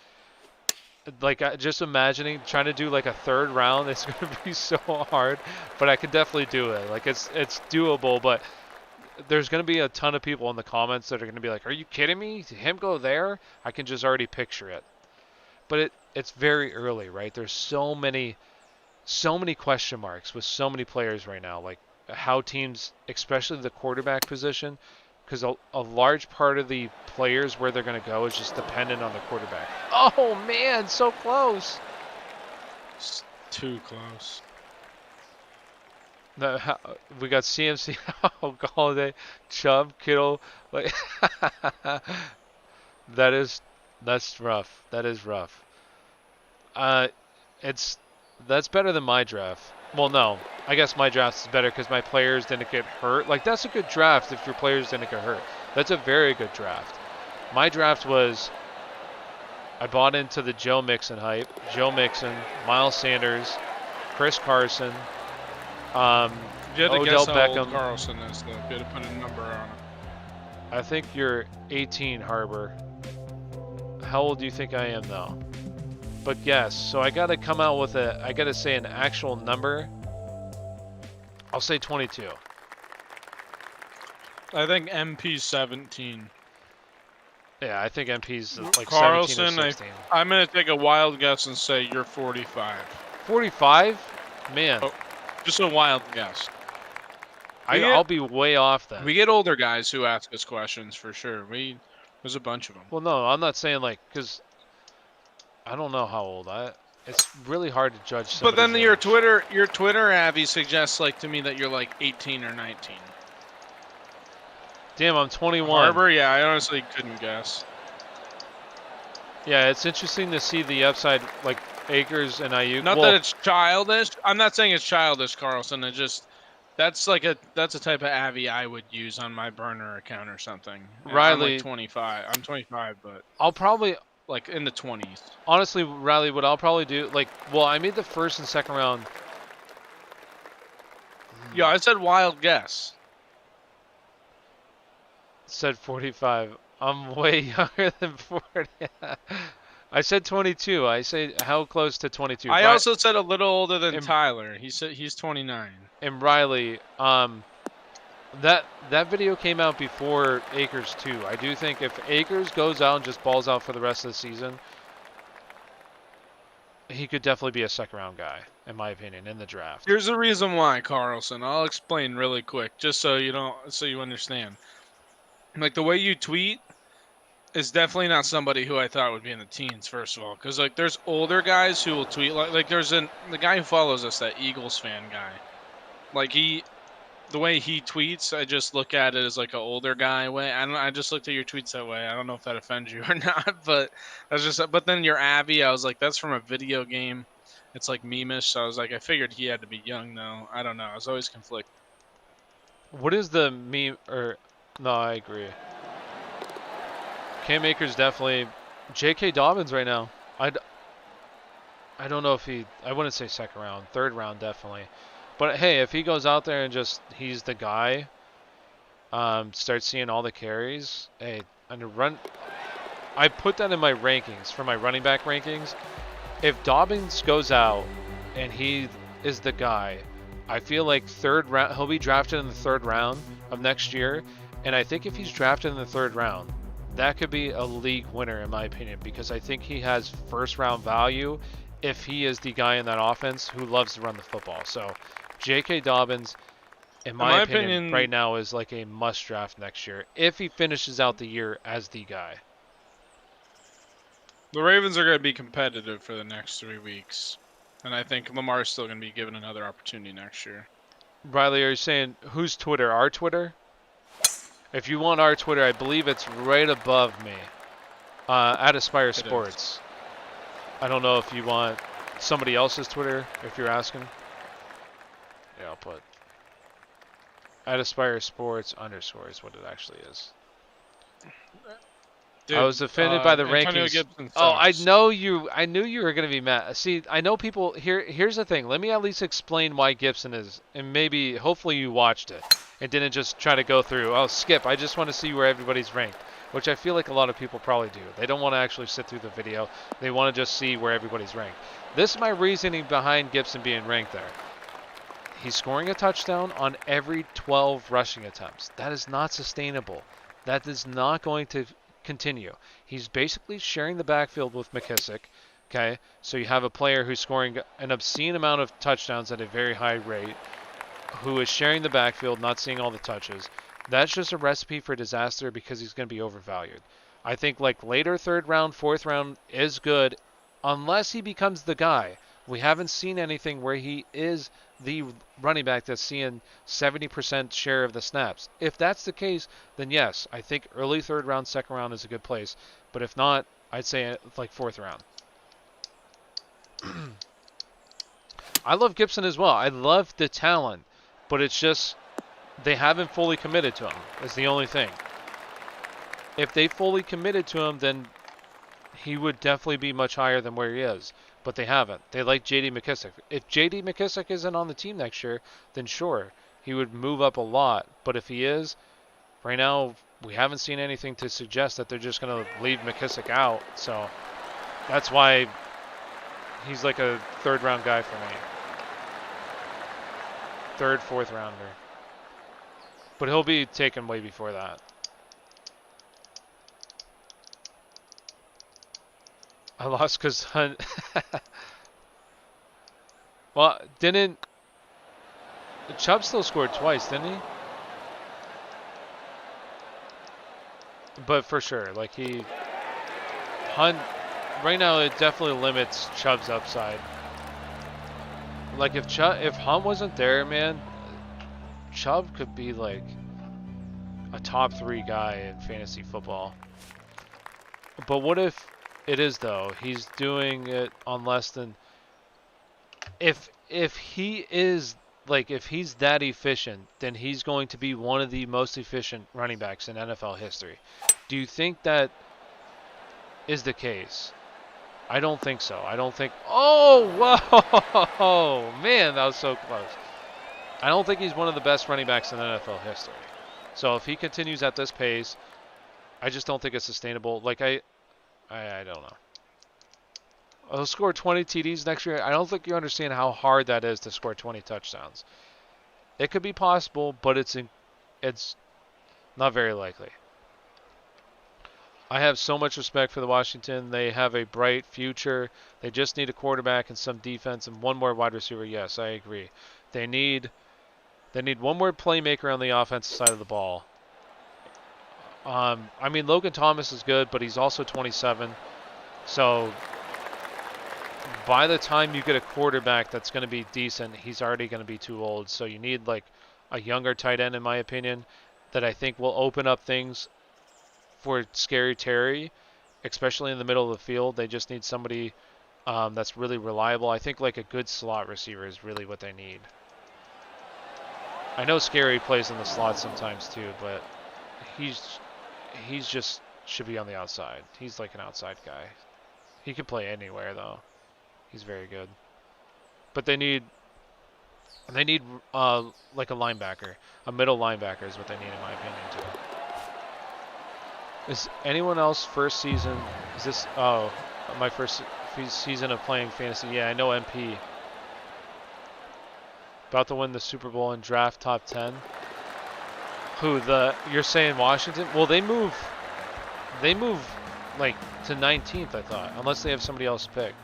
like just imagining trying to do like a third round, it's gonna be so hard. But I can definitely do it. Like it's doable, but there's gonna be a ton of people in the comments that are gonna be like, "Are you kidding me? Did him go there?" I can just already picture it. But it's very early, right? There's so many question marks with so many players right now. Like how teams, especially the quarterback position, because a large part of the players where they're going to go is just dependent on the quarterback. Oh man, so close. It's too close. We got CMC, Galladay, Chubb, Kittle. Like that's rough. That is rough. Uh, it's that's better than my draft. Well, no, I guess my draft is better because my players didn't get hurt. Like that's a good draft if your players didn't get hurt. That's a very good draft. My draft was I bought into the Joe Mixon hype. Joe Mixon, Miles Sanders, Chris Carson, You had to Odell guess how old Beckham. Carlson is, though. You had to put a number on it. I think you're 18, Harbor. How old do you think I am though? But yes, so I gotta come out with I gotta say an actual number. I'll say 22. I think MP's 17. Yeah, I think MP's like Carlson, 17 or 16. I'm going to take a wild guess and say you're 45. 45? Man, Oh, just a wild guess. I'll be way off then. We get older guys who ask us questions for sure. There's a bunch of them. Well, no, I'm not saying like, because I don't know how old it's really hard to judge. But then age. your Twitter Abby suggests like to me that you're like 18 or 19. Damn, I'm 21. Harbor, yeah, I honestly couldn't guess. Yeah, it's interesting to see the upside, like Akers and Ayuk. Not that it's childish. I'm not saying it's childish, Carlson. It just that's a type of Avi I would use on my burner account or something. Riley, I'm like 25. I'm 25, but I'll probably like in the 20s. Honestly, Riley, what I'll probably do, I made the first and second round. Yeah, I said wild guess. Said 45. I'm way younger than 40. I said 22. I say how close to 22. I also said a little older than Tyler. He said he's 29. And Riley, that video came out before Akers too. I do think if Akers goes out and just balls out for the rest of the season, he could definitely be a second round guy, in my opinion, in the draft. Here's the reason why, Carlson. I'll explain really quick, just so you understand. Like the way you tweet is definitely not somebody who I thought would be in the teens. First of all, because like there's older guys who will tweet like there's the guy who follows us, that Eagles fan guy. Like the way he tweets, I just look at it as like an older guy way. I just looked at your tweets that way. I don't know if that offends you or not, but that's just. But then your Abby, I was like, that's from a video game. It's like meme-ish, so I was like, I figured he had to be young though. I don't know. I was always conflicted. What is the meme? Or no, I agree. Cam Akers definitely. J.K. Dobbins right now. I don't know if I wouldn't say second round, third round definitely. But hey, if he goes out there and he's the guy, starts seeing all the carries, hey, and run. I put that in my rankings for my running back rankings. If Dobbins goes out and he is the guy, I feel like third round he'll be drafted in the third round of next year, and I think if he's drafted in the third round, that could be a league winner in my opinion, because I think he has first round value if he is the guy in that offense who loves to run the football. So J.K. Dobbins, in my opinion, right now is like a must draft next year if he finishes out the year as the guy. The Ravens are going to be competitive for the next 3 weeks, and I think Lamar's still going to be given another opportunity next year. Riley, are you saying whose Twitter? Our Twitter? If you want our Twitter, I believe it's right above me, at Aspire Sports. I don't know if you want somebody else's Twitter, if you're asking. Yeah, I'll put at Aspire Sports _ is what it actually is. Dude, I was offended by the Antonio rankings. Gibson Oh, I sucks. know you. I knew you were gonna be mad. See, I know people. Here's the thing. Let me at least explain why Gibson is, and maybe, hopefully, you watched it and didn't just try to go through. Oh, skip. I just want to see where everybody's ranked, which I feel like a lot of people probably do. They don't want to actually sit through the video. They want to just see where everybody's ranked. This is my reasoning behind Gibson being ranked there. He's scoring a touchdown on every 12 rushing attempts. That is not sustainable. That is not going to continue. He's basically sharing the backfield with McKissick. Okay, so you have a player who's scoring an obscene amount of touchdowns at a very high rate, who is sharing the backfield, not seeing all the touches. That's just a recipe for disaster because he's going to be overvalued. I think like later third round, fourth round is good unless he becomes the guy. We haven't seen anything where he is the running back that's seeing 70% share of the snaps. If that's the case, then yes, I think early third round, second round is a good place. But if not, I'd say like fourth round. I love Gibson as well. I love the talent, but it's just they haven't fully committed to him is the only thing. If they fully committed to him, then he would definitely be much higher than where he is. But they haven't. They like J.D. McKissick. If J.D. McKissick isn't on the team next year, then sure, he would move up a lot. But if he is, right now, we haven't seen anything to suggest that they're just going to leave McKissick out. So that's why he's like a third round guy for me. Third, fourth rounder. But he'll be taken way before that. I lost because Hunt. Well, didn't Chubb still scored twice, didn't he? But for sure, like Hunt right now it definitely limits Chubb's upside. Like if Hunt wasn't there, man, Chubb could be like a top 3 guy in fantasy football. But what if it is though? He's doing it on less than. If he is like if he's that efficient, then he's going to be one of the most efficient running backs in NFL history. Do you think that is the case? I don't think so. I don't think. Oh, whoa, man, that was so close. I don't think he's one of the best running backs in NFL history. So if he continues at this pace, I just don't think it's sustainable. Like I don't know. He'll score 20 TDs next year. I don't think you understand how hard that is to score 20 touchdowns. It could be possible, but it's not very likely. I have so much respect for the Washington. They have a bright future. They just need a quarterback and some defense and one more wide receiver. Yes, I agree. They need one more playmaker on the offensive side of the ball. I mean, Logan Thomas is good, but he's also 27. So by the time you get a quarterback that's going to be decent, he's already going to be too old. So you need like a younger tight end, in my opinion, that I think will open up things for Scary Terry, especially in the middle of the field. They just need somebody that's really reliable. I think like a good slot receiver is really what they need. I know Scary plays in the slot sometimes too, but he's just should be on the outside. He's like an outside guy. He can play anywhere though. He's very good. But they need like a linebacker. A middle linebacker is what they need in my opinion too. Is anyone else first season? Is this my first season of playing fantasy? Yeah, I know MP. About to win the Super Bowl and draft top 10. You're saying Washington? Well, they move like to 19th, I thought, unless they have somebody else pick.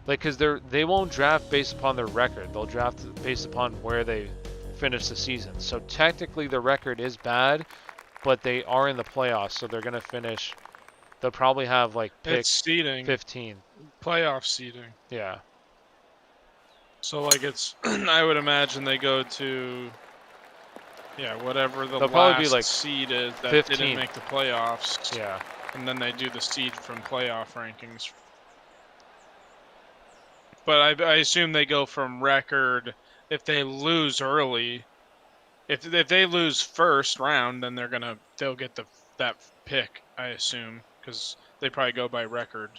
Like, because they won't draft based upon their record. They'll draft based upon where they finish the season. So technically their record is bad, but they are in the playoffs, so they're going to finish. They'll probably have like pick It's seeding. 15. Playoff seeding. Yeah. So like it's, I would imagine they go to, whatever the They'll probably be last like seed is that 15. didn't make the playoffs. Yeah. And then they do the seed from playoff rankings. But I assume they go from record. If they lose early, if they lose first round, then they'll get the that pick, I assume, because they probably go by record.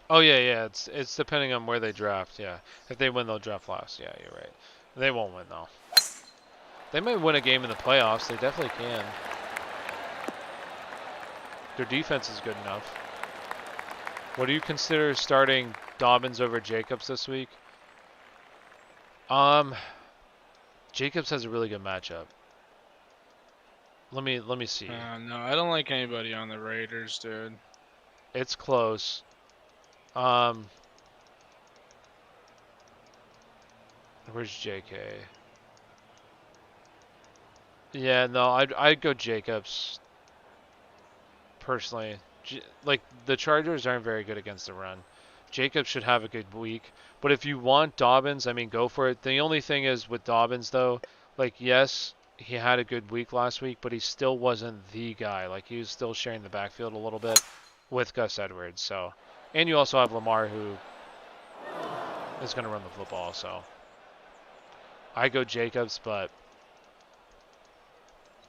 Oh yeah. It's depending on where they draft. Yeah, if they win, they'll draft last. Yeah, you're right. They won't win though. They might win a game in the playoffs. They definitely can. Their defense is good enough. What do you consider starting Dobbins over Jacobs this week? Jacobs has a really good matchup. Let me see. No, I don't like anybody on the Raiders, dude. It's close. Where's JK? Yeah, no, I'd go Jacobs. Personally, like the Chargers aren't very good against the run. Jacobs should have a good week, but if you want Dobbins, I mean, go for it. The only thing is with Dobbins though, like yes, he had a good week last week, but he still wasn't the guy. Like he was still sharing the backfield a little bit with Gus Edwards. So, and you also have Lamar who is going to run the football. So, I go Jacobs, but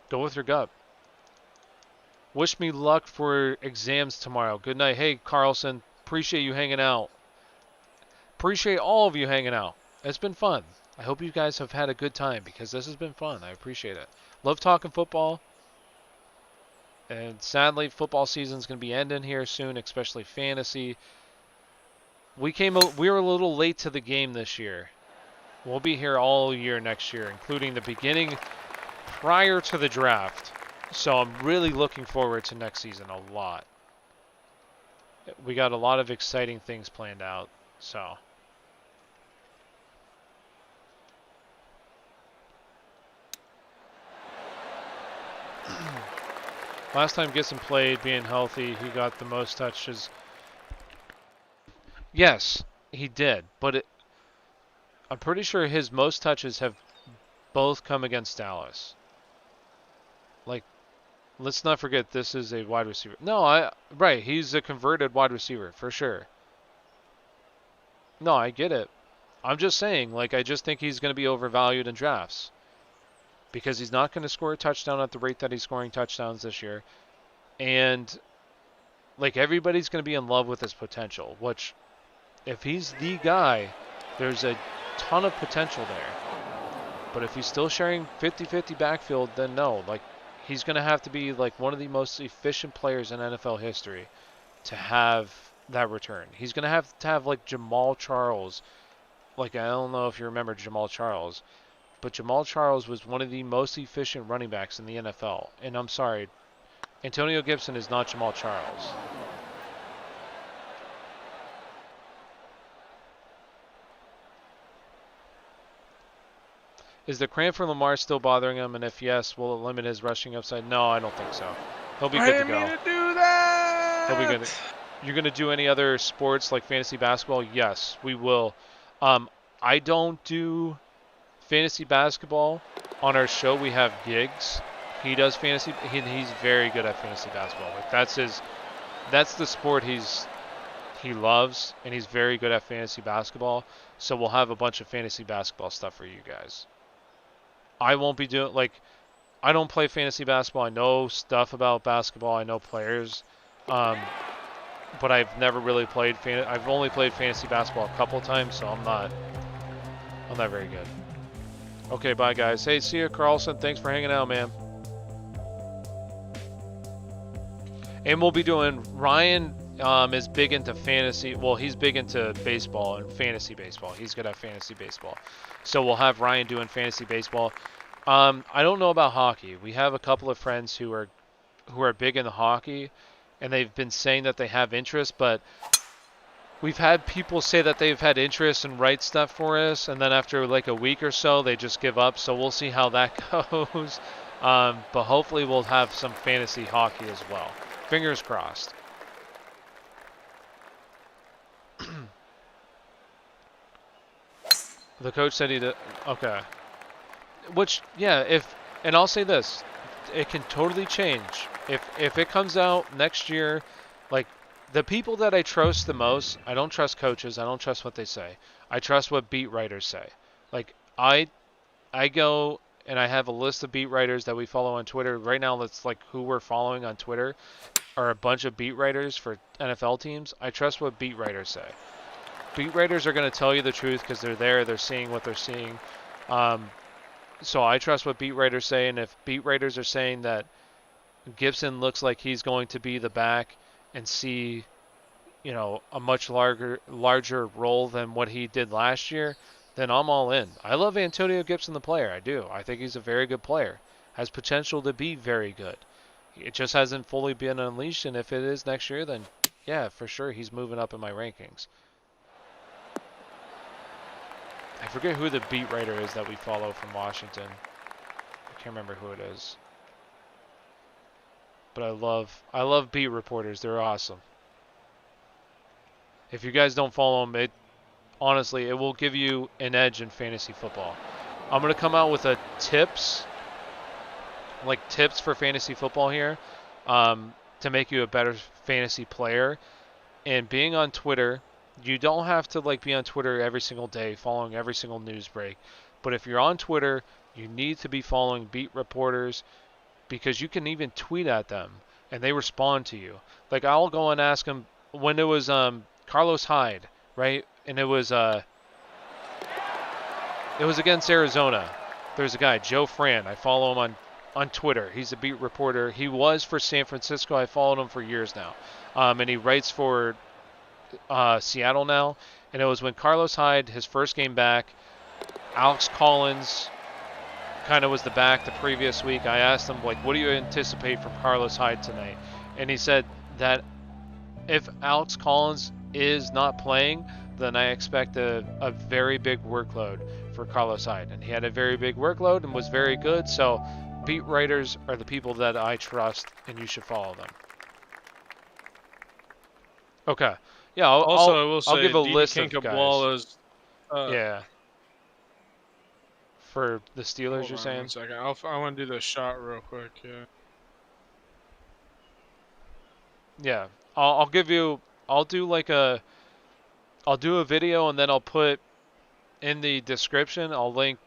go with your gut. Wish me luck for exams tomorrow. Good night. Hey, Carlson. Appreciate you hanging out. Appreciate all of you hanging out. It's been fun. I hope you guys have had a good time because this has been fun. I appreciate it. Love talking football. And sadly, football season's going to be ending here soon, especially fantasy. We were a little late to the game this year. We'll be here all year next year, including the beginning prior to the draft. So I'm really looking forward to next season a lot. We got a lot of exciting things planned out. So last time Gibson played, being healthy, he got the most touches. Yes, he did, but I'm pretty sure his most touches have both come against Dallas. Like, let's not forget this is a wide receiver. No, right, he's a converted wide receiver for sure. No, I get it. I'm just saying, like, I just think he's going to be overvalued in drafts because he's not going to score a touchdown at the rate that he's scoring touchdowns this year. And, like, everybody's going to be in love with his potential, which, if he's the guy, there's a ton of potential there. But if he's still sharing 50-50 backfield, then no. Like, he's going to have to be, like, one of the most efficient players in NFL history to have that return. He's going to have, like, Jamal Charles. Like, I don't know if you remember Jamal Charles, but Jamal Charles was one of the most efficient running backs in the NFL. And I'm sorry, Antonio Gibson is not Jamal Charles. Is the cramp for Lamar still bothering him? And if yes, will it limit his rushing upside? No, I don't think so. He'll be good to go. I didn't mean to do that! He'll be good. You're going to do any other sports like fantasy basketball? Yes, we will. I don't do fantasy basketball. On our show, we have Gigs. He does fantasy. He's very good at fantasy basketball. Like that's the sport he loves, and he's very good at fantasy basketball. So we'll have a bunch of fantasy basketball stuff for you guys. I won't be doing, like, I don't play fantasy basketball. I know stuff about basketball. I know players. But I've never really played I've only played fantasy basketball a couple times, so I'm not very good. Okay, bye guys. Hey, see you, Carlson. Thanks for hanging out, man. And we'll be doing, Ryan is big into fantasy. Well, he's big into baseball and fantasy baseball. He's good at fantasy baseball. So we'll have Ryan doing fantasy baseball. I don't know about hockey. We have a couple of friends who are big into hockey, and they've been saying that they have interest, but we've had people say that they've had interest and write stuff for us, and then after like a week or so, they just give up. So we'll see how that goes. But hopefully we'll have some fantasy hockey as well. Fingers crossed. The coach said he did. Okay. Which, yeah, and I'll say this, it can totally change. If it comes out next year, like, the people that I trust the most, I don't trust coaches, I don't trust what they say. I trust what beat writers say. Like, I go and I have a list of beat writers that we follow on Twitter. Right now, that's like who we're following on Twitter are a bunch of beat writers for NFL teams. I trust what beat writers say. Beat writers are going to tell you the truth because they're there, they're seeing what they're seeing. So I trust what beat writers say, and if beat writers are saying that Gibson looks like he's going to be the back and see, a much larger role than what he did last year, then I'm all in. I love Antonio Gibson, the player. I do. I think he's a very good player. Has potential to be very good. It just hasn't fully been unleashed, and if it is next year, then yeah, for sure he's moving up in my rankings. I forget who the beat writer is that we follow from Washington. I can't remember who it is. But I love beat reporters. They're awesome. If you guys don't follow them, honestly, it will give you an edge in fantasy football. I'm going to come out with tips for fantasy football here, to make you a better fantasy player. And being on Twitter, you don't have to be on Twitter every single day, following every single news break. But if you're on Twitter, you need to be following beat reporters, because you can even tweet at them and they respond to you. Like, I'll go and ask them when it was Carlos Hyde, right? And it was against Arizona. There's a guy, Joe Fran. I follow him on Twitter. He's a beat reporter. He was for San Francisco. I followed him for years now. And he writes for Seattle now. And it was when Carlos Hyde, his first game back, Alex Collins kind of was the back the previous week. I asked him, what do you anticipate from Carlos Hyde tonight? And he said that if Alex Collins is not playing, then I expect a very big workload for Carlos Hyde. And he had a very big workload and was very good. So beat writers are the people that I trust, and you should follow them. Okay. Yeah, I'll give a list of guys. Yeah. For the Steelers, you're saying? 1 second. I want to do the shot real quick. Yeah. Yeah. I'll do a video, and then I'll put in the description, I'll link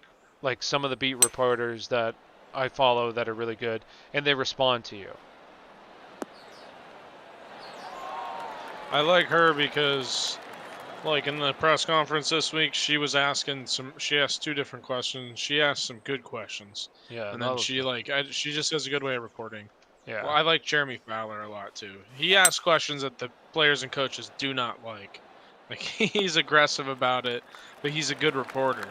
some of the beat reporters that I follow that are really good, and they respond to you. I like her because, in the press conference this week, she asked 2 different questions. She asked some good questions. Yeah. And then she just has a good way of reporting. Yeah. Well, I like Jeremy Fowler a lot too. He asks questions that the players and coaches do not like. He's aggressive about it, but he's a good reporter.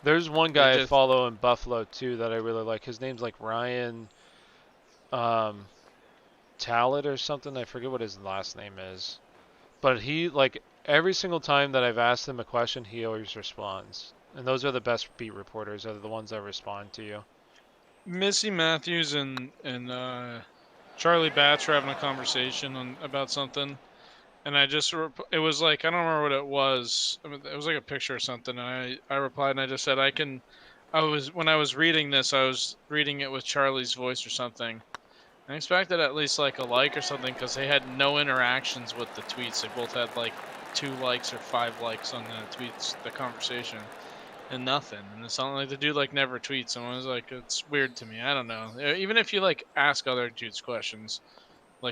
There's one guy I follow in Buffalo too that I really like. His name's Ryan Talent or something. I forget what his last name is. But he, every single time that I've asked him a question, he always responds. And those are the best beat reporters, are the ones that respond to you. Missy Matthews and Charlie Batch were having a conversation about something. And it was I don't remember what it was. It was a picture or something. And I replied and I just said, when I was reading this, I was reading it with Charlie's voice or something. I expected at least a like or something, because they had no interactions with the tweets. They both had 2 likes or 5 likes on the tweets, the conversation, and nothing. And it's not like the dude never tweets. And I was it's weird to me. I don't know. Even if you ask other dudes questions,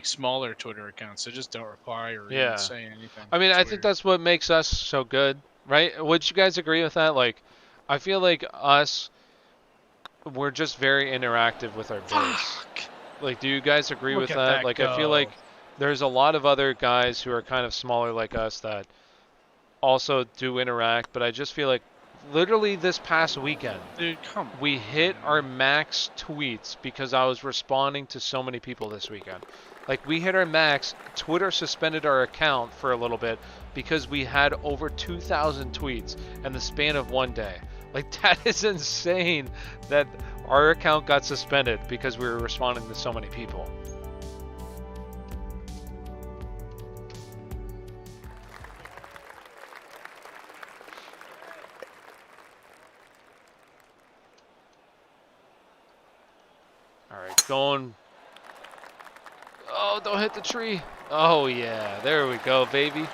smaller Twitter accounts, they just don't reply or even say anything. I mean, I think that's what makes us so good, right? Would you guys agree with that? I feel us, we're just very interactive with our base. Do you guys agree with that? I feel there's a lot of other guys who are kind of smaller like us that also do interact, but I just feel literally this past weekend, dude, we hit our max tweets because I was responding to so many people this weekend. We hit our max. Twitter suspended our account for a little bit because we had over 2,000 tweets in the span of one day. That is insane that our account got suspended because we were responding to so many people. All right, going. Oh, don't hit the tree. Oh, yeah. There we go, baby.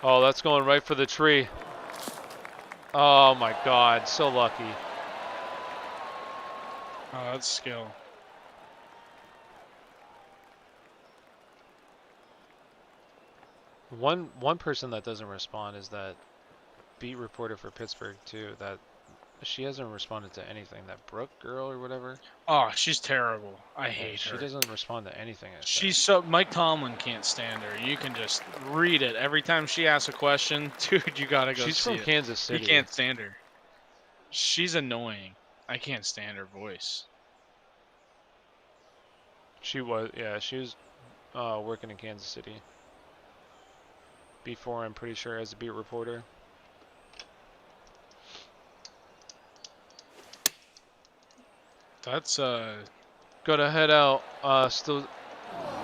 Oh, that's going right for the tree. Oh my God, so lucky. Oh, that's skill. One person that doesn't respond is that beat reporter for Pittsburgh too. That she hasn't responded to anything. That Brooke girl or whatever. Oh, she's terrible. I Yeah, hate she her. doesn't respond to anything I say. She's so Mike Tomlin can't stand her. You can just read it every time she asks a question, dude. You gotta go She's see from it. Kansas He City. can't stand her. She's annoying. I can't stand her voice. She was working in Kansas City before, I'm pretty sure, as a beat reporter. That's Gotta head out. Still,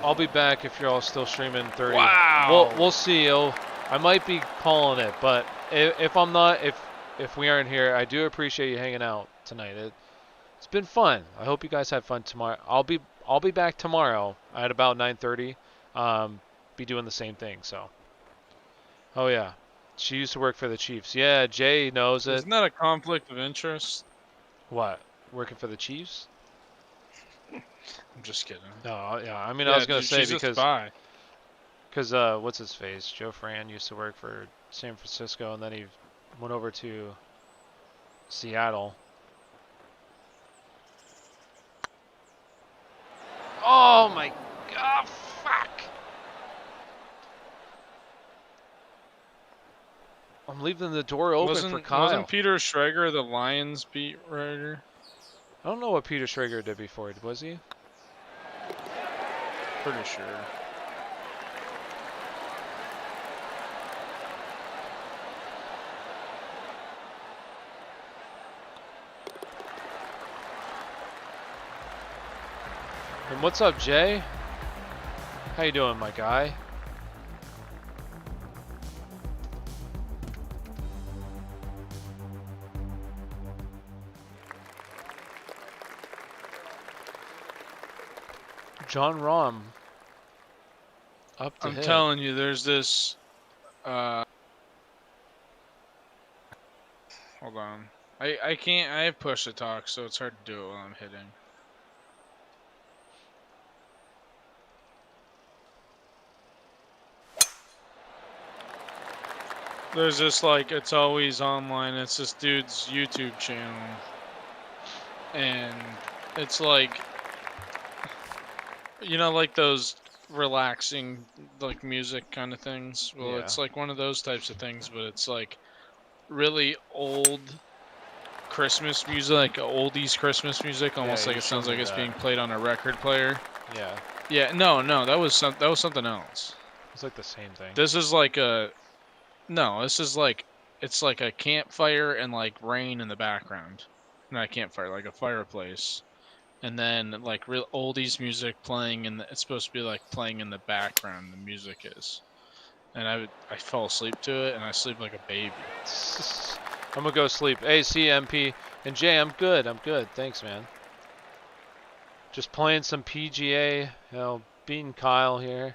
I'll be back if you're all still streaming 30. wow. We'll see. I might be calling it, but if I'm not, if we aren't here, I do appreciate you hanging out tonight. It's been fun. I hope you guys had fun tomorrow. I'll be back tomorrow at about 9:30. Be doing the same thing. So. Oh yeah, she used to work for the Chiefs. Yeah, Jay knows it. Isn't that a conflict of interest? What? Working for the Chiefs? I'm just kidding. No, yeah. I mean, Yeah, I was gonna say she's a spy. because what's his face? Joe Fran used to work for San Francisco, and then he went over to Seattle. Oh my God! Fuck! I'm leaving the door open for Kyle. Wasn't Peter Schrager the Lions beat writer? I don't know what Peter Schrager did before. Was he? Pretty sure. And what's up, Jay? How you doing, my guy? John Rahm. Up to I'm hit. telling you, there's this. Hold on. I can't. I have push to talk, so it's hard to do it while I'm hitting. There's this like it's always online. It's this dude's YouTube channel, and it's like, you know, like those relaxing like music kind of things. Well, Yeah. it's like one of those types of things, but it's like really old Christmas music, like oldies Christmas music, almost Yeah, like you it sounds showed like me it's that. being played on a record player. Yeah. Yeah, no, that was something else. It's like the same thing. This is like this is like it's like a campfire and like rain in the background. Not a campfire, like a fireplace. And then like real oldies music playing and it's supposed to be like playing in the background the music is. And I fall asleep to it and I sleep like a baby. I'm gonna go sleep. Hey, CMP and Jay, I'm good. I'm good. Thanks, man. Just playing some PGA. Beating Kyle here.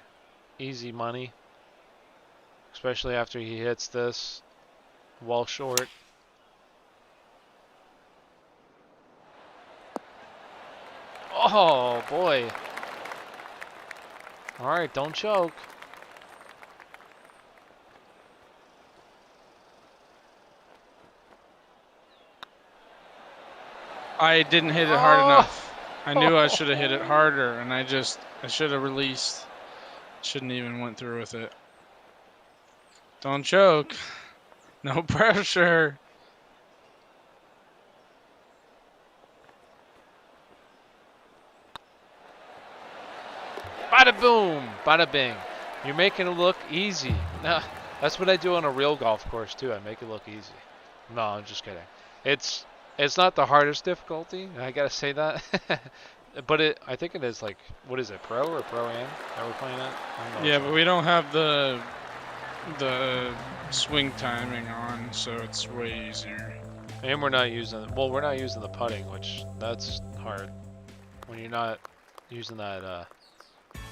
Easy money. Especially after he hits this. Well short. Oh boy. All right, don't choke. I didn't hit it hard enough. I knew I should have hit it harder, and I should have released. Shouldn't even went through with it. Don't choke. No pressure. Bada boom, bada bing. You're making it look easy. Nah, that's what I do on a real golf course too. I make it look easy. No, I'm just kidding. It's not the hardest difficulty. I gotta say that. But I think it is like, what is it, pro or pro-am that we're playing at? I don't know. Yeah, but we don't have the swing timing on, so it's way easier. And we're not using the putting, which that's hard when you're not using that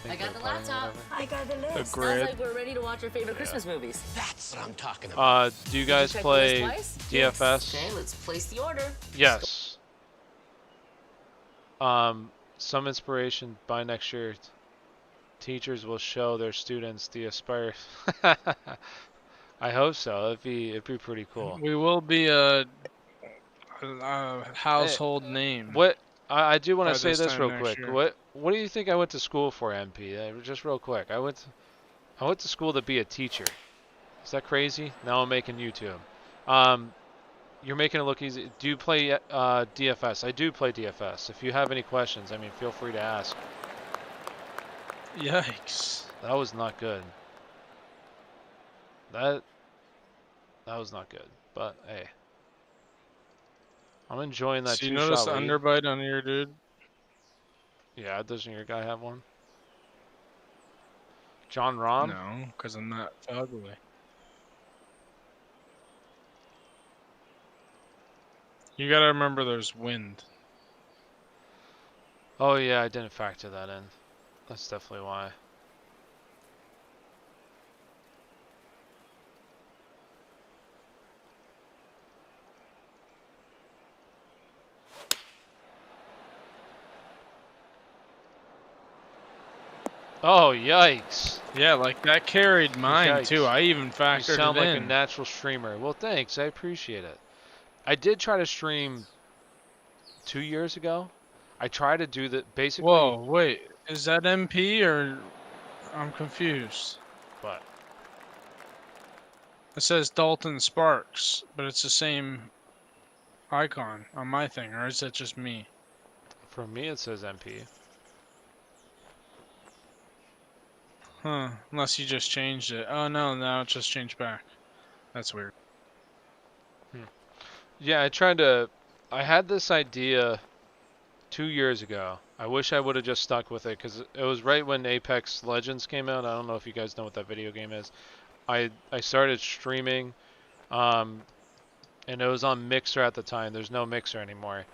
I got the playing, laptop. whatever. I got the list. The Sounds grid. like we're ready to watch our favorite Christmas movies. That's what I'm talking about. Do you Did you guys check the play list twice? DFS? Yes. Okay, let's place the order. Yes. Some inspiration by next year. Teachers will show their students the aspire. I hope so. It'd be pretty cool. We will be a household name. What I do want by to say this time real next quick. year. What do you think I went to school for, MP? Just real quick. I went to school to be a teacher. Is that crazy? Now I'm making YouTube. You're making it look easy. Do you play DFS? I do play DFS. If you have any questions, I mean, feel free to ask. Yikes. That was not good. That was not good. But hey, I'm enjoying that So you two-shot notice the lead. underbite on your dude? Yeah, doesn't your guy have one? John Rahm? No, because I'm not ugly. You gotta remember there's wind. Oh yeah, I didn't factor that in. That's definitely why. Oh, yikes. Yeah, like that carried mine Yikes. too. I even factored You sound it like in. a natural streamer. Well, thanks. I appreciate it. I did try to stream 2 years ago. I tried to do that basically. Whoa, wait. Is that MP or I'm confused? But It says Dalton Sparks, but it's the same icon on my thing, or is that just me? for me, it says MP. Huh, unless you just changed it. Oh no, now it just changed back. That's weird. Yeah, I had this idea 2 years ago. I wish I would have just stuck with it because it was right when Apex Legends came out. I don't know if you guys know what that video game is. I started streaming, and it was on Mixer at the time. There's no Mixer anymore.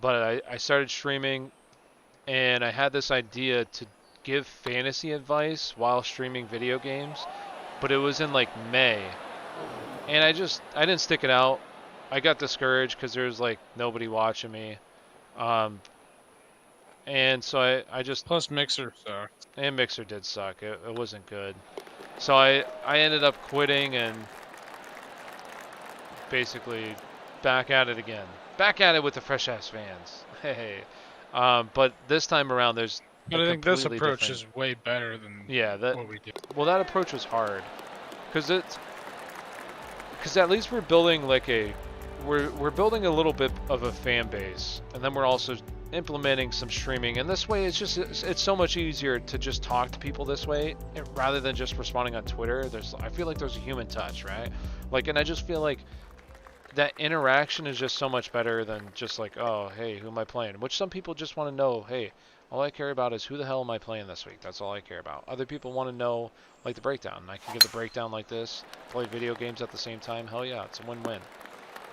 But I started streaming, and I had this idea to give fantasy advice while streaming video games, but it was in like May, and I didn't stick it out. I got discouraged because there was like nobody watching me, and so I just Plus Mixer sucked. and Mixer did suck. It wasn't good, so I ended up quitting and basically back at it again, back at it with the fresh ass fans. Hey, but this time around there's But I think this completely approach different- is way better than Yeah, what we did. that approach was hard, because at least we're building like we're building a little bit of a fan base, and then we're also implementing some streaming, and this way it's so much easier to just talk to people this way rather than just responding on Twitter. I feel like there's a human touch, right? Like, and I just feel like that interaction is just so much better than just like, oh, hey, who am I playing? Which some people just want to know, hey, all I care about is who the hell am I playing this week? That's all I care about. Other people want to know, like, the breakdown. I can give the breakdown like this, play video games at the same time. Hell yeah, it's a win-win.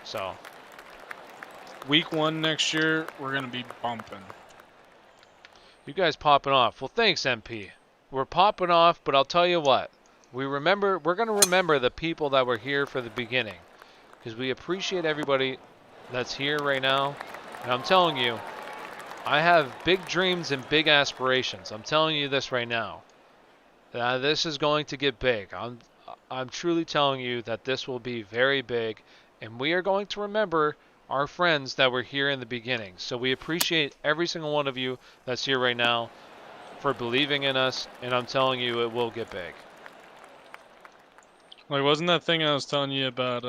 So, Week 1 next year, we're gonna be bumping. you guys popping off. Well, thanks, MP. We're popping off, but I'll tell you what. We're going to remember the people that were here for the beginning, because we appreciate everybody that's here right now. And I'm telling you, I have big dreams and big aspirations. I'm telling you this right now. This is going to get big. I'm truly telling you that this will be very big, and we are going to remember our friends that were here in the beginning. So we appreciate every single one of you that's here right now for believing in us, and I'm telling you it will get big. Like, wasn't that thing I was telling you about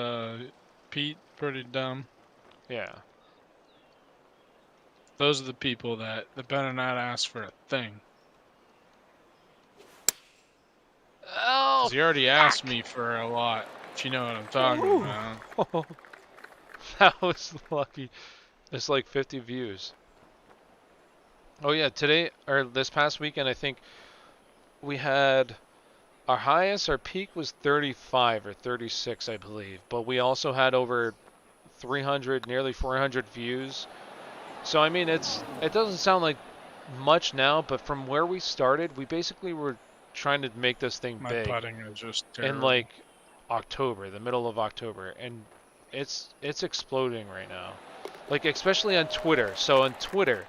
Pete pretty dumb? Yeah. Those are the people that better not ask for a thing. Oh, 'Cause he already asked me for a lot, if you know what I'm talking about. that was lucky. It's like 50 views. Oh yeah, today or this past weekend, I think we had our peak was 35 or 36, I believe. But we also had over 300, nearly 400 views. So I mean, it doesn't sound like much now, but from where we started, we basically were trying to make this thing My big putting is just in terrible. like October, the middle of October, and it's exploding right now. Like especially on Twitter. So on Twitter,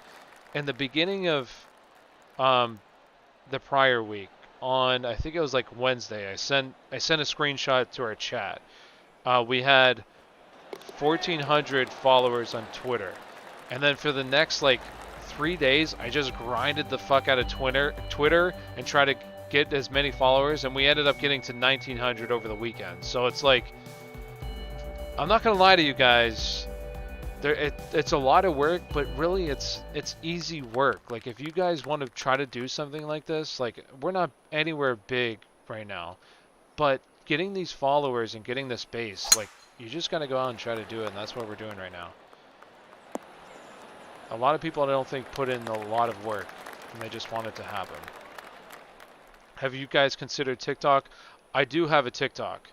in the beginning of um, the prior week, on I think it was like Wednesday, I sent a screenshot to our chat. We had 1,400 followers on Twitter, and then for the next like 3 days, I just grinded the fuck out of Twitter and tried to get as many followers, and we ended up getting to 1,900 over the weekend. So it's like, I'm not gonna lie to you guys, it's a lot of work, but really it's easy work. Like if you guys want to try to do something like this, like we're not anywhere big right now, but getting these followers and getting this base, like you just gotta go out and try to do it, and that's what we're doing right now. A lot of people I don't think put in a lot of work, and they just want it to happen. Have you guys considered TikTok? I do have a TikTok.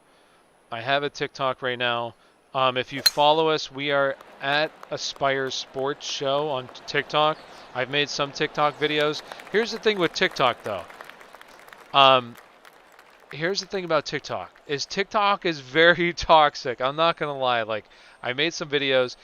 I have a TikTok right now. If you follow us, we are at Aspire Sports Show on TikTok. I've made some TikTok videos. Here's the thing with TikTok, though. Here's the thing about TikTok. TikTok is very toxic. I'm not going to lie. Like, I made some videos.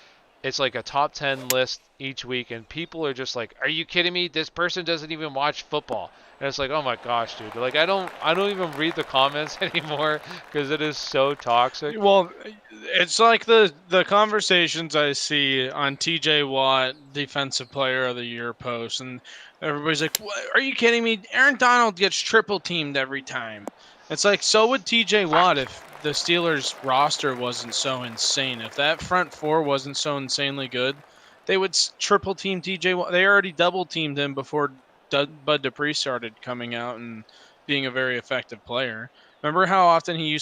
It's like a top 10 list each week, and people are just like, "Are you kidding me? This person doesn't even watch football." And it's like, "Oh my gosh, dude!" Like, I don't even read the comments anymore because it is so toxic. Well, it's like the conversations I see on TJ Watt Defensive Player of the Year posts, and everybody's like, "What? Are you kidding me? Aaron Donald gets triple teamed every time." It's like, so would TJ Watt if the Steelers roster wasn't so insane. If that front four wasn't so insanely good, they would triple team TJ Watt. They already double teamed him before Bud Dupree started coming out and being a very effective player. Remember how often he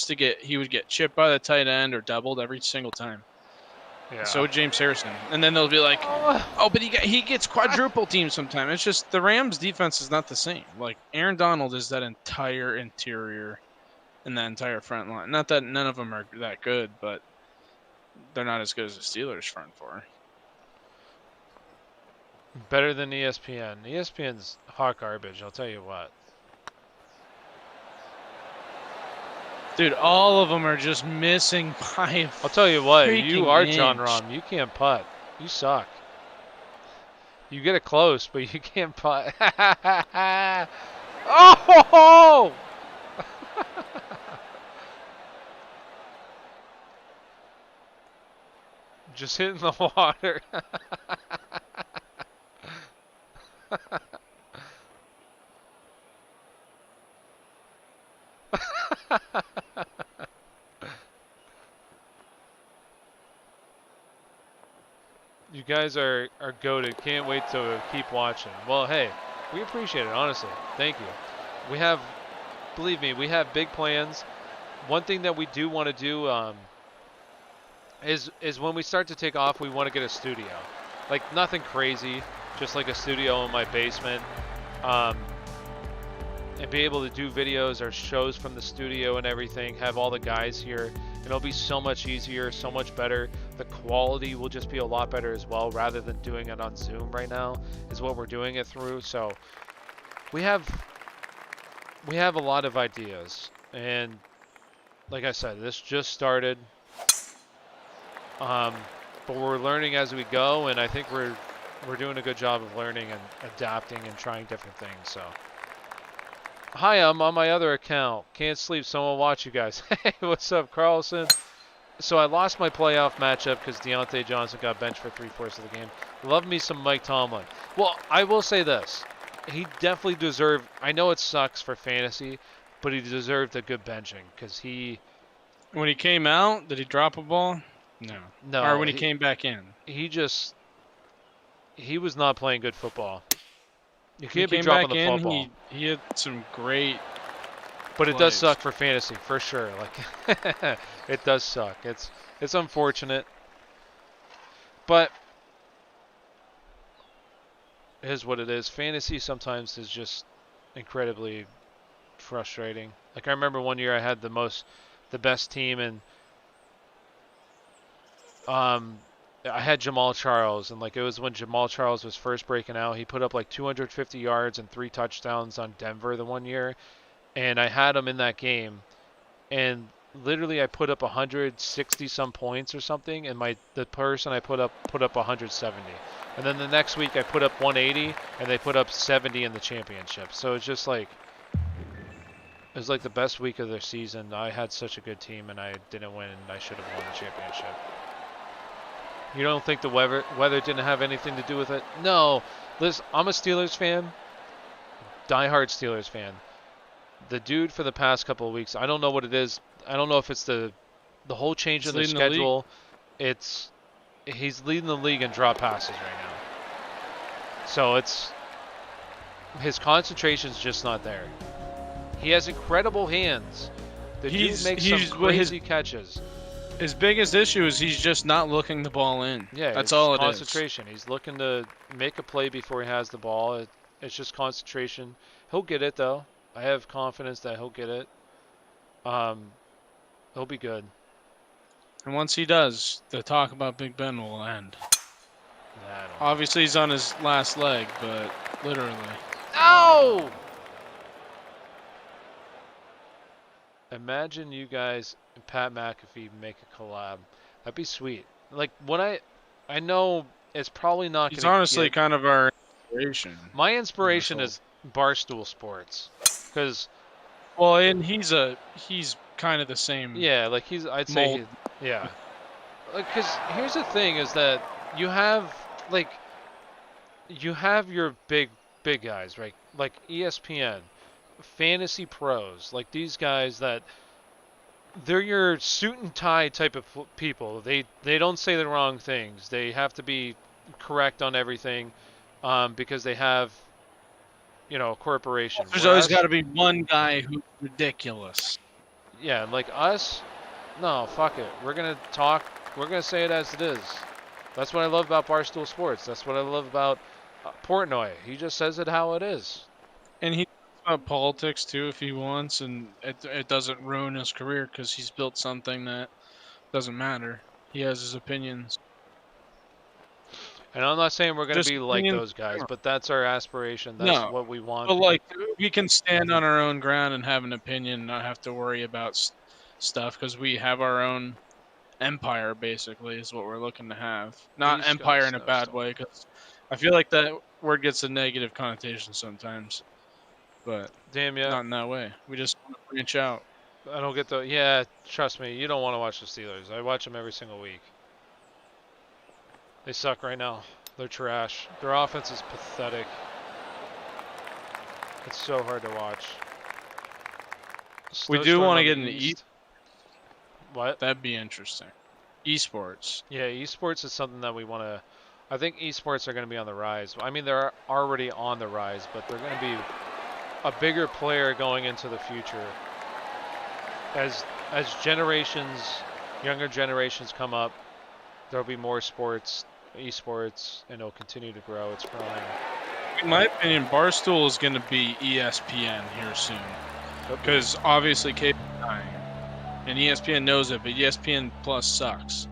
would get chipped by the tight end or doubled every single time. Yeah. So would James Harrison, and then they'll be like, "Oh, but he gets quadruple teamed sometimes." It's just the Rams' defense is not the same. Like Aaron Donald is that entire interior and that entire front line. Not that none of them are that good, but they're not as good as the Steelers' front four. Better than ESPN. ESPN's hot garbage, I'll tell you what. Dude, all of them are just missing by I'll tell you what, you are inch. John Rahm. You can't putt. You suck. You get it close, but you can't putt. Oh! Just hitting the water. You guys are goated. Can't wait to keep watching. Well, hey, we appreciate it, honestly. Thank you. We have, believe me, we have big plans. One thing that we do want to do is when we start to take off, we want to get a studio. Like nothing crazy, just like a studio in my basement. And be able to do videos or shows from the studio and everything, have all the guys here. It'll be so much easier, so much better. The quality will just be a lot better as well, rather than doing it on Zoom right now, is what we're doing it through. So we have a lot of ideas, and like I said, this just started. But we're learning as we go, and I think we're doing a good job of learning and adapting and trying different things. So, hi, I'm on my other account. Can't sleep, so I'll watch you guys. Hey, what's up, Carlson? So I lost my playoff matchup because Deontay Johnson got benched for 3/4 of the game. Love me some Mike Tomlin. Well, I will say this. He definitely deserved, I know it sucks for fantasy, but he deserved a good benching because he... When he came out, did he drop a ball? No. Or when he came back in? He was not playing good football. You He can't be came dropping back the in, football. he had some great But it does plays. suck for fantasy, for sure. Like, it does suck. It's unfortunate. But it is what it is. Fantasy sometimes is just incredibly frustrating. Like, I remember one year I had the best team, and I had Jamal Charles, and like it was when Jamal Charles was first breaking out. He put up like 250 yards and 3 touchdowns on Denver the one year, and I had him in that game, and literally I put up 160 some points or something, and the person I put up 170, and then the next week I put up 180, and they put up 70 in the championship. So it's just like it was like the best week of their season. I had such a good team, and I didn't win, and I should have won the championship. You don't think the weather didn't have anything to do with it? No. Listen, I'm a Steelers fan, diehard Steelers fan. The dude for the past couple of weeks, I don't know what it is. I don't know if it's the whole change in the schedule. He's leading the league in drop passes right now. So his concentration's just not there. He has incredible hands. The dude makes some crazy catches. His biggest issue is he's just not looking the ball in. Yeah, that's all it is. Concentration. He's looking to make a play before he has the ball. It's just concentration. He'll get it though. I have confidence that he'll get it. He'll be good. And once he does, the talk about Big Ben will end. Obviously, he's on his last leg, but literally. No! Imagine you guys and Pat McAfee make a collab. That'd be sweet. Like I know it's probably not. He's honestly kind of our inspiration. My inspiration is Barstool Sports, because. Well, and he's kind of the same. Yeah, like I'd say. Yeah. Like, because here's the thing: is that you have your big guys, right? Like ESPN. Fantasy pros, like these guys that they're your suit and tie type of people. They don't say the wrong things. They have to be correct on everything, because they have, a corporation. There's always got to be one guy who's ridiculous. Yeah, like us. No, fuck it. We're gonna talk. We're gonna say it as it is. That's what I love about Barstool Sports. That's what I love about Portnoy. He just says it how it is. And he about politics too if he wants, and it doesn't ruin his career because he's built something that doesn't matter. He has his opinions. And I'm not saying we're going to be like those guys, but that's our aspiration. That's what we want. But like, we can stand on our own ground and have an opinion, not have to worry about stuff, because we have our own empire, basically, is what we're looking to have. Not empire in a bad way, because I feel like that word gets a negative connotation sometimes. But damn, yeah, not in that way. We just want to branch out. I don't get the. Yeah, trust me, you don't want to watch the Steelers. I watch them every single week. They suck right now. They're trash. Their offense is pathetic. It's so hard to watch. We do want to get into East. What? That'd be interesting. Esports. Yeah, esports is something that we want to. I think esports are going to be on the rise. I mean, they're already on the rise, but they're going to be a bigger player going into the future. As younger generations come up, there'll be more sports, esports, and it'll continue to grow. It's growing. In my opinion, Barstool is going to be ESPN here soon, because obviously cable is dying, and ESPN knows it, but ESPN Plus sucks.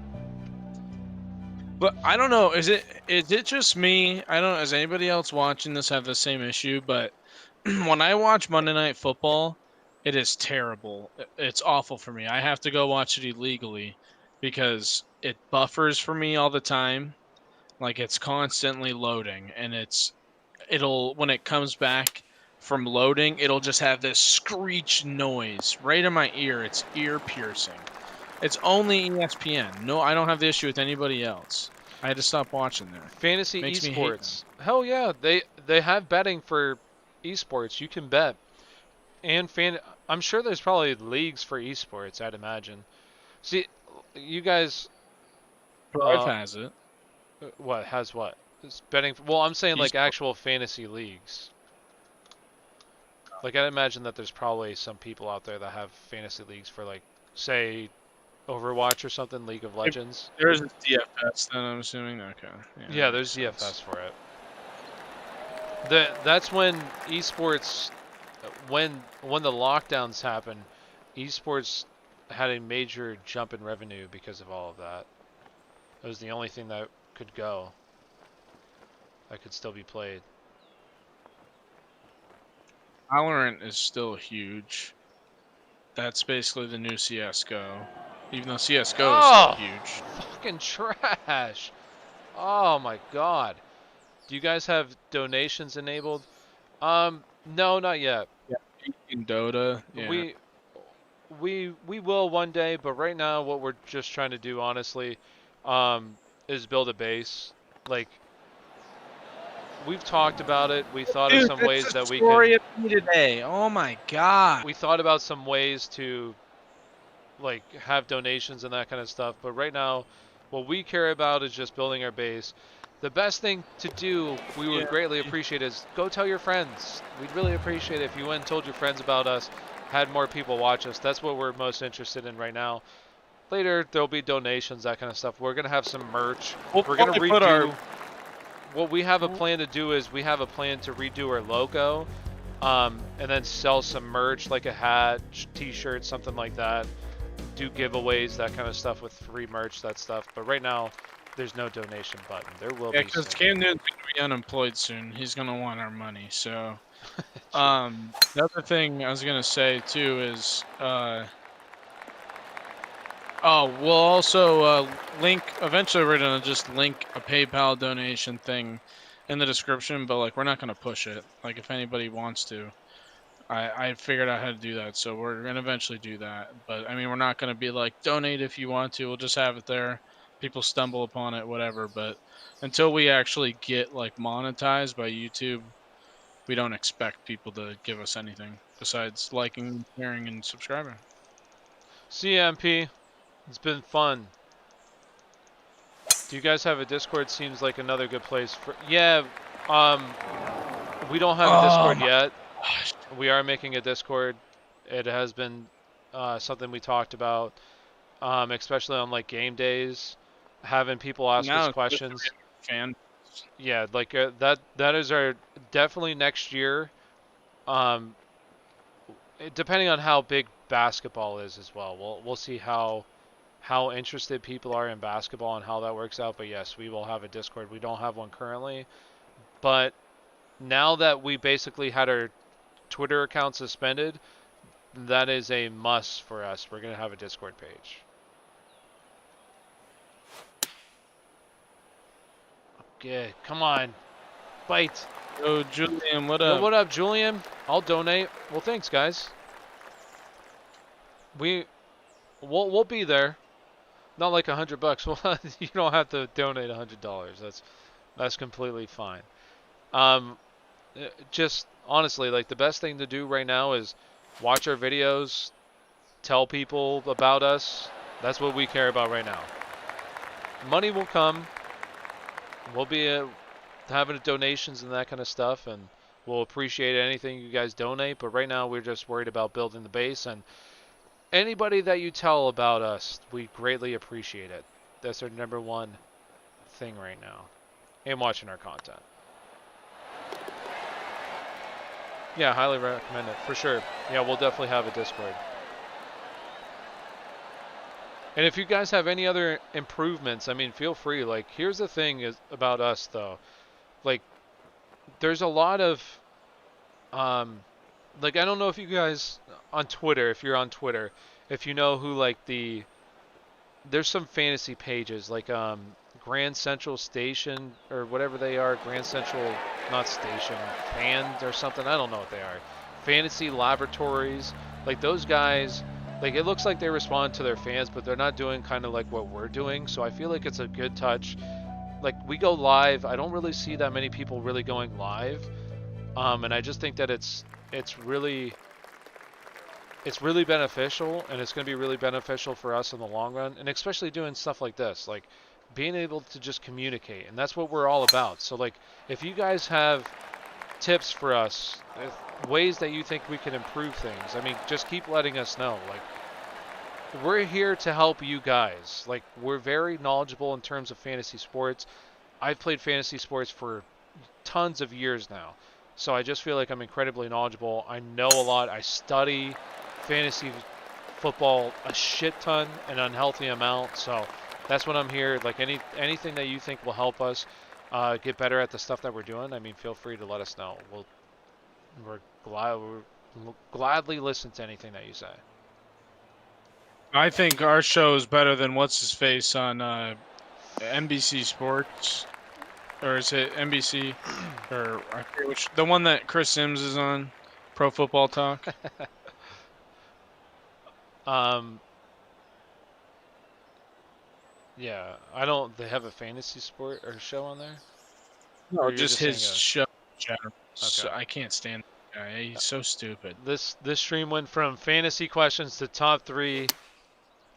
But I don't know. Is it just me? I don't know. Does anybody else watching this have the same issue? But when I watch Monday Night Football, it is terrible. It's awful for me. I have to go watch it illegally because it buffers for me all the time. Like, it's constantly loading, and it'll when it comes back from loading, it'll just have this screech noise right in my ear. It's ear piercing. It's only ESPN. No, I don't have the issue with anybody else. I had to stop watching there. Fantasy esports. Hell yeah, they have betting for esports. You can bet. And I'm sure there's probably leagues for esports, I'd imagine. See, you guys Drive has it. What has what? It's betting. Well, I'm saying like actual fantasy leagues. Like, I imagine that there's probably some people out there that have fantasy leagues for, like, say, Overwatch or something, League of Legends. There's a DFS then, I'm assuming. Okay. Yeah, there's DFS for it. That's when esports, when the lockdowns happened, esports had a major jump in revenue because of all of that. It was the only thing that could go. That could still be played. Valorant is still huge. That's basically the new CS:GO. Even though CS:GO is still huge. Fucking trash. Oh my god. Do you guys have donations enabled? No, not yet. Yeah, in Dota. Yeah. We will one day, but right now what we're just trying to do, honestly, is build a base. Like, we've talked about it. We thought of some ways that we story could. of me today. Oh my god. We thought about some ways to, like, have donations and that kind of stuff. But right now, what we care about is just building our base. The best thing to do, we would greatly appreciate, is go tell your friends. We'd really appreciate it if you went and told your friends about us, had more people watch us. That's what we're most interested in right now. Later, there'll be donations, that kind of stuff. We're going to have some merch. We're going to redo. What we have a plan to do is we have a plan to redo our logo, and then sell some merch, like a hat, t-shirt, something like that. Do giveaways, that kind of stuff with free merch, that stuff. But right now, there's no donation button. There will be. Yeah, because Cam Newton's going to be unemployed soon. He's going to want our money. So, the other thing I was going to say too is, we'll also link. Eventually, we're going to just link a PayPal donation thing in the description. But like, we're not going to push it. Like, if anybody wants to, I figured out how to do that. So we're going to eventually do that. But I mean, we're not going to be like, donate if you want to. We'll just have it there. People stumble upon it, whatever. But until we actually get like monetized by YouTube, we don't expect people to give us anything besides liking, sharing, and subscribing. CMP, it's been fun. Do you guys have a Discord? Seems like another good place for. Yeah, we don't have a Discord yet. Gosh. We are making a Discord. It has been something we talked about, especially on like game days, having people ask us questions. Yeah, like that is our definitely next year. Depending on how big basketball is as well. We'll see how interested people are in basketball and how that works out. But yes, we will have a Discord. We don't have one currently, but now that we basically had our Twitter account suspended, that is a must for us. We're gonna have a Discord page. Okay, come on, bite. Yo, Julian, what up? Yo, what up, Julian? I'll donate. Well, thanks, guys. We'll be there. Not like $100. Well, you don't have to donate $100. That's completely fine. Just honestly, like, the best thing to do right now is watch our videos, tell people about us. That's what we care about right now. Money will come. We'll be having donations and that kind of stuff, and we'll appreciate anything you guys donate. But right now, we're just worried about building the base, and anybody that you tell about us, we greatly appreciate it. That's our number one thing right now, and watching our content. Yeah, highly recommend it, for sure. Yeah, we'll definitely have a Discord. And if you guys have any other improvements, I mean, feel free. Like, here's the thing about us, though. Like, there's a lot of, like, I don't know if you guys on Twitter, if you're on Twitter, if you know who, like, there's some fantasy pages, like, Grand Central Station, or whatever they are, Grand Central, not Station, Fans or something, I don't know what they are. Fantasy Laboratories, like, those guys, like, it looks like they respond to their fans, but they're not doing kind of like what we're doing, so I feel like it's a good touch. Like, we go live, I don't really see that many people really going live, and I just think that it's really beneficial, and it's going to be really beneficial for us in the long run, and especially doing stuff like this, like being able to just communicate, and that's what we're all about. So, like, if you guys have tips for us, ways that you think we can improve things, I mean, just keep letting us know. Like, we're here to help you guys. Like, we're very knowledgeable in terms of fantasy sports. I've played fantasy sports for tons of years now, so I just feel like I'm incredibly knowledgeable. I know a lot. I study fantasy football a shit ton, an unhealthy amount, so That's what I'm here. Like anything that you think will help us get better at the stuff that we're doing. I mean, feel free to let us know. We'll gladly listen to anything that you say. I think our show is better than what's his face on NBC Sports, or is it NBC, or I forget which, the one that Chris Sims is on, Pro Football Talk. Yeah, I don't. They have a fantasy sport or show on there. No, just his show. Okay. I can't stand that guy. He's so stupid. This stream went from fantasy questions to top 3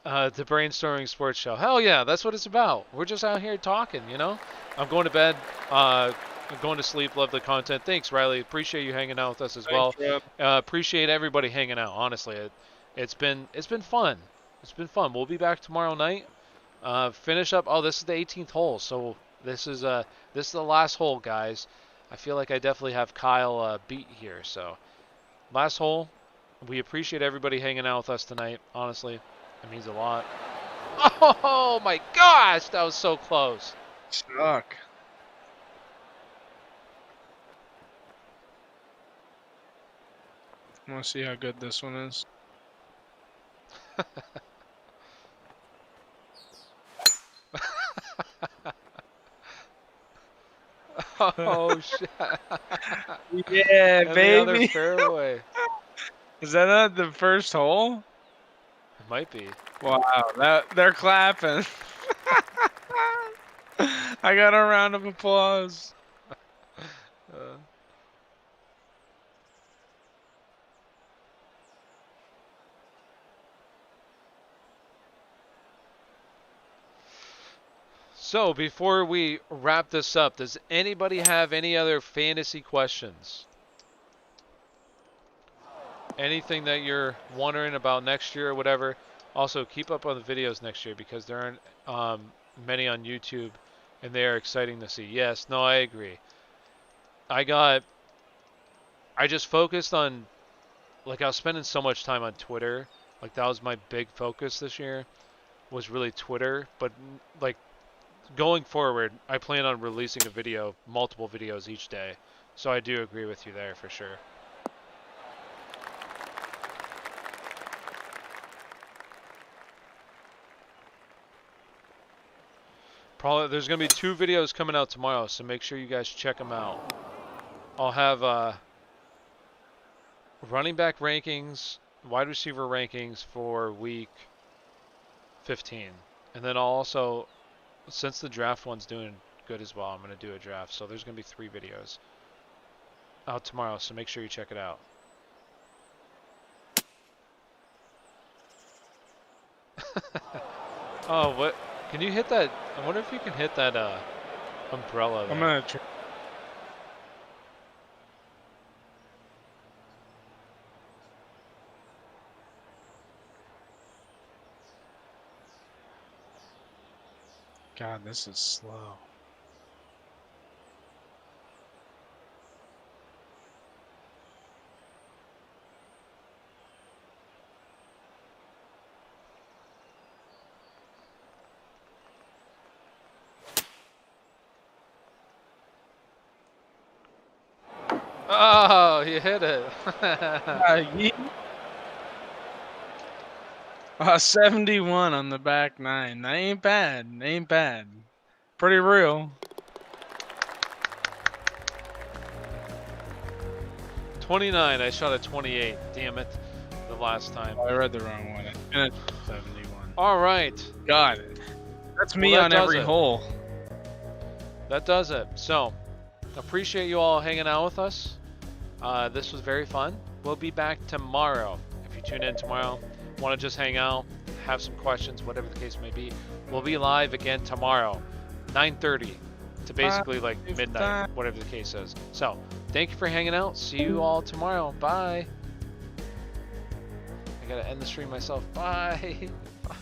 to brainstorming sports show. Hell yeah, that's what it's about. We're just out here talking, you know. I'm going to bed. I'm going to sleep. Love the content. Thanks, Riley. Appreciate you hanging out with us as well. Appreciate everybody hanging out. Honestly, it's been fun. It's been fun. We'll be back tomorrow night. Finish up. Oh, this is the 18th hole, so this is the last hole, guys. I feel like I definitely have Kyle beat here. So last hole. We appreciate everybody hanging out with us tonight. Honestly, it means a lot. Oh my gosh, that was so close. Stuck. I want to see how good this one is. Oh shit! Yeah, and baby. The other fairway. Is that not the first hole? It might be. Wow, they're clapping. I got a round of applause. So before we wrap this up, does anybody have any other fantasy questions? Anything that you're wondering about next year or whatever? Also, keep up on the videos next year because there aren't many on YouTube, and they are exciting to see. Yes, no, I agree. I just focused on, like, I was spending so much time on Twitter. Like, that was my big focus this year, was really Twitter. But, like, going forward, I plan on releasing a video, multiple videos each day. So I do agree with you there for sure. Probably there's going to be 2 videos coming out tomorrow, so make sure you guys check them out. I'll have running back rankings, wide receiver rankings for week 15. And then I'll also, since the draft one's doing good as well, I'm going to do a draft. So there's going to be 3 videos out tomorrow, so make sure you check it out. Oh, what? Can you hit that? I wonder if you can hit that umbrella there. I'm going to try. God, this is slow. Oh, you hit it. 71 on the back 9. That ain't bad. Ain't bad. Pretty real. 29. I shot a 28. Damn it. The last time. Oh, I read the wrong one. I finished 71. All right. Got it. That's me on every hole. That does it. So, appreciate you all hanging out with us. This was very fun. We'll be back tomorrow. If you tune in tomorrow, want to just hang out, have some questions, whatever the case may be, we'll be live again tomorrow, 9:30 to basically like midnight, whatever the case is. So, thank you for hanging out. See you all tomorrow. Bye. I gotta end the stream myself. Bye. Bye.